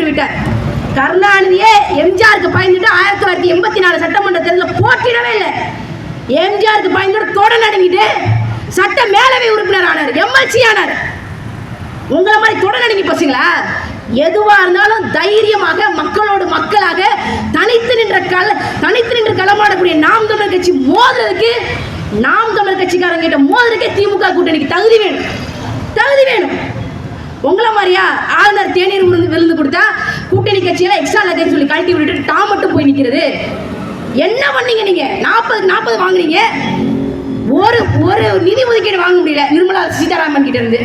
விட்டார். கருணாநிதியே எம்ஜிஆருக்கு பயந்துட்டு 1984 சட்டமன்ற தேர்தலில் போட்டிடவே இல்லை. எம்ஜிஆருக்கு பயந்துட்டு தொடர் நடுங்கிட்டு சட்ட மேலவை உறுப்பினர் ஆனார், எம்எல்சி ஆனார். உங்களை மாதிரி தொடர் நடுங்கி பசங்களா? எதுவா இருந்தாலும் தைரியமாக மக்களோடு மக்களாக தனித்து நின்று களமாடக்கூடிய நாம் தமிழர் கட்சி மோதுறதுக்கு, நாம் தமிழர் கட்சிக்காரங்கிட்ட மோதுறதுக்கே திமுக கூட்டணிக்கு தகுதி வேணும். உங்களை மாதிரியா ஆளுநர் தேநீர் விருந்து கொடுத்தா கூட்டணி கட்சியில எக்ஸ்ட்ரா லக்கேஜ் சொல்லி கழட்டி விட்டுட்டு தான் மட்டும் போய் நிற்கிறது? என்ன பண்ணீங்க நீங்க? 40 வாங்குறீங்க, ஒரு நிதி ஒதுக்கீடு வாங்க முடியல நிர்மலா சீதாராமன் கிட்ட இருந்து.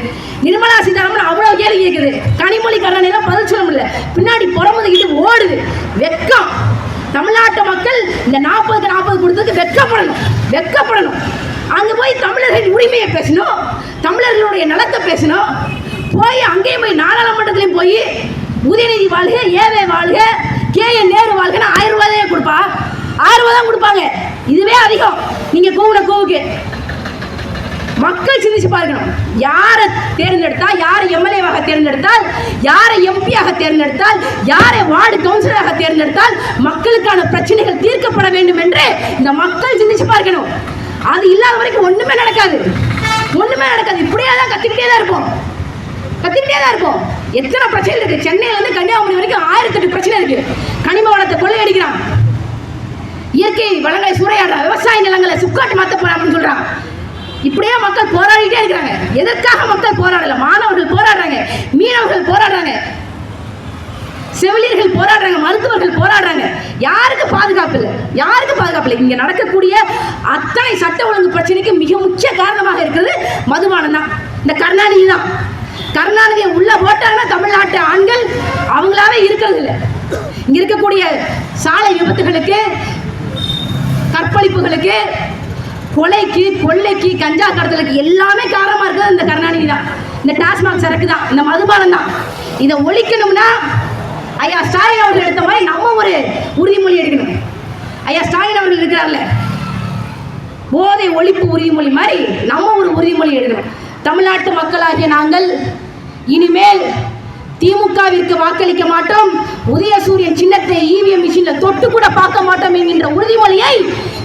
நிர்மலா சீதாராமன் அவ்வளவு கேள்வி கேட்குது, கனிமொழி கருணாநிதி பதில் சொல்ல முடியல, பின்னாடி புறமுதுகிட்டு ஓடுது. வெக்கம். தமிழ்நாட்டு மக்கள் இந்த 40க்கு 40 கொடுத்ததுக்கு வெக்கப்படணும். அங்க போய் தமிழர்களின் உரிமையை பேசணும், தமிழர்களுடைய நலத்தை பேசணும். போய் அங்கேயும் போய் நாடாளுமன்றத்திலையும் போய் உதயநிதி வாழ்க, ஏவே வாழ்க, KN நேரு வாழ்க்கைன்னா 1000 ரூபாய் தான் கொடுப்பா, 1000 ரூபாய் தான் கொடுப்பாங்க. இதுவே அதிகம். நீங்க கூவுன கூவுக்கு மக்கள் சிந்திச்சு பார்க்கணும். யாரை தேர்ந்தெடுத்தால், யாரை எம்எல்ஏவாக தேர்ந்தெடுத்தால், யாரை எம்பியாக தேர்ந்தெடுத்தால், யாரை வார்டு கவுன்சிலராக தேர்ந்தெடுத்தால் மக்களுக்கான பிரச்சனைகள் தீர்க்கப்பட வேண்டும் என்று இந்த மக்கள் சிந்திச்சு பார்க்கணும். அது இல்லாத வரைக்கும் ஒண்ணுமே நடக்காது, ஒண்ணுமே நடக்காது. இப்படியே தான் கத்திக்கிட்டே தான் இருப்போம், கத்திக்கிட்டே தான் இருப்போம். எத்தனை பிரச்சனை இருக்கு. சென்னையில இருந்து கன்னியாகுமரி வரைக்கும் 1008 பிரச்சனை இருக்கு. கனிம வளத்தை கொள்ளையடிக்கிறான், இயற்கை வளங்களை சூறையாடுறான், விவசாய நிலங்களை சுக்காட்டு மாத்த போறான் அப்படின்னு சொல்றான். இப்படியே மக்கள் போராடிட்டே இருக்கிறாங்க. எதற்காக மக்கள் போராடல? மாணவர்கள் போராடுறாங்க, மீனவர்கள் போராடுறாங்க, செவிலியர்கள் போராடுறாங்க, மருத்துவர்கள் போராடுறாங்க. யாருக்கு பாதுகாப்பு இல்லை? யாருக்கு பாதுகாப்பு இல்லை? இங்க நடக்கக்கூடிய அத்தனை சட்ட ஒழுங்கு பிரச்சனைக்கு மிக முக்கிய காரணமாக இருக்கிறது மதுபானம் தான். இந்த கருணாநிதி தான். கருணாநிதியை உள்ள போட்டாங்கன்னா தமிழ்நாட்டு ஆண்கள் அவங்களாவே இருக்கிறது இல்லை. இங்க இருக்கக்கூடிய சாலை விபத்துகளுக்கு, கற்பழிப்புகளுக்கு, கொலைக்கு, கொள்ளைக்கு, கஞ்சா கடத்தலுக்கு எல்லாமே காரணமா இருக்கிறது இந்த கருணாநிதி தான். இந்த டாஸ்மாக் சரக்கு தான், இந்த மதுபானம் தான். இதை ஒழிக்கணும்னா ஐயா ஸ்டாலின் அவர்கள் எடுத்த மாதிரி நம்ம ஒரு உறுதிமொழி எடுக்கணும். ஐயா ஸ்டாலின் அவர்கள் இருக்கிறார்ல, போதை ஒழிப்பு உறுதிமொழி மாதிரி நம்ம ஒரு உறுதிமொழி எடுக்கணும். தமிழ்நாட்டு மக்களாகிய நாங்கள் இனிமேல் திமுகவிற்கு வாக்களிக்க மாட்டோம், உதயசூரியன் சின்னத்தை EVM மிஷின்ல தொட்டு கூட பார்க்க மாட்டோம் என்கின்ற உறுதிமொழியை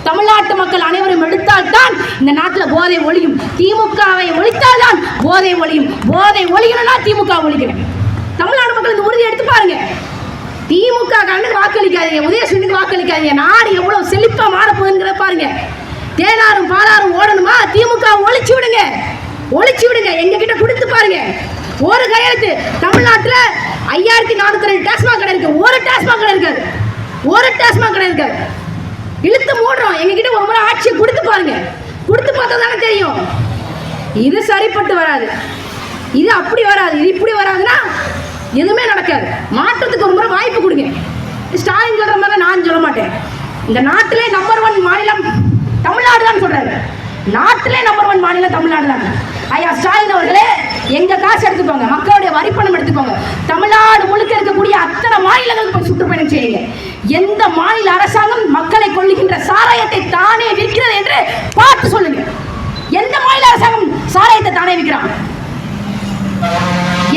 தமிழ்நாட்டு மக்கள் அனைவரும் எடுத்தால்தான் இந்த நாட்டில் போதை ஒழியும். திமுகவை ஒழித்தால்தான் போதை ஒழியும். போதை ஒழிக்கணும்னா திமுக ஒழிக்கணும். தமிழ்நாடு மக்கள் இந்த உறுதி எடுத்து பாருங்க. திமுக கண்ணுக்கு வாக்களிக்காதீங்க, உதயசூரியனுக்கு வாக்களிக்காதீங்க. நாடு எவ்வளவு செழிப்பா மாறப்போகுதுங்கிற பாருங்க. தேனாரும் பாலாரும் ஓடணுமா? திமுக ஒழிச்சு விடுங்க, ஒழிச்சு விடுங்க. எங்க கிட்ட கொடுத்து பாருங்க. ஒரு கையெழுத்து. தமிழ்நாட்டில் 5402 டாஸ்மாக் கடை இருக்கு, ஒரு டாஸ்மாக் கடை இருக்காது, ஒரு டாஸ்மாக் கடை இருக்காது. இழுத்து மூடுறோம். எங்க கிட்ட ஒரு முறை ஆட்சியை கொடுத்து பாருங்க, கொடுத்து பார்த்தா தானே தெரியும். இது சரிப்பட்டு வராது, இது அப்படி வராது, இது இப்படி வராதுன்னா எதுவுமே நடக்காது. மாற்றத்துக்கு ஒரு முறை வாய்ப்பு கொடுங்க. ஸ்டாலின் சொல்ற மாதிரி நான் சொல்ல மாட்டேன். இந்த நாட்டிலே நம்பர் 1 மாநிலம் தமிழ்நாடு தான் சொல்றாரு. நாட்டிலே நம்பர் 1 மாநிலம் தமிழ்நாடு தான். ஐயா ஸ்டாலின் அவர்களே, எங்க காசு எடுத்துக்கோங்க, மக்களுடைய வரிப்பணம் எடுத்துக்கோங்க, தமிழ்நாடு முழுக்க இருக்கக்கூடிய அத்தனை மாநிலங்களுக்கு போய் சுற்றுப்பயணம் செய்யுங்க. எந்த மாநில அரசாங்கம் மக்களை கொள்ளுகின்ற சாராயத்தை தானே விற்கிறது என்று பார்த்து சொல்லுங்க. எந்த மாநில அரசாங்கம் சாராயத்தை தானே விற்கிறான்?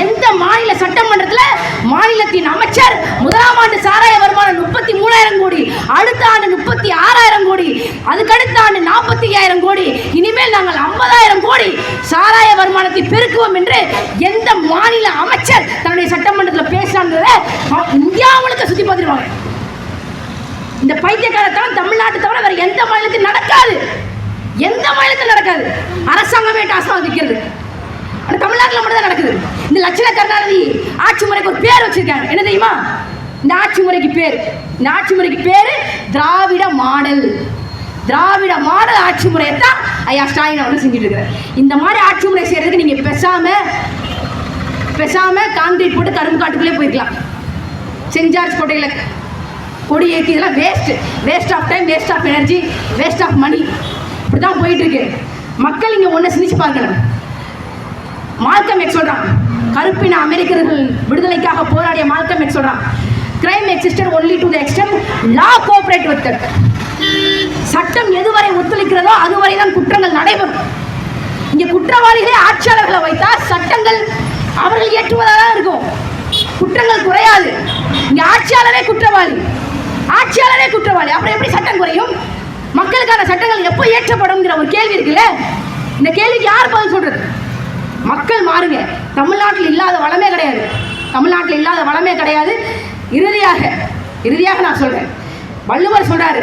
எந்த மாநில சட்டமன்றத்தில் மாநிலத்தின் அமைச்சர் முதலாம் ஆண்டு சாராய வருமானம் 33,000 கோடி, அடுத்த ஆண்டு 36,000 கோடி, அதுக்கடுத்த ஆண்டு 45,000 கோடி, இனிமேல் நாங்கள் 50,000 கோடி சாராய வருமானத்தை பெருக்குவோம் என்று எந்த மாநில அமைச்சர் தன்னுடைய சட்டமன்றத்தில் பேசுறாங்க? இந்தியா முழுக்க சுத்தி பார்த்துருவாங்க. இந்த பைத்தியக்காரத்தான் தமிழ்நாட்டை தவிர வேற எந்த மாநிலத்தில் நடக்காது, எந்த மாநிலத்தில் நடக்காது. அரசாங்கமே டாஸ்மாக் விற்கிறது, தமிழ்நாட்டில் மட்டும் தான் நடக்குது. இந்த லட்சண கருணாநிதி ஆட்சி முறைக்கு ஒரு பேர் வச்சிருக்காங்க. என்ன தெரியுமா? இந்த ஆட்சி முறைக்கு பேர், இந்த ஆட்சி முறைக்கு பேரு திராவிட மாடல். திராவிட மாடல் ஆட்சி முறையை தான் ஐயா ஸ்டாலின் அவர்கள் செஞ்சுட்டு இருக்கிறார். இந்த மாதிரி ஆட்சி முறை செய்யறதுக்கு நீங்க பேசாம கான்கிரீட் போட்டு கரும்பு காட்டுக்குள்ளே போய்க்கலாம். சென்ட் ஜார்ஜ் கோட்டையில் கொடி ஏற்றி இதெல்லாம் waste of time, waste of energy, waste of money. இப்படி தான் போயிட்டு இருக்கு. மக்கள் இங்கே ஒன்று சிந்திச்சு பார்க்கணும். மால்கம் எக்ஸ் சொல்றான், கருப்பின அமெரிக்கர்கள் விடுதலைக்காக போராடிய மால்கம் எக்ஸ் சொல்றான், crime existed only to the extend law cooperate with it. சட்டம் எதுவரை ஒத்துழைக்கிறதோ அதுவரை தான் குற்றங்கள் நடைபெறும். இங்க குற்றவாளிகளே ஆட்சியாளர்களை வைத்தா சட்டங்கள் அவர்கள் ஏற்றுவதாக தான் இருக்கும், குற்றங்கள் குறையாது. இங்க ஆட்சியாளரே குற்றவாளி, ஆட்சியாளரே குற்றவாளி, அப்புறம் எப்படி சட்டம் குறையும்? மக்களுக்கான சட்டங்கள் எப்போ ஏற்றப்படும்ங்கிற ஒரு கேள்வி இருக்குல்ல. இந்த கேள்விக்கு யார் பதில் சொல்றது? மக்கள் மாறுங்க. தமிழ்நாட்டில் இல்லாத வளமே கிடையாது, தமிழ்நாட்டில் இல்லாத வளமே கிடையாது. இறுதியாக நான் சொல்றேன், வள்ளுவர் சொல்றாரு,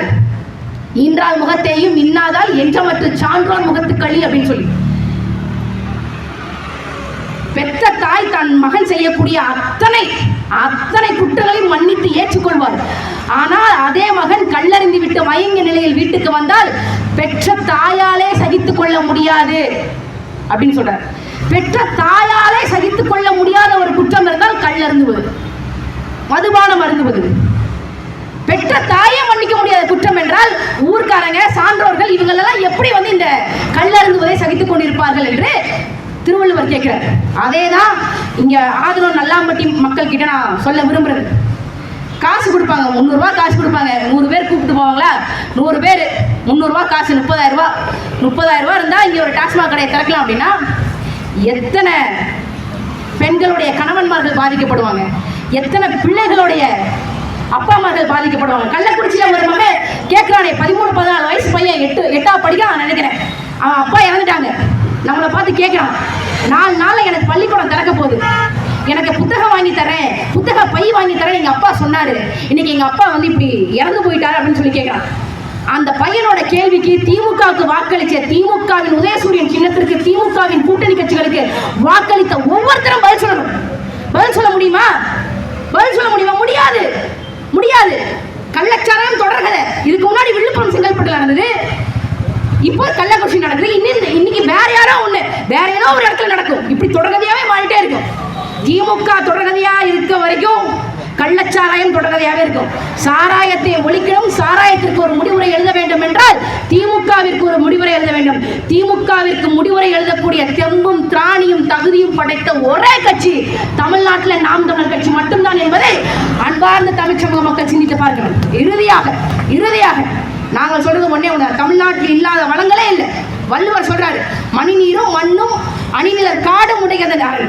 ஈன்றால் முகத்தையும் இன்னாதால் என்றமற்ற சான்றோர் முகத்துக்களி அப்படின்னு சொல்லி. பெற்ற தாய் தன் மகன் செய்யக்கூடிய அத்தனை குற்றங்களையும் மன்னித்து ஏற்றுக்கொள்வார். ஆனால் அதே மகன் கல்லறிந்து விட்டு மயங்கிய நிலையில் வீட்டுக்கு வந்தால் பெற்ற தாயாலே சகித்துக் கொள்ள முடியாது அப்படின்னு சொல்றார். பெற்ற தாயாலே சகித்துக் கொள்ள முடியாத ஒரு குற்றம் இருந்தால் கல் அருந்துவது, மதுபானம் அருந்துவது. பெற்ற தாயே மன்னிக்க முடியாத குற்றம் என்றால் ஊர்க்காரங்க, சான்றோர்கள் இவங்களெல்லாம் எப்படி இந்த கல் அருந்துவதை சகித்துக் கொண்டிருப்பார்கள் என்று திருவள்ளுவர் கேட்கிறார். அதே தான் இங்க ஆதனூர் நல்லாம்பட்டி மக்கள் கிட்ட நான் சொல்ல விரும்புறது. காசு கொடுப்பாங்க, 300 ரூபா காசு கொடுப்பாங்க. 100 பேர் கூப்பிட்டு போவாங்களா, 100 பேர் 300 ரூபா காசு, 30,000 ரூபா. 30,000 ரூபா இருந்தால் இங்கே ஒரு டாஸ்மாக் கடையை திறக்கலாம் அப்படின்னா எத்தனை பெண்களுடைய கணவன்மார்கள் பாதிக்கப்படுவாங்க, எத்தனை பிள்ளைகளுடைய அப்பா அம்மார்கள் பாதிக்கப்படுவாங்க. கள்ளக்குறிச்சியில் ஒரு மகன் கேட்குறானே, 13-14 வயசு பையன், 8ஆவது படிக்கிறான் நினைக்கிறேன். அவன் அப்பா இறந்துட்டாங்க. நம்மளை பார்த்து கேட்குறான், 4 நாளில் எனக்கு பள்ளிக்கூடம் திறக்க போகுது, எனக்கு புத்தகம் வாங்கி தரேன், புத்தக பை வாங்கி தரேன் எங்கள் அப்பா சொன்னார், இன்னைக்கு எங்கள் அப்பா வந்து இப்படி இறந்து போயிட்டாரு அப்படின்னு சொல்லி கேட்குறான். அந்த பையனோட கேள்விக்கு திமுகவுக்கு வாக்களித்த, திமுகவின் உதயசூரியன் சின்னத்திற்கு, திமுகவின் கூட்டணி கட்சிகளுக்கு வாக்களித்த ஒவ்வொருத்தரும் பதில் சொல்லணும். பதில் சொல்ல முடியுமா? பதில் சொல்ல முடியுமா? முடியாது, முடியாது. கள்ளச்சாராயம் தொடர்கதை. இதுக்கு முன்னாடி விழுப்புரம் செங்கல்பட்டு நடந்தது, இப்போ கள்ளக்குறிச்சி நடக்குது, இன்னைக்கு வேற யாரோ ஒண்ணு, வேற ஏதோ ஒரு இடத்துல நடக்கும். இப்படி தொடர்கதையாவே மாறிட்டே இருக்கும். திமுக தொடர்கதையா இருக்க வரைக்கும் கள்ளச்சாராயம் தொடர்கதையாவே இருக்கும். சாராயத்தை ஒழிக்கணும், சாராயத்திற்கு ஒரு முடிவுரை எழுத வேண்டும் என்றால் திமுகவிற்கு ஒரு முடிவுரை எழுத வேண்டும். திமுகவிற்கு முடிவுரை எழுதக்கூடிய தெம்பும் திராணியும் தகுதியும் படைத்த ஒரே கட்சி தமிழ்நாட்டில் நாம் தமிழர் கட்சி மட்டும்தான் என்பதை அன்பார்ந்த தமிழ் சமூக மக்கள் சிந்தித்து பார்க்கணும். இறுதியாக நாங்கள் சொல்றது ஒன்னே ஒன்று, தமிழ்நாட்டில் இல்லாத வளங்களே இல்லை. வள்ளுவர் சொல்றாரு, மணிநீரும் மண்ணும் அணிநிலர் காடும் உடையதனார்.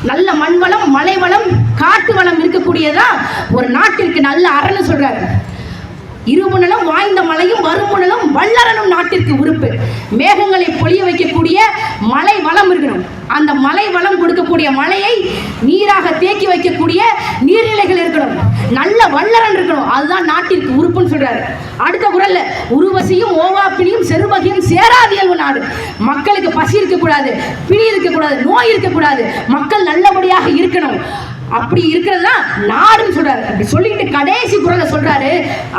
நல்ல மண் வளம், மலை வளம், காட்டு வளம் இருக்கக்கூடியதா ஒரு நாட்டிற்கு நல்ல அரண் சொல்றாரு. இருபுணலும் வாய்ந்த மலையும் வருமுணலும் வல்லரனும் நாட்டிற்கு உறுப்பு. மேகங்களை பொழிய வைக்கக்கூடிய மலை வளம் இருக்கணும். அந்த மலை வளம் கொடுக்கக்கூடிய மலையை நீராக தேக்கி வைக்கக்கூடிய நீர்நிலைகள் இருக்கணும். நல்ல வல்லரன் இருக்கணும். அதுதான் நாட்டிற்கு உறுப்புன்னு சொல்றாரு. அடுத்த குறள்ல, உருவசியும் ஓவாப்பினியும் செருவகையும் சேராதியல்பு நாடு. மக்களுக்கு பசி இருக்கக்கூடாது, பிணி இருக்கக்கூடாது, நோய் இருக்கக்கூடாது, மக்கள் நல்லபடியாக இருக்கணும். அப்படி இருக்கிறது தான் நாடுன்னு சொல்றாரு. அப்படி சொல்லிட்டு கடைசி குறளை சொல்றாரு,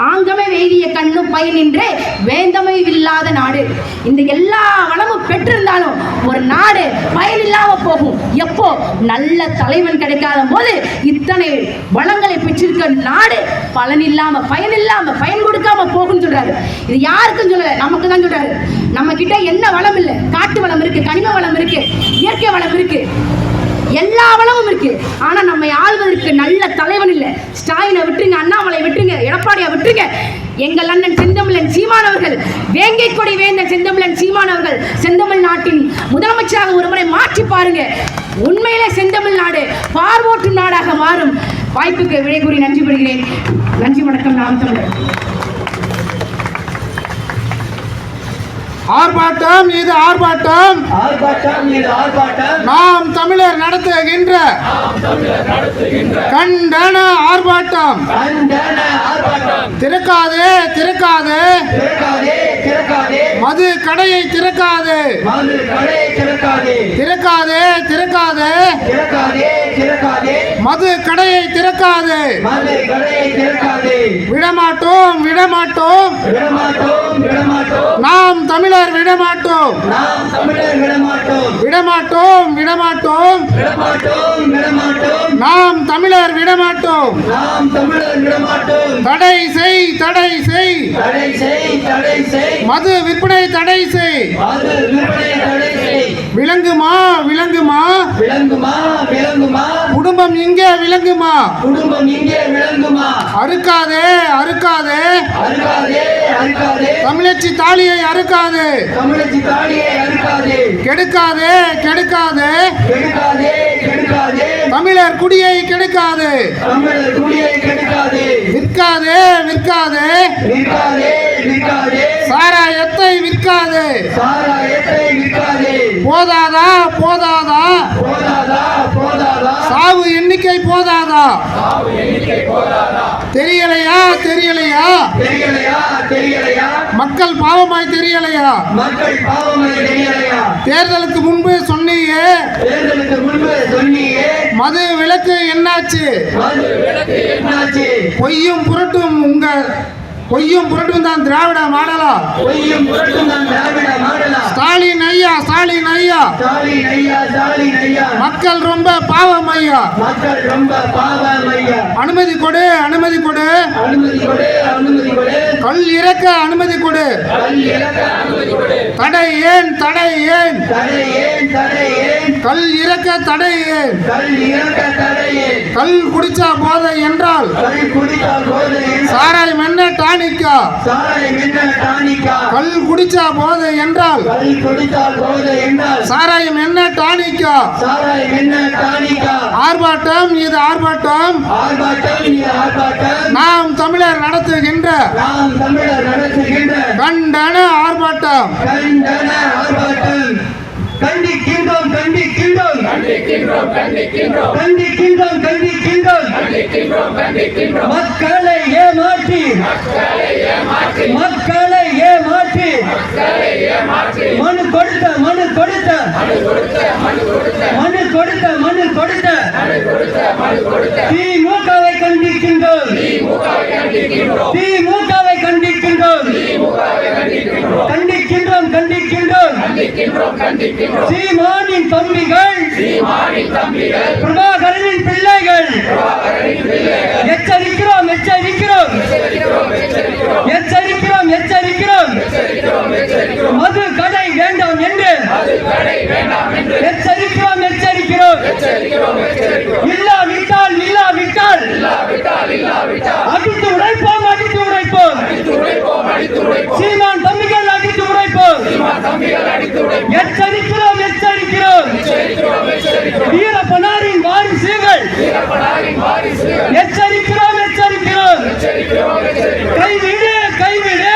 ஆங்கமே வேதிய கண்ணு பயனின்றே வேந்தமை இல்லாத நாடு. இந்த எல்லா வளமும் பெற்றிருந்தாலும் ஒரு நாடு பயனில்லாம போகும். எப்போ? நல்ல தலைவன் கிடைக்காத போது இத்தனை வளங்களை பெற்றிருக்க நாடு பலனில்லாம, பயன் கொடுக்காம போகும் சொல்றாரு. இது யாருக்கும் சொல்லல, நமக்கு தான் சொல்றாரு. நம்ம கிட்ட என்ன வளம் இல்லை? காட்டு வளம் இருக்கு, கனிம வளம் இருக்கு, இயற்கை வளம் இருக்கு, எல்லா வளமும் இருக்கு. ஆனா நம்ம ஆள்வதற்கு நல்ல தலைவன் இல்லை. ஸ்டாலினை விட்டுருங்க, அண்ணாமலை விட்டுருங்க, எடப்பாடியை விட்டுருங்க. எங்கள் அண்ணன் செந்தமிழன் சீமானவர்கள், வேங்கை கொடி வேந்தன் செந்தமிழன் சீமானவர்கள் செந்தமிழ் நாட்டின் முதலமைச்சராக ஒரு முறை மாற்றி பாருங்க. உண்மையிலே செந்தமிழ் நாடு பார்வோற்றும் நாடாக மாறும். வாய்ப்புக்கு விடை கூறி நன்றி பெறுகிறேன். நன்றி, வணக்கம். நாம் தமிழர். ஆர்ப்பாட்டம் இது ஆர்ப்பாட்டம், நாம் தமிழர் நடத்துகின்ற கண்டன ஆர்ப்பாட்டம். திறக்காதே திறக்காதே மது கடையை திறக்காதே, திறக்காதே திறக்காதே மது கடையை திறக்காதே. விடமாட்டோம் விடமாட்டோம், நாம் தமிழர் விடமாட்டோம், விடமாட்டோம் விடமாட்டோம், நாம் தமிழர் விடமாட்டோம். தடை செய் தடை செய், மது விற்பனை தடை செய். விளங்குமா விளங்குமா, குடும்பம் இங்கே விளங்குமா, அறுக்காதே அறுக்காதே, தமிழச்சி தாலியை அறுக்காதே, கெடுக்காதே கெடுக்காதே, தமிழர் குடியை கெடுக்காதே, விற்காதே விற்காதே, சாராயத்தை விற்காதே. போதாதா போதாதா, சாவு எண்ணிக்கை போதாதா, தெரியலையா தெரியலையா, மக்கள் பாவமாய் தெரியலையா, தேர்தலுக்கு முன்பு சொன்னியே மது விலக்கு என்னாச்சு, பொய்யும் புரட்டும் உங்கள் பொய்யும் புரட்டும் தான் திராவிட மாடலா, பொய்யும் புரட்டும் தான் திராவிட மாடலா. ஸ்டாலின் ஐயா, ஸ்டாலின் ஐயா, ஸ்டாலின் ஐயா, ஸ்டாலின் ஐயா, மக்கள் ரொம்ப பாவம் ஐயா, மக்கள் ரொம்ப பாவம் ஐயா. அனுமதி கொடு, அனுமதி கொடு, அனுமதி கொடு, அனுமதி கொடு, கல் இறக்க அனுமதி கொடு, கல் இறக்க அனுமதி கொடு. தடை ஏன், தடை ஏன், தடை ஏன், தடை ஏன், கல் இறக்க தடை ஏன், கல் இறக்க தடை ஏன், கல் குடிச்சா போதை என்றால் கல் குடித்தால் போதை என்றால் சாராயம் என்ன டானிக்கா, சாராயம் என்ன டானிக்கா, கல் குடிச்சா போதை என்றால் கல் குடித்தால் போதை என்றால் சாராயம் என்ன டானிக்கா. சாராயம் என்ன டானிக்கா. ஆர்ப்பாட்டம் இது ஆர்ப்பாட்டம், ஆர்ப்பாட்டம் இது ஆர்ப்பாட்டம், நாம் தமிழர் நடத்துகின்ற நாம் தமிழர் நடத்துகின்ற கண்டன ஆர்ப்பாட்டம். கண்டன ஆர்ப்பாட்டம். கண்டிக்கின்றோம், கண்டிக்கின்றோம், கண்டிக்கின்றோம், கண்டிக்கின்றோம், கண்டிக்கின்றோம். மக்களை ஏமாற்றி, மக்களை ஏமாற்றி, மனு கொடுத்த, மனு கொடுத்த, மனு கொடுத்த, மனு கொடுத்த திமுகவை கண்டிக்கின்றோம், திமுகவை கண்டிக்கின்றோம், கண்டிக்கின்றோம், கண்டிக்கின்றோம். சீமானின் தம்பிகள், பிரபாகரனின் பிள்ளைகள், எச்சரிக்கிறோம், எச்சரிக்கிறோம், எச்சரிக்கிறோம், எச்சரிக்கிறோம். மது கடை வேண்டாம் என்று எச்சரிக்கிறோம், எச்சரிக்கிறோம். இல்லாவிட்டால், இல்லாவிட்டால் அடித்து உடைப்போம், அடித்து உடைப்போம். சீமான் தம்பிகள் அடித்து உடைப்போம். எச்சரிக்கிறோம், எச்சரிக்கிறோம். வீரப்பனாரின் வாரிசுகள் எச்சரிக்கிறோம், எச்சரிக்கிறோம். கைவிடு, கைவிடு,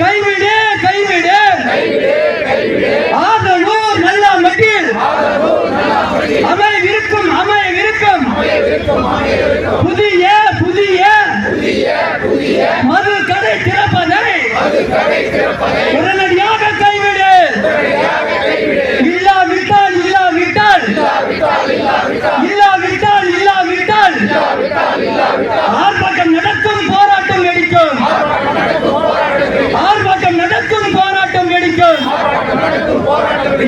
கைவிடு, கைவிடு. ஆதனூர் நல்லாம்பட்டியில் அமையவிருக்கும், அமையவிருக்கும் புதிய, புதிய மது கடை திறப்பதை உடனடியாக கைவிடு. இல்லாவிட்டால், இல்லாவிட்டால், இல்லாவிட்டால், இல்லாவிட்டால் ஆர்ப்பாட்டம் நடக்கும், போராட்டம் வெடிக்கும். ஆர்ப்பாட்டம் நடக்கும், போராட்டம் வெடிக்கும்.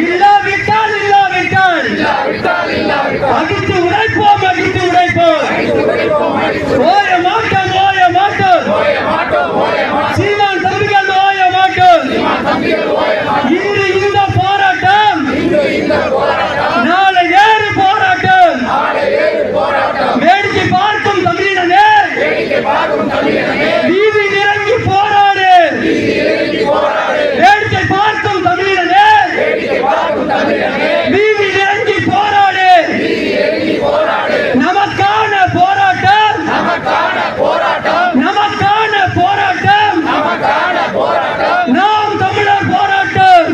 இல்லாவிட்டால், இல்லாவிட்டால் அடித்து உடைப்போம், அடித்து உடைப்போம். ஓய மாட்டோம், ஓய மாட்டோம். சீமான் தம்பிகள் ஓய மாட்டோம். இன்று இந்த போராட்டம், நாளை வேறு போராட்டம். வேடிக்கை பார்க்கும் தமிழினே, வீதி இறங்கி போராடு. வேடிக்கை பார்க்கும் தமிழினே, வீதி இறங்கி போராடு. நமக்கான போராட்டம், நமக்கான போராட்டம், நாம் தமிழர் போராட்டம்.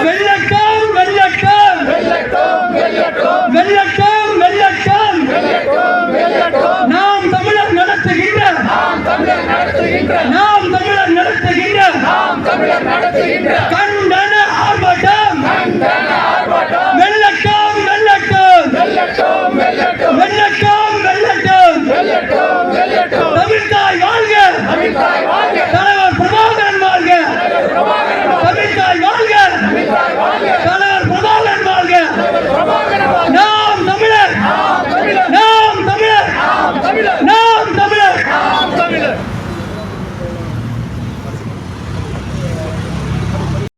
வெல்லட்டும், வெல்லட்டும், வெல்லட்டும், வெல்லட்டும். நாம் தமிழர் நடத்துகின்ற, நாம் தமிழர் நடத்துகின்ற கண்ட